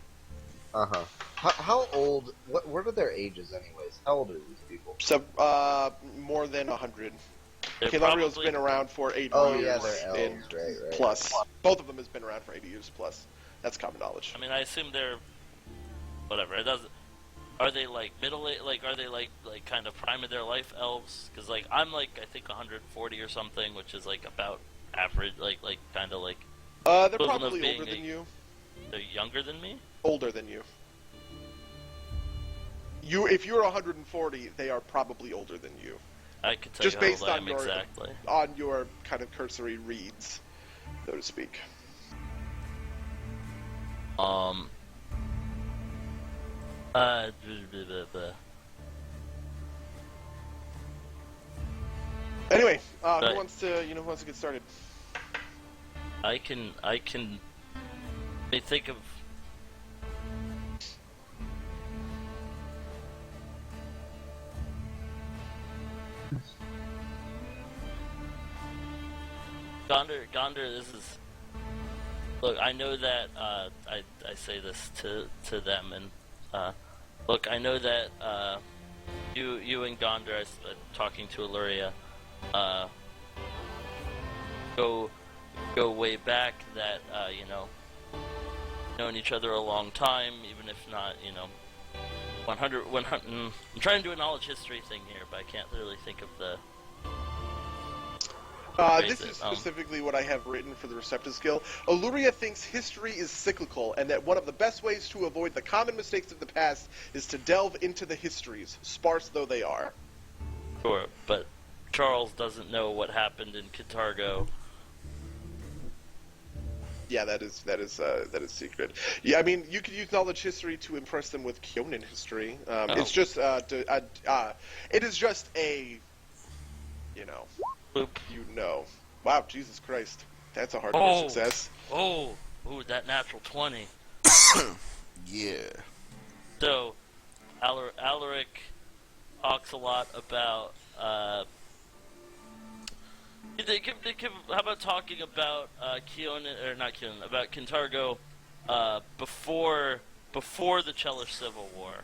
Uh-huh. How old? What are their ages, anyways? How old are these people? So more than 100. They're Caelandriel's probably- been around for 80 Oh years. yeah, they're and elves, right? plus. Both of them has been around for 80 years plus. That's common knowledge. I mean, I assume they're whatever. It doesn't. Are they middle age? Are they kind of prime of their life elves? Because I'm I think 140 or something, which is about average. Kind of They're equivalent of probably being older than you. they're younger than me. Older than you. If you're 140, they are probably older than you. I could tell Just you how based old I on am your exactly. on your kind of cursory reads, so to speak. Blah, blah, blah. Anyway, who Right. wants to get started? I can. Let me think of. Gondor, this is. Look, I know that I say this to them, and look, I know that you and Gondor, talking to Illyria, go way back. That known each other a long time, even if not 100. I'm trying to do a knowledge history thing here, but I can't really think of the. This is specifically what I have written for the receptive skill. Illyria thinks history is cyclical, and that one of the best ways to avoid the common mistakes of the past is to delve into the histories, sparse though they are. Sure, but Charles doesn't know what happened in Catargo. Yeah, that is secret. Yeah, I mean, you could use knowledge history to impress them with Kyonin history. It's just it is just a Boop. Wow, Jesus Christ, that's a hard success. Oh, that natural 20. Yeah. So, Alaric talks a lot about. How about talking about Kyonin, or not Kyonin, about Kintargo before the Chelish Civil War?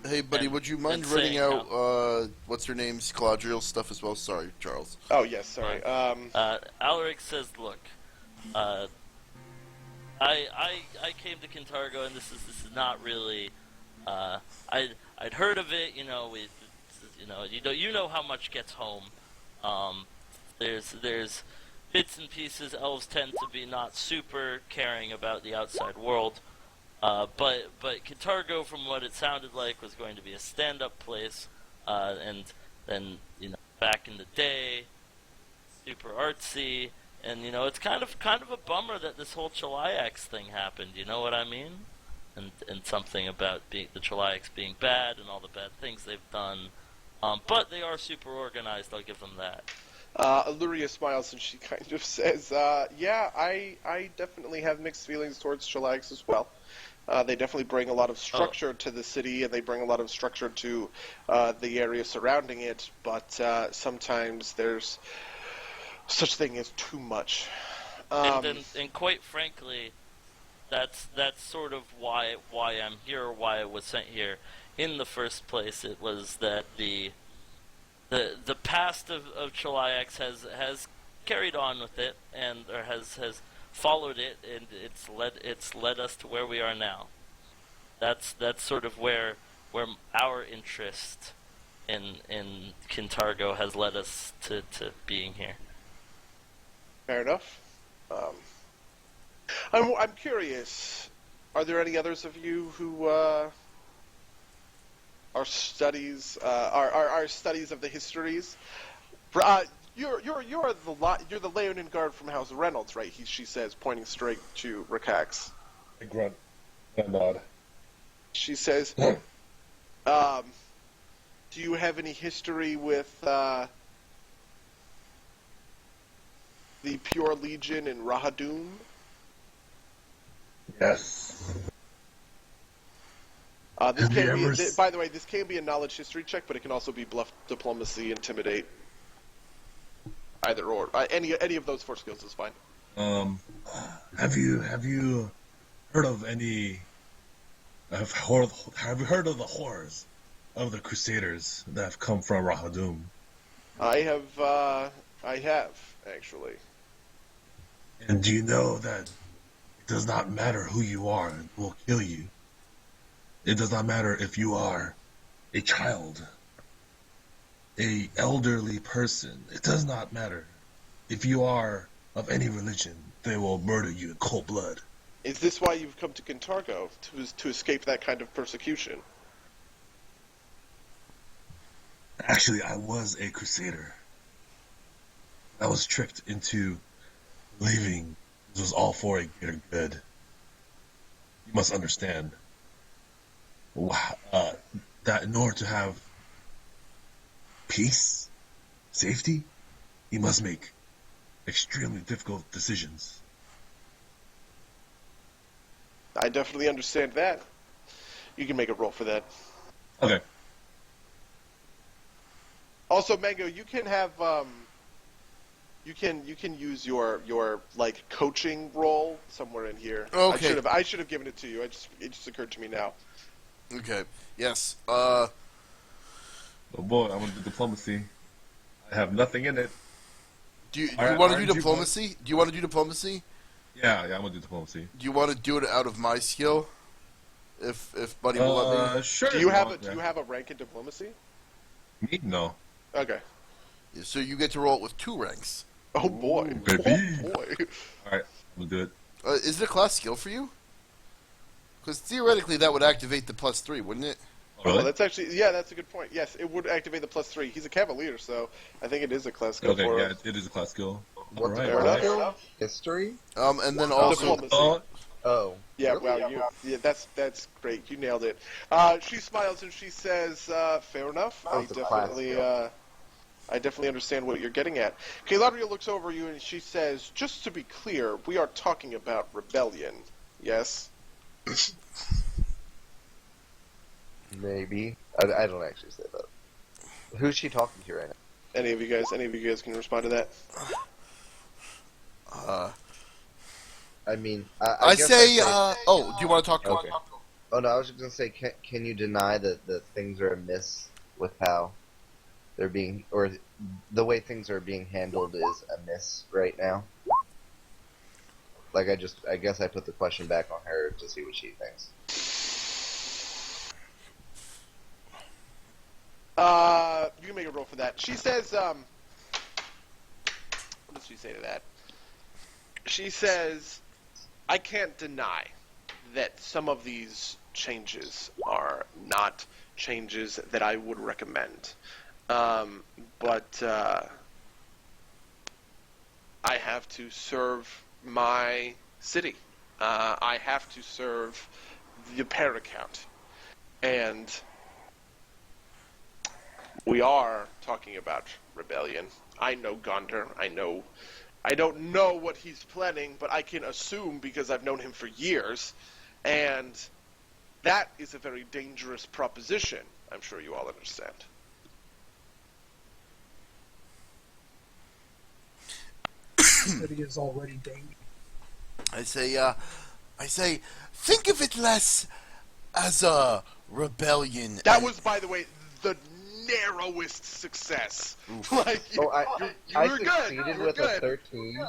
Hey, buddy, would you mind and reading saying out what's her name's Claudiel stuff as well? Sorry, Charles. Oh yes, sorry. Alaric says, "Look, I came to Kintargo, and this is not really. I'd heard of it. You know how much gets home. There's bits and pieces, elves tend to be not super caring about the outside world. But Catargo, from what it sounded like, was going to be a stand-up place, and then back in the day, super artsy, and it's kind of a bummer that this whole Cheliax thing happened. You know what I mean? And something about the Cheliax being bad and all the bad things they've done. But they are super organized. I'll give them that. Illyria smiles and she kind of says, "Yeah, I definitely have mixed feelings towards Cheliax as well. They definitely bring a lot of structure to the city, and they bring a lot of structure to the area surrounding it. But sometimes there's such thing as too much." And quite frankly, that's sort of why I'm here, why I was sent here in the first place. It was that the past of Cheliax has carried on with it, or has followed it, and it's led us to where we are now. That's sort of where our interest in Kintargo has led us to being here. Fair enough. I'm curious. Are there any others of you who are studies of the histories? You're the Leonin guard from House Reynolds, right? She says, pointing straight to Rakax. I grunt and nod. She says, "Do you have any history with the Pure Legion in Rahadum?" Yes. By the way, this can be a knowledge history check, but it can also be bluff, diplomacy, intimidate. Either or. Any of those 4 skills is fine. Have you heard of any? Have you heard of the horrors of the Crusaders that have come from Rahadum? I have actually. And do you know that it does not matter who you are, it will kill you. It does not matter if you are a child, a elderly person. It does not matter. If you are of any religion, they will murder you in cold blood. Is this why you've come to Kintargo, to escape that kind of persecution? Actually, I was a crusader. I was tricked into believing this was all for a greater good. You must understand that in order to have peace, safety, you must make extremely difficult decisions. I definitely understand that. You can make a roll for that. Okay. Also, Mango, you can have you can use your like coaching role somewhere in here. Okay. I should have given it to you. It just occurred to me now. Okay. Yes. Oh boy, I'm gonna do diplomacy. I have nothing in it. Do you Alright, want to do RNG diplomacy? Do you want to do diplomacy? Yeah, I'm gonna do diplomacy. Do you want to do it out of my skill? If Buddy will let me. Sure. Do you have a rank in diplomacy? Me? No. Okay. Yeah, so you get to roll it with 2 ranks. Oh boy. baby. Oh boy. Alright, I'm gonna do it. Is it a class skill for you? Because theoretically that would activate the +3, wouldn't it? Oh, really? Oh, that's actually that's a good point. Yes, it would activate the +3. He's a cavalier, so I think it is a class skill Okay, for yeah, him. it is a class skill. What's Alright, the fair class enough. skill? History? And then also Diplomacy. Oh. Yeah, Really? wow, that's great. You nailed it. She smiles and she says, "Fair enough. That's a class skill. I definitely understand what you're getting at." Galadriel looks over you and she says, "Just to be clear, we are talking about rebellion. Yes." Maybe. I don't actually say that. Who's she talking to right now? Any of you guys can respond to that? I mean, I guess say. I'd Do you want to talk? Okay. Oh no, I was just gonna say, can you deny that things are amiss with how they're being, or the way things are being handled is amiss right now? Like, I guess I put the question back on her to see what she thinks. You can make a roll for that. She says, what does she say to that? She says, I can't deny that some of these changes are not changes that I would recommend. But I have to serve my city. I have to serve the Paracount. And we are talking about rebellion. I know Gondor. I don't know what he's planning, but I can assume because I've known him for years. And that is a very dangerous proposition. I'm sure you all understand. City is already dangerous. I say, think of it less as a rebellion. That was, by the way, the narrowest success. Like, Oh, I were good. succeeded You were with good. a 13.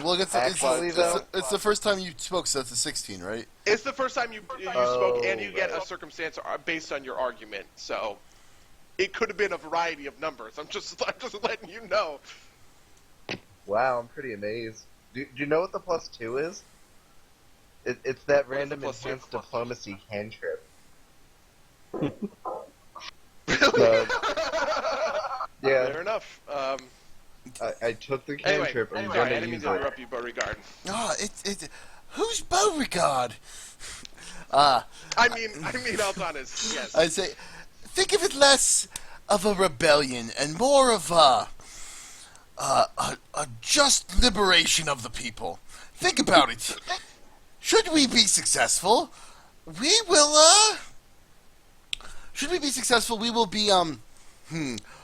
Well, Actually, though- it's the first time you spoke, so that's a 16, right? It's the first time you Oh, spoke, and you get a right. circumstance based on your argument. So it could have been a variety of numbers. I'm just letting you know. Wow, I'm pretty amazed. Do you know what the +2 is? It's that What is the random +2? intense diplomacy cantrip. Really? Yeah, Fair enough. I took the Anyway, cantrip and I'm sorry, I gonna didn't mean use to it. interrupt you, Beauregard. Ah, who's Beauregard? I mean, Altanis, yes. I say, think of it less of a rebellion and more of a just liberation of the people. Think about it. Should we be successful, we will, should we be successful, we will be,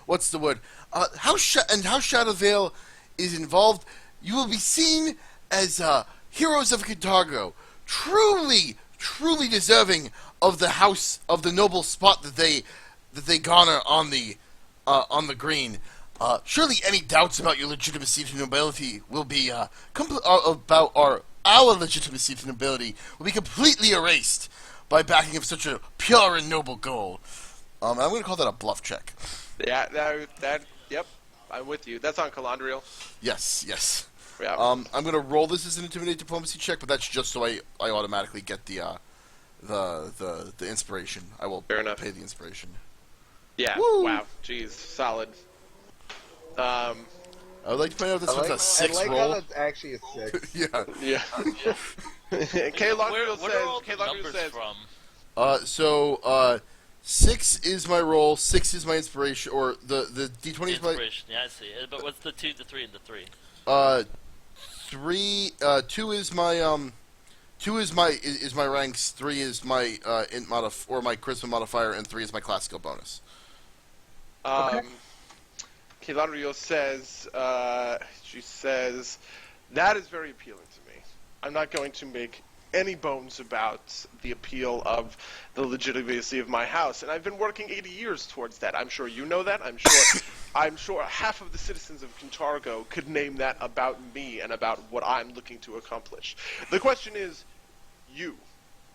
what's the word? How Shadowvale is involved, you will be seen as, heroes of Carthago, truly deserving of the house, of the noble spot that they garner on the green. Surely any doubts about your legitimacy to nobility will be, about our legitimacy to nobility will be completely erased by backing of such a pure and noble goal. I'm going to call that a bluff check. Yeah, yep, I'm with you. That's on Calandriel. Yes. Yeah. I'm going to roll this as an intimidate diplomacy check, but that's just so I automatically get the inspiration. I will Fair enough. pay the inspiration. Yeah. Woo! Wow. Jeez. Solid. I would like to point out this was a 6 I like roll. how that's actually a 6. Yeah. Yeah. K. Where Laundriel are all says. K. the Laundriel numbers says. from? So 6 is my roll, 6 is my inspiration, or the D20 is my Inspiration, yeah, I see. But what's the 2, the 3, and the 3? 2 is my 2 is my ranks, 3 is my int or my charisma modifier, and 3 is my class skill bonus. K. Laundriel says. She says, that is very appealing to me. I'm not going to make any bones about the appeal of the legitimacy of my house, and I've been working 80 years towards that. I'm sure you know that. I'm sure half of the citizens of Carthago could name that about me and about what I'm looking to accomplish. The question is,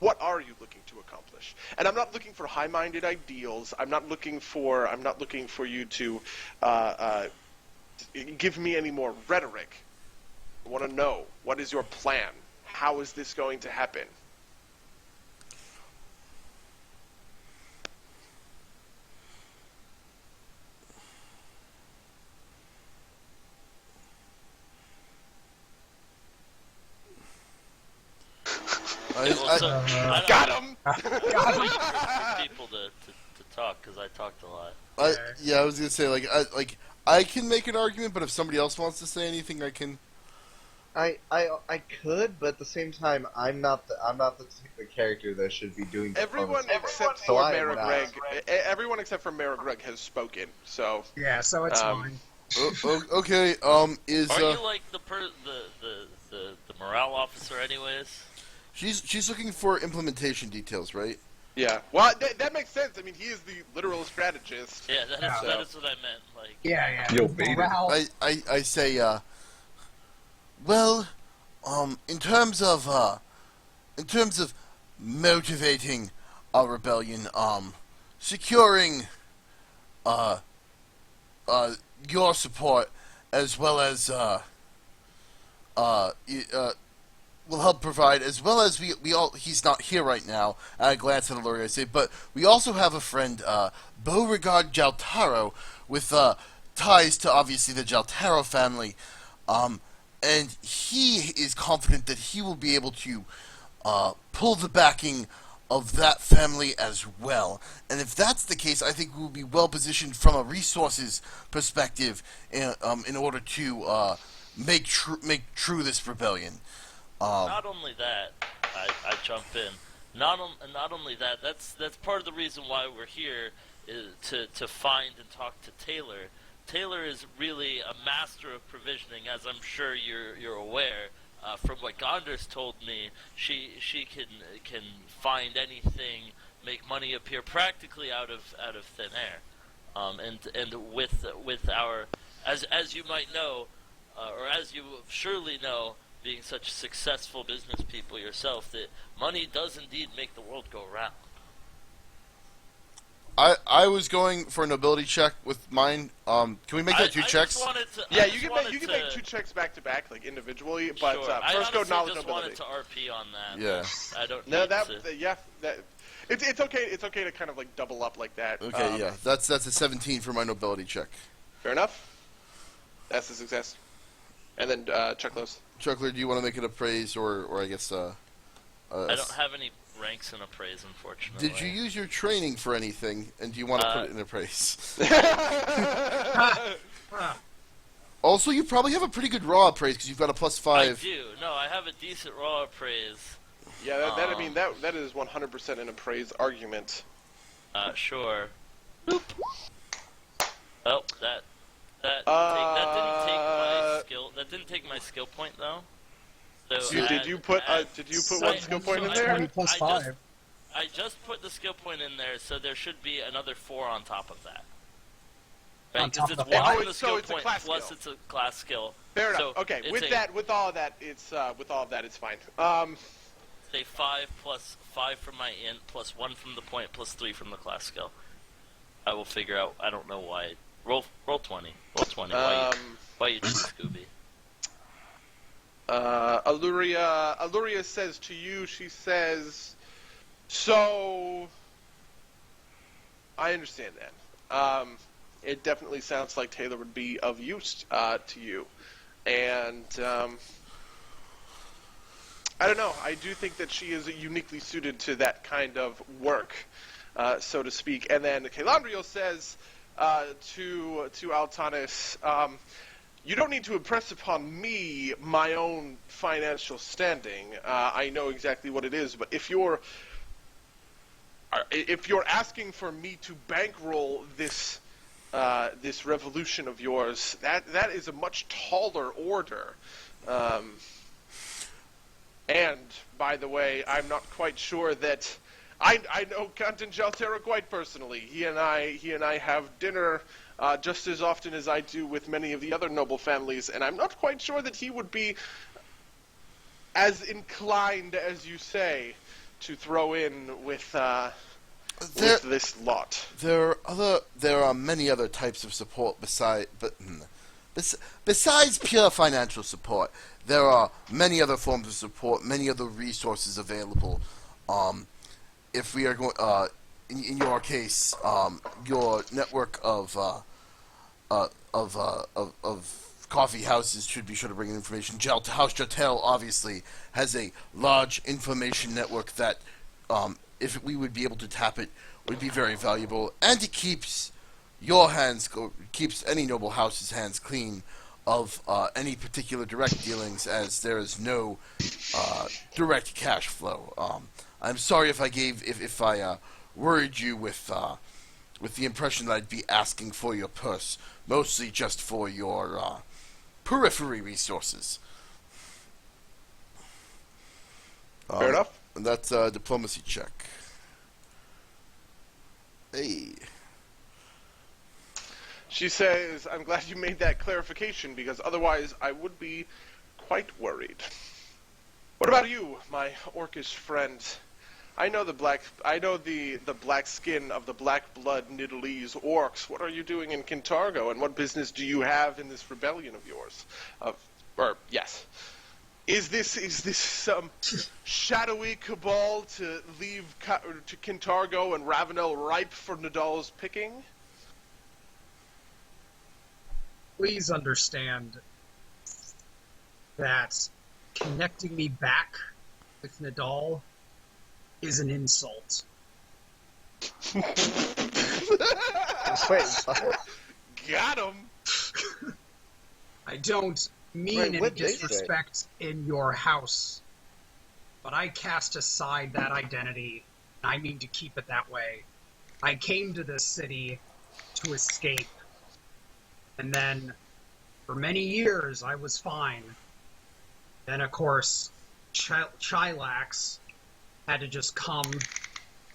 what are you looking to accomplish? And I'm not looking for high-minded ideals. I'm not looking for you to give me any more rhetoric. I want to know, what is your plan? How is this going to happen? I Got him! Wait for people to talk, because I talked a lot. I was gonna say I can make an argument, but if somebody else wants to say anything, I can. I could, but at the same time, I'm not the character that should be doing Everyone diplomacy. except So for I am Mara not. Greg, everyone except for Mara Greg has spoken. So Yeah, so it's fine. Okay. Is Are you like the morale officer, anyways? she's looking for implementation details, right? yeah, well that makes sense. I mean, he is the literal strategist. Yeah, that is what I meant. Like, Yeah. Yo, baited. Morale. I say well, in terms of motivating a rebellion, securing your support as well as will help provide, as well as we all. He's not here right now. I glance at Aluria, I say, but we also have a friend, Beauregard Jaltaro, with ties to obviously the Jaltaro family, and he is confident that he will be able to pull the backing of that family as well. And if that's the case, I think we will be well positioned from a resources perspective in order to make true this rebellion. Not only that, I jump in. Not only that, that's part of the reason why we're here is to find and talk to Taylor. Taylor is really a master of provisioning, as I'm sure you're aware. From what Gondor's told me, she can find anything, make money appear practically out of thin air, and with our as you might know, or as you surely know, being such successful business people yourself, that money does indeed make the world go round. I was going for a nobility check with mine. Can we make that two checks? Yeah, you can make 2 checks back to back, like individually. But sure. first go knowledge just nobility. wanted to RP on that. Yeah. I don't. No, need it's okay. It's okay to kind of like double up like that. Okay, yeah, that's a 17 for my nobility check. Fair enough. That's a success. And then Chuck Lowe's. Chuckler, do you want to make it a praise, or I guess? I don't have any ranks in appraise, unfortunately. Did you use your training for anything, and do you want to put it in appraise? Also, you probably have a pretty good raw appraise because you've got a +5. I do. No, I have a decent raw appraise. Yeah, that is 100% an appraise argument. Sure. Boop. Oh, that didn't take my skill. That didn't take my skill point though. So did you put one skill point in there? 20 plus 5. I just put the skill point in there, so there should be another 4 on top of that. Right? On top Because of it's the 1 five? for the skill it's a point class plus skill. it's a class skill. Fair enough. So Okay, it's with all of that, it's fine. Say 5 plus 5 from my int plus 1 from the point plus 3 from the class skill. I will figure out. I don't know why. Roll 20. Roll 20. Why you choose Scooby? Aluria says to you, she says, so I understand that. It definitely sounds like Taylor would be of use to you. And I don't know. I do think that she is uniquely suited to that kind of work, so to speak. And then Calandriel says to Altanis, you don't need to impress upon me my own financial standing. I know exactly what it is, but if you're asking for me to bankroll this revolution of yours, that is a much taller order. And by the way, I'm not quite sure that I know Captain Jaltero quite personally. He and I have dinner just as often as I do with many of the other noble families, and I'm not quite sure that he would be as inclined as you say to throw in with this lot. There are many other types of support besides pure financial support. There are many other forms of support, many other resources available. If we are going, in your case, your network of coffee houses should be sure to bring in information. House Jotel obviously has a large information network that, if we would be able to tap it, would be very valuable, and it keeps any noble house's hands clean of any particular direct dealings, as there is no direct cash flow. I'm sorry if I worried you with the impression that I'd be asking for your purse, mostly just for your periphery resources. Fair enough. And that's a diplomacy check. Hey. She says, I'm glad you made that clarification, because otherwise I would be quite worried. What about you, my orcish friend? I know the black skin of the black blood Nidalese orcs. What are you doing in Kintargo, and what business do you have in this rebellion of yours? Yes. Is this some shadowy cabal to leave to Kintargo and Ravenel ripe for Nadal's picking? Please understand that connecting me back with Nadal is an insult. Wait, what? Got him. I don't mean Wait, any what'd they say? disrespect in your house, but I cast aside that identity, and I mean to keep it that way. I came to this city to escape, and then for many years I was fine. Then, of course, Chilax had to just come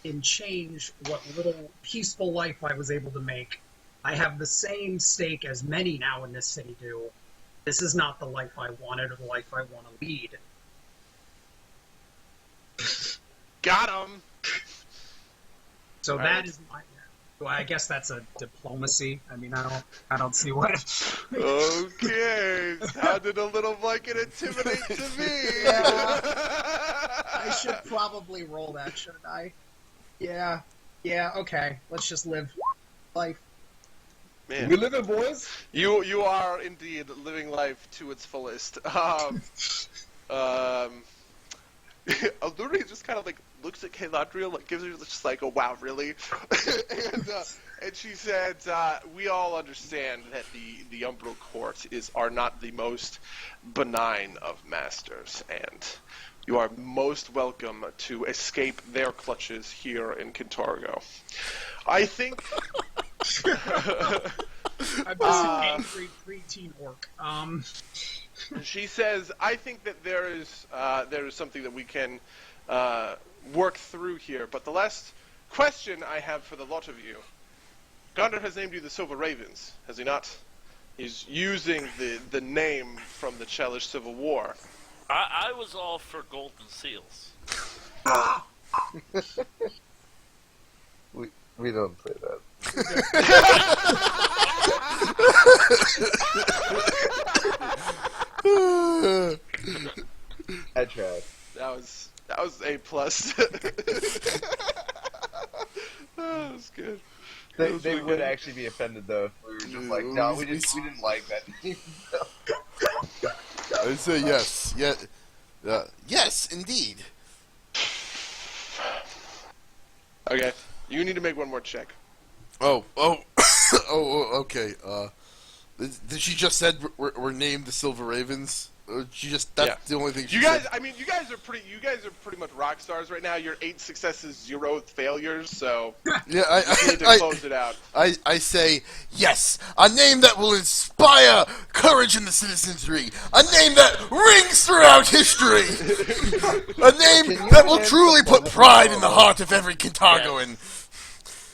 and change what little peaceful life I was able to make. I have the same stake as many now in this city do. This is not the life I wanted or the life I want to lead. Got him. So All that right. is my. Well, I guess that's a diplomacy. I mean, I don't see what. Okay, sounded a little like it intimidates to me. I should probably roll that, shouldn't I? Yeah. Okay. Let's just live life. Man, We live it, boys. you are indeed living life to its fullest. Alluri just kind of like looks at Caeladriel, like gives her just like, "Oh wow, really?" and she said, "We all understand that the Umbral Court are not the most benign of masters, and you are most welcome to escape their clutches here in Kintargo. I think." I'm just an angry preteen orc. She says, "I think that there is something that we can work through here. But the last question I have for the lot of you, Gondor has named you the Silver Ravens, has he not? He's using the name from the Chalish Civil War. I was all for golden seals. We don't say that. I tried. That was A plus. That was good. They would actually be offended though if we were just like, no, we didn't like that. I'd say yes. Yes, indeed. Okay, you need to make one more check. Oh, okay. Did she just said we're named the Silver Ravens? That's the only thing she You guys, said. I mean, you guys are pretty much rock stars right now. You're 8 successes, 0 failures, so Yeah, you need to close it out. I say yes. A name that will inspire courage in the citizenry. A name that rings throughout history. A name that will truly put pride in the heart of every Kintargoan.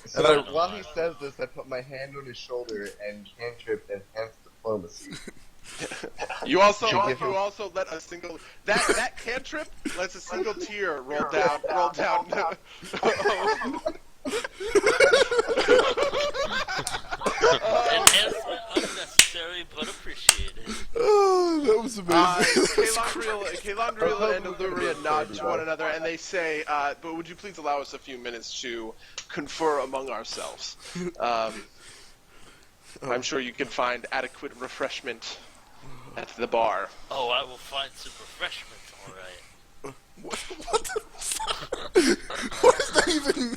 So while he says this, I put my hand on his shoulder and cantrip enhanced diplomacy. You also Should give him- let a single that cantrip lets a single tear roll down. Enhancement unnecessary but appreciated. Oh, that was amazing. Caelandriel and Illyria nod to one another, and they say, "But would you please allow us a few minutes to confer among ourselves? I'm sure you can find adequate refreshment at the bar." Oh, I will find some refreshment, alright. What the fuck? What does that even mean?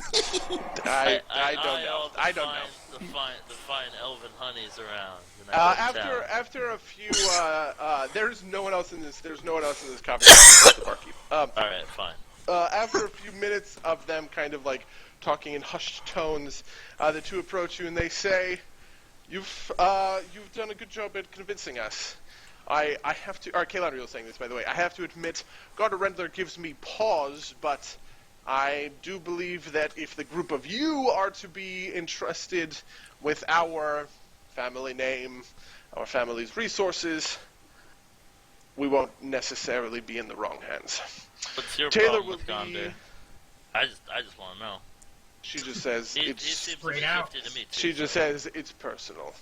I don't know. also I don't know. find the fine elven honeys around. In that town. After a few, there's no one else in this conversation. Except the barkeep. Alright, fine. After a few minutes of them kind of like talking in hushed tones, the two approach you and they say, "You've done a good job at convincing us. I have to." Caelandriel is saying this, by the way. "I have to admit, Garda Rendler gives me pause, but I do believe that if the group of you are to be entrusted with our family name, our family's resources, we won't necessarily be in the wrong hands." What's your Taylor problem with will be- Gondor? I just want to know. She just says It it's. seems to be Straight out. shifted to me too. She just so- says it's personal.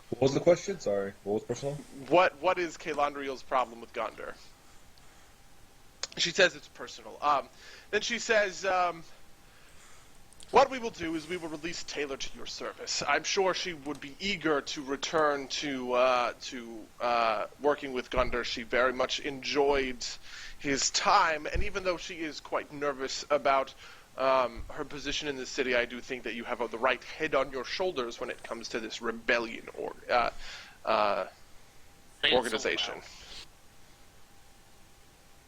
What was the question? Sorry. What was personal? What is Kalandriel's problem with Gondor? She says it's personal. Then she says, what we will do is we will release Taylor to your service. I'm sure she would be eager to return to working with Gondor. She very much enjoyed his time, and even though she is quite nervous about her position in the city, I do think that you have the right head on your shoulders when it comes to this rebellion organization.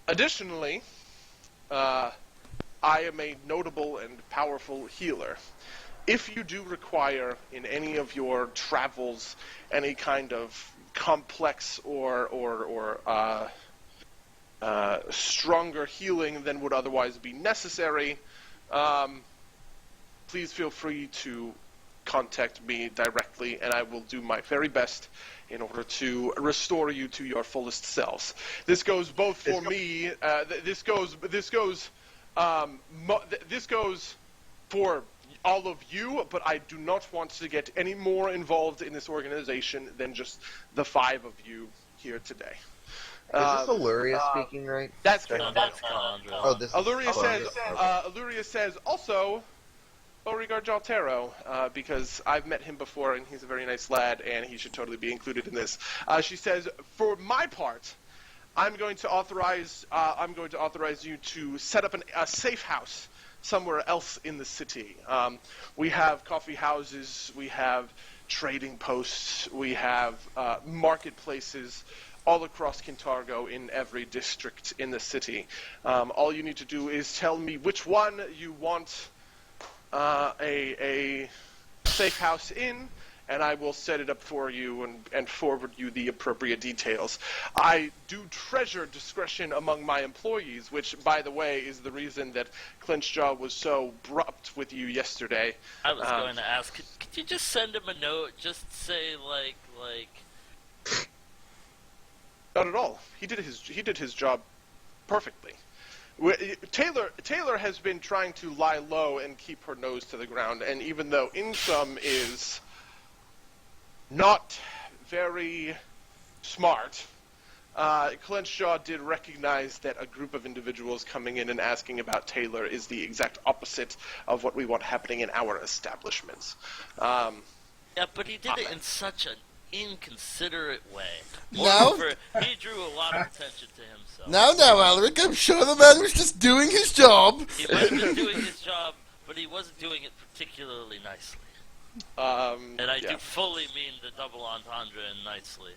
Additionally, I am a notable and powerful healer. If you do require in any of your travels any kind of complex or stronger healing than would otherwise be necessary, please feel free to contact me directly, and I will do my very best in order to restore you to your fullest selves. This goes both for me. This goes for all of you, but I do not want to get any more involved in this organization than just the 5 of you here today. Is this Illyria speaking, right? That's Calandra. Oh, this is Illyria says also Beauregard Jaltero, because I've met him before and he's a very nice lad and he should totally be included in this. She says, for my part, I'm going to authorize you to set up a safe house somewhere else in the city. We have coffee houses, we have trading posts, we have marketplaces all across Kintargo in every district in the city. All you need to do is tell me which one you want a safe house in, and I will set it up for you and forward you the appropriate details. I do treasure discretion among my employees, which, by the way, is the reason that Clinchjaw was so abrupt with you yesterday. I was going to ask, could you just send him a note? Just say, like... Not at all. He did his job perfectly. Taylor has been trying to lie low and keep her nose to the ground, and even though income is not very smart, Clenchjaw did recognize that a group of individuals coming in and asking about Taylor is the exact opposite of what we want happening in our establishments. Yeah, but he did it in such an inconsiderate way. No. Moreover, he drew a lot of attention to himself. Now, Alaric, I'm sure the man was just doing his job. He might have been doing his job, but he wasn't doing it particularly nicely. And I do fully mean the double entendre and nicely.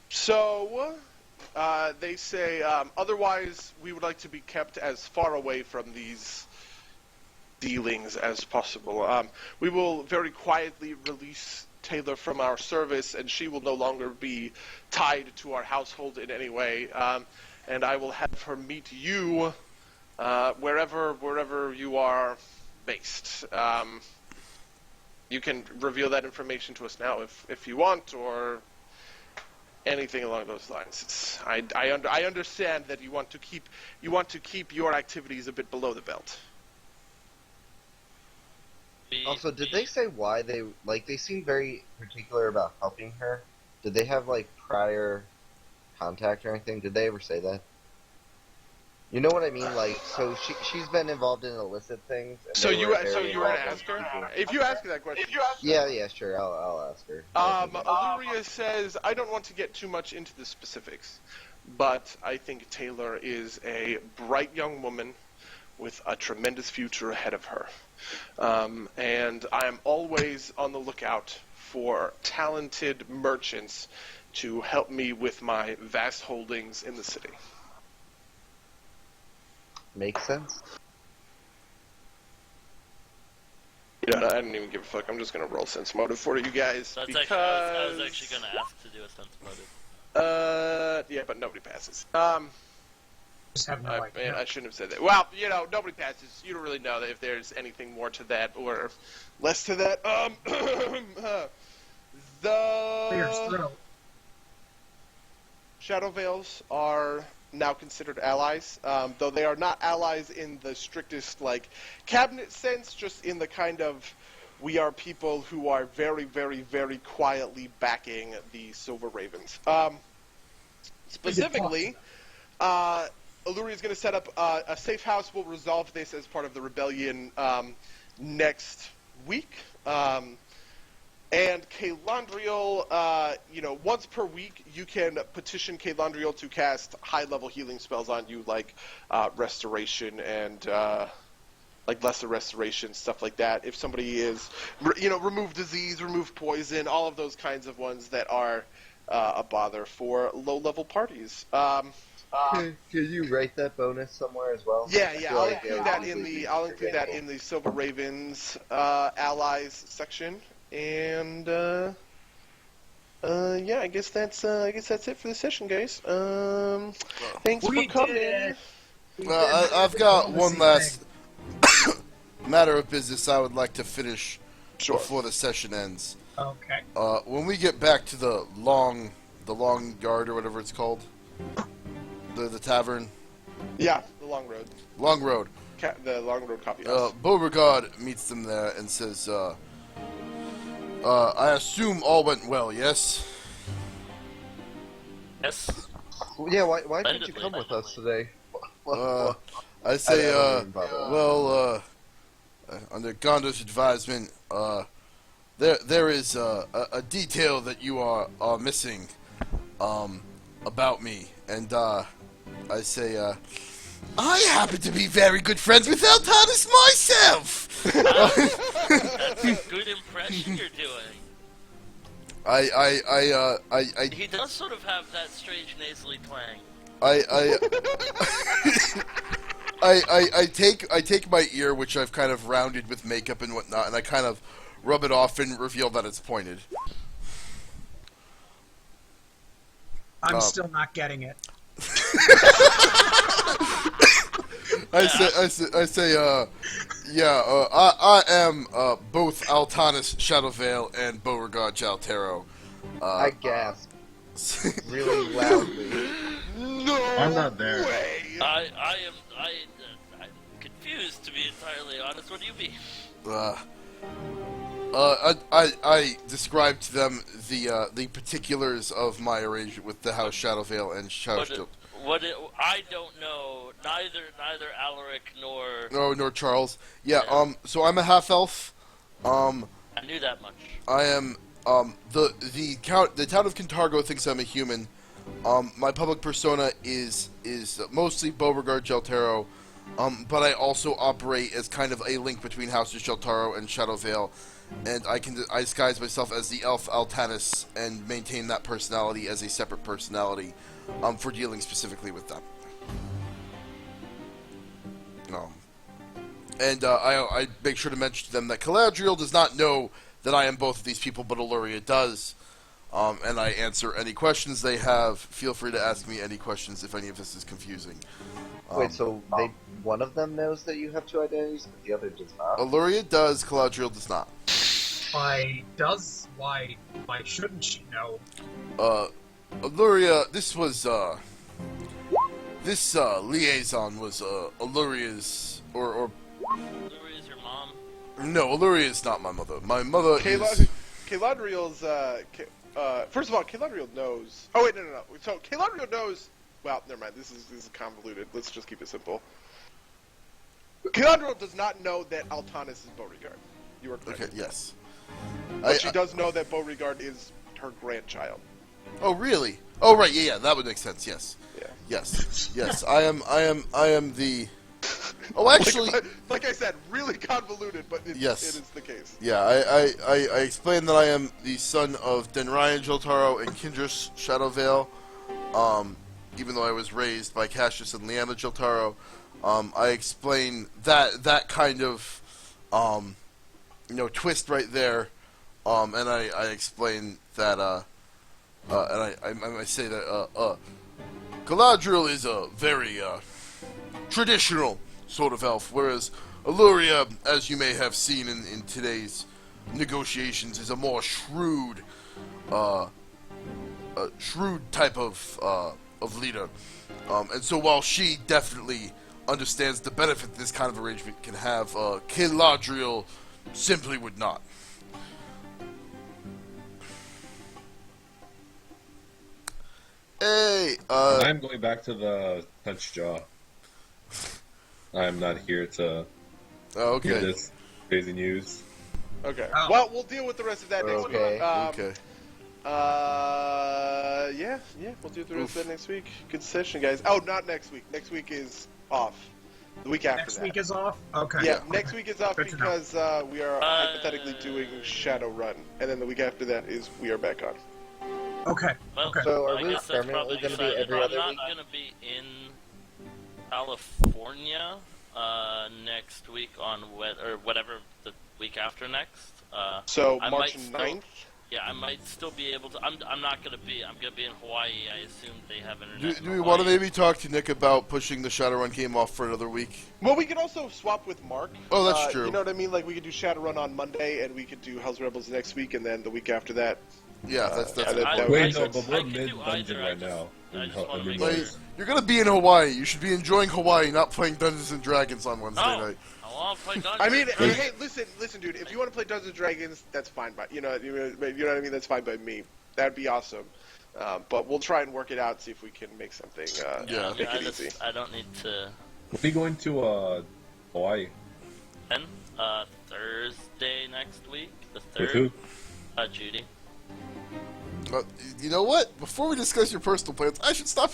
So, they say, otherwise we would like to be kept as far away from these dealings as possible. We will very quietly release Taylor from our service, and she will no longer be tied to our household in any way. And I will have her meet you wherever you are based. You can reveal that information to us now if you want, or anything along those lines. I understand that you want to keep your activities a bit below the belt. Also, did they say why they seem very particular about helping her? Did they have prior contact or anything? Did they ever say that? You know what I mean? So she's been involved in illicit things. And So you were very going involved to in ask her? people. If you ask her that question. Yeah, sure. I'll ask her. Illyria says, I don't want to get too much into the specifics, but I think Taylor is a bright young woman with a tremendous future ahead of her. And I am always on the lookout for talented merchants to help me with my vast holdings in the city. Makes sense. You know, I didn't even give a fuck. I'm just going to roll sense motive for you guys. I was actually going to ask to do a sense motive. Yeah, but nobody passes. Just have no idea. I shouldn't have said that. Well, nobody passes. You don't really know if there's anything more to that or less to that. Clear his The throat. Shadow Veils are now considered allies, though they are not allies in the strictest cabinet sense, just in the kind of we are people who are very, very, very quietly backing the Silver Ravens. Specifically, Illyria is going to set up a safe house. We'll resolve this as part of the rebellion next week. And Caelandriel, once per week, you can petition Caelandriel to cast high-level healing spells on you, like restoration and like lesser restoration, stuff like that. If somebody is, remove disease, remove poison, all of those kinds of ones that are a bother for low-level parties. Can you write that bonus somewhere as well? Yeah. I feel I'll like it include would that easily be I'll include that forgettable. in the Silver Ravens allies section. And I guess that's it for the session, guys. Thanks We for coming. did it. I've got This one evening. last matter of business I would like to finish Sure. before the session ends. Okay. When we get back to the long yard or whatever it's called, the tavern, Yeah, the Long Road. Long Road. The Long Road Coffee House. Beauregard meets them there and says, I assume all went well, yes? Yes. Yeah, why didn't you Splendidly. come with us today? I say, I don't even bother. under Gondor's advisement, there is a detail that you are missing about me, and I say, I happen to be very good friends with Altanis myself. That's a good impression you're doing. He does sort of have that strange nasally twang. I take my ear, which I've kind of rounded with makeup and whatnot, and I kind of rub it off and reveal that it's pointed. I'm still not getting it. I am both Altanis Shadowvale and Beauregard Jaltero. I gasp really loudly. No I'm not there. way. I'm confused, to be entirely honest. What do you mean? I described to them the particulars of my arrangement with the House Shadowvale and Shadowstilt. I don't know. Neither Alaric nor. No, nor Charles. Yeah. So I'm a half elf. I knew that much. I am. The town of Kintargo thinks I'm a human. My public persona is mostly Beauregard Jaltero, but I also operate as kind of a link between Houses Jaltaro and Shadowvale, and I disguise myself as the elf Altanis and maintain that personality as a separate personality, for dealing specifically with them. And I make sure to mention to them that Caladriel does not know that I am both of these people, but Illyria does. And I answer any questions they have. Feel free to ask me any questions if any of this is confusing. Wait, so one of them knows that you have two identities, but the other does not? Illyria does, Caladriel does not. Why shouldn't she know? Illyria, this liaison was Illyria's, or Illyria is your mom. no, Illyria is not my mother. My mother is... Caelandriel's, first of all, Caelandriel knows. Oh wait, no. So Caelandriel knows. Well, never mind. This is convoluted. Let's just keep it simple. Caelandriel does not know that Altanis is Beauregard. You are correct. Okay, yes. But she does know that Beauregard is her grandchild. Oh, really? Oh, right. Yeah, that would make sense. Yes. Yeah. Yes. I am the. Oh, actually. Like I said, really convoluted, but it is the case. Yeah, I explained that I am the son of Denryan Joltaro and Kindris Shadowvale. Even though I was raised by Cassius and Leanna Joltaro, I explain that kind of twist right there, and I explain that and I say that Galadriel is a very traditional sort of elf, whereas Illyria, as you may have seen in today's negotiations, is a more shrewd type of leader. And so while she definitely understands the benefit this kind of arrangement can have, Galadriel Simply would not. Hey, I'm going back to the punch jaw. I'm not here to oh, hear okay. this crazy news. Okay. Oh. Well, we'll deal with the rest of that next week. Okay. Okay. Yeah, we'll do the rest of that next week. Good session, guys. Oh, not next week. Next week is off. The week after Next that. week is off? Okay. Yeah, next week is off Good to know. because we are hypothetically doing Shadowrun, and then the week after that is we are back on. Okay. Well, Okay. So are I we guess that's permanently probably going to be decided. every I'm other not week? going to be in California next week on or whatever the week after next. So I March might still- 9th? Yeah, I might still be able to. I'm not going to be. I'm going to be in Hawaii. I assume they have Do, internet. in do we want to Hawaii. maybe talk to Nick about pushing the Shadowrun game off for another week? Well, we could also swap with Mark. Oh, that's true. You know what I mean? Like, we could do Shadowrun on Monday, and we could do Hell's Rebels next week, and then the week after that. Yeah, that's I- it. that would Wait, make no, sense. but I we're can do mid-dungeon either, right now. I just wanna make Like, sure. you're gonna be in Hawaii. You should be enjoying Hawaii, not playing Dungeons and Dragons on Wednesday No, night. I want to play Dungeons. I mean, and hey, listen, dude. If you want to play Dungeons and Dragons, that's fine. But you know what I mean. That's fine by me. That'd be awesome. But we'll try and work it out. See if we can make something. Yeah. Make I it easy. I don't need to. We'll be going to Hawaii. Then Thursday next week, the With who? 3rd. Judy. You know what? Before we discuss your personal plans, I should stop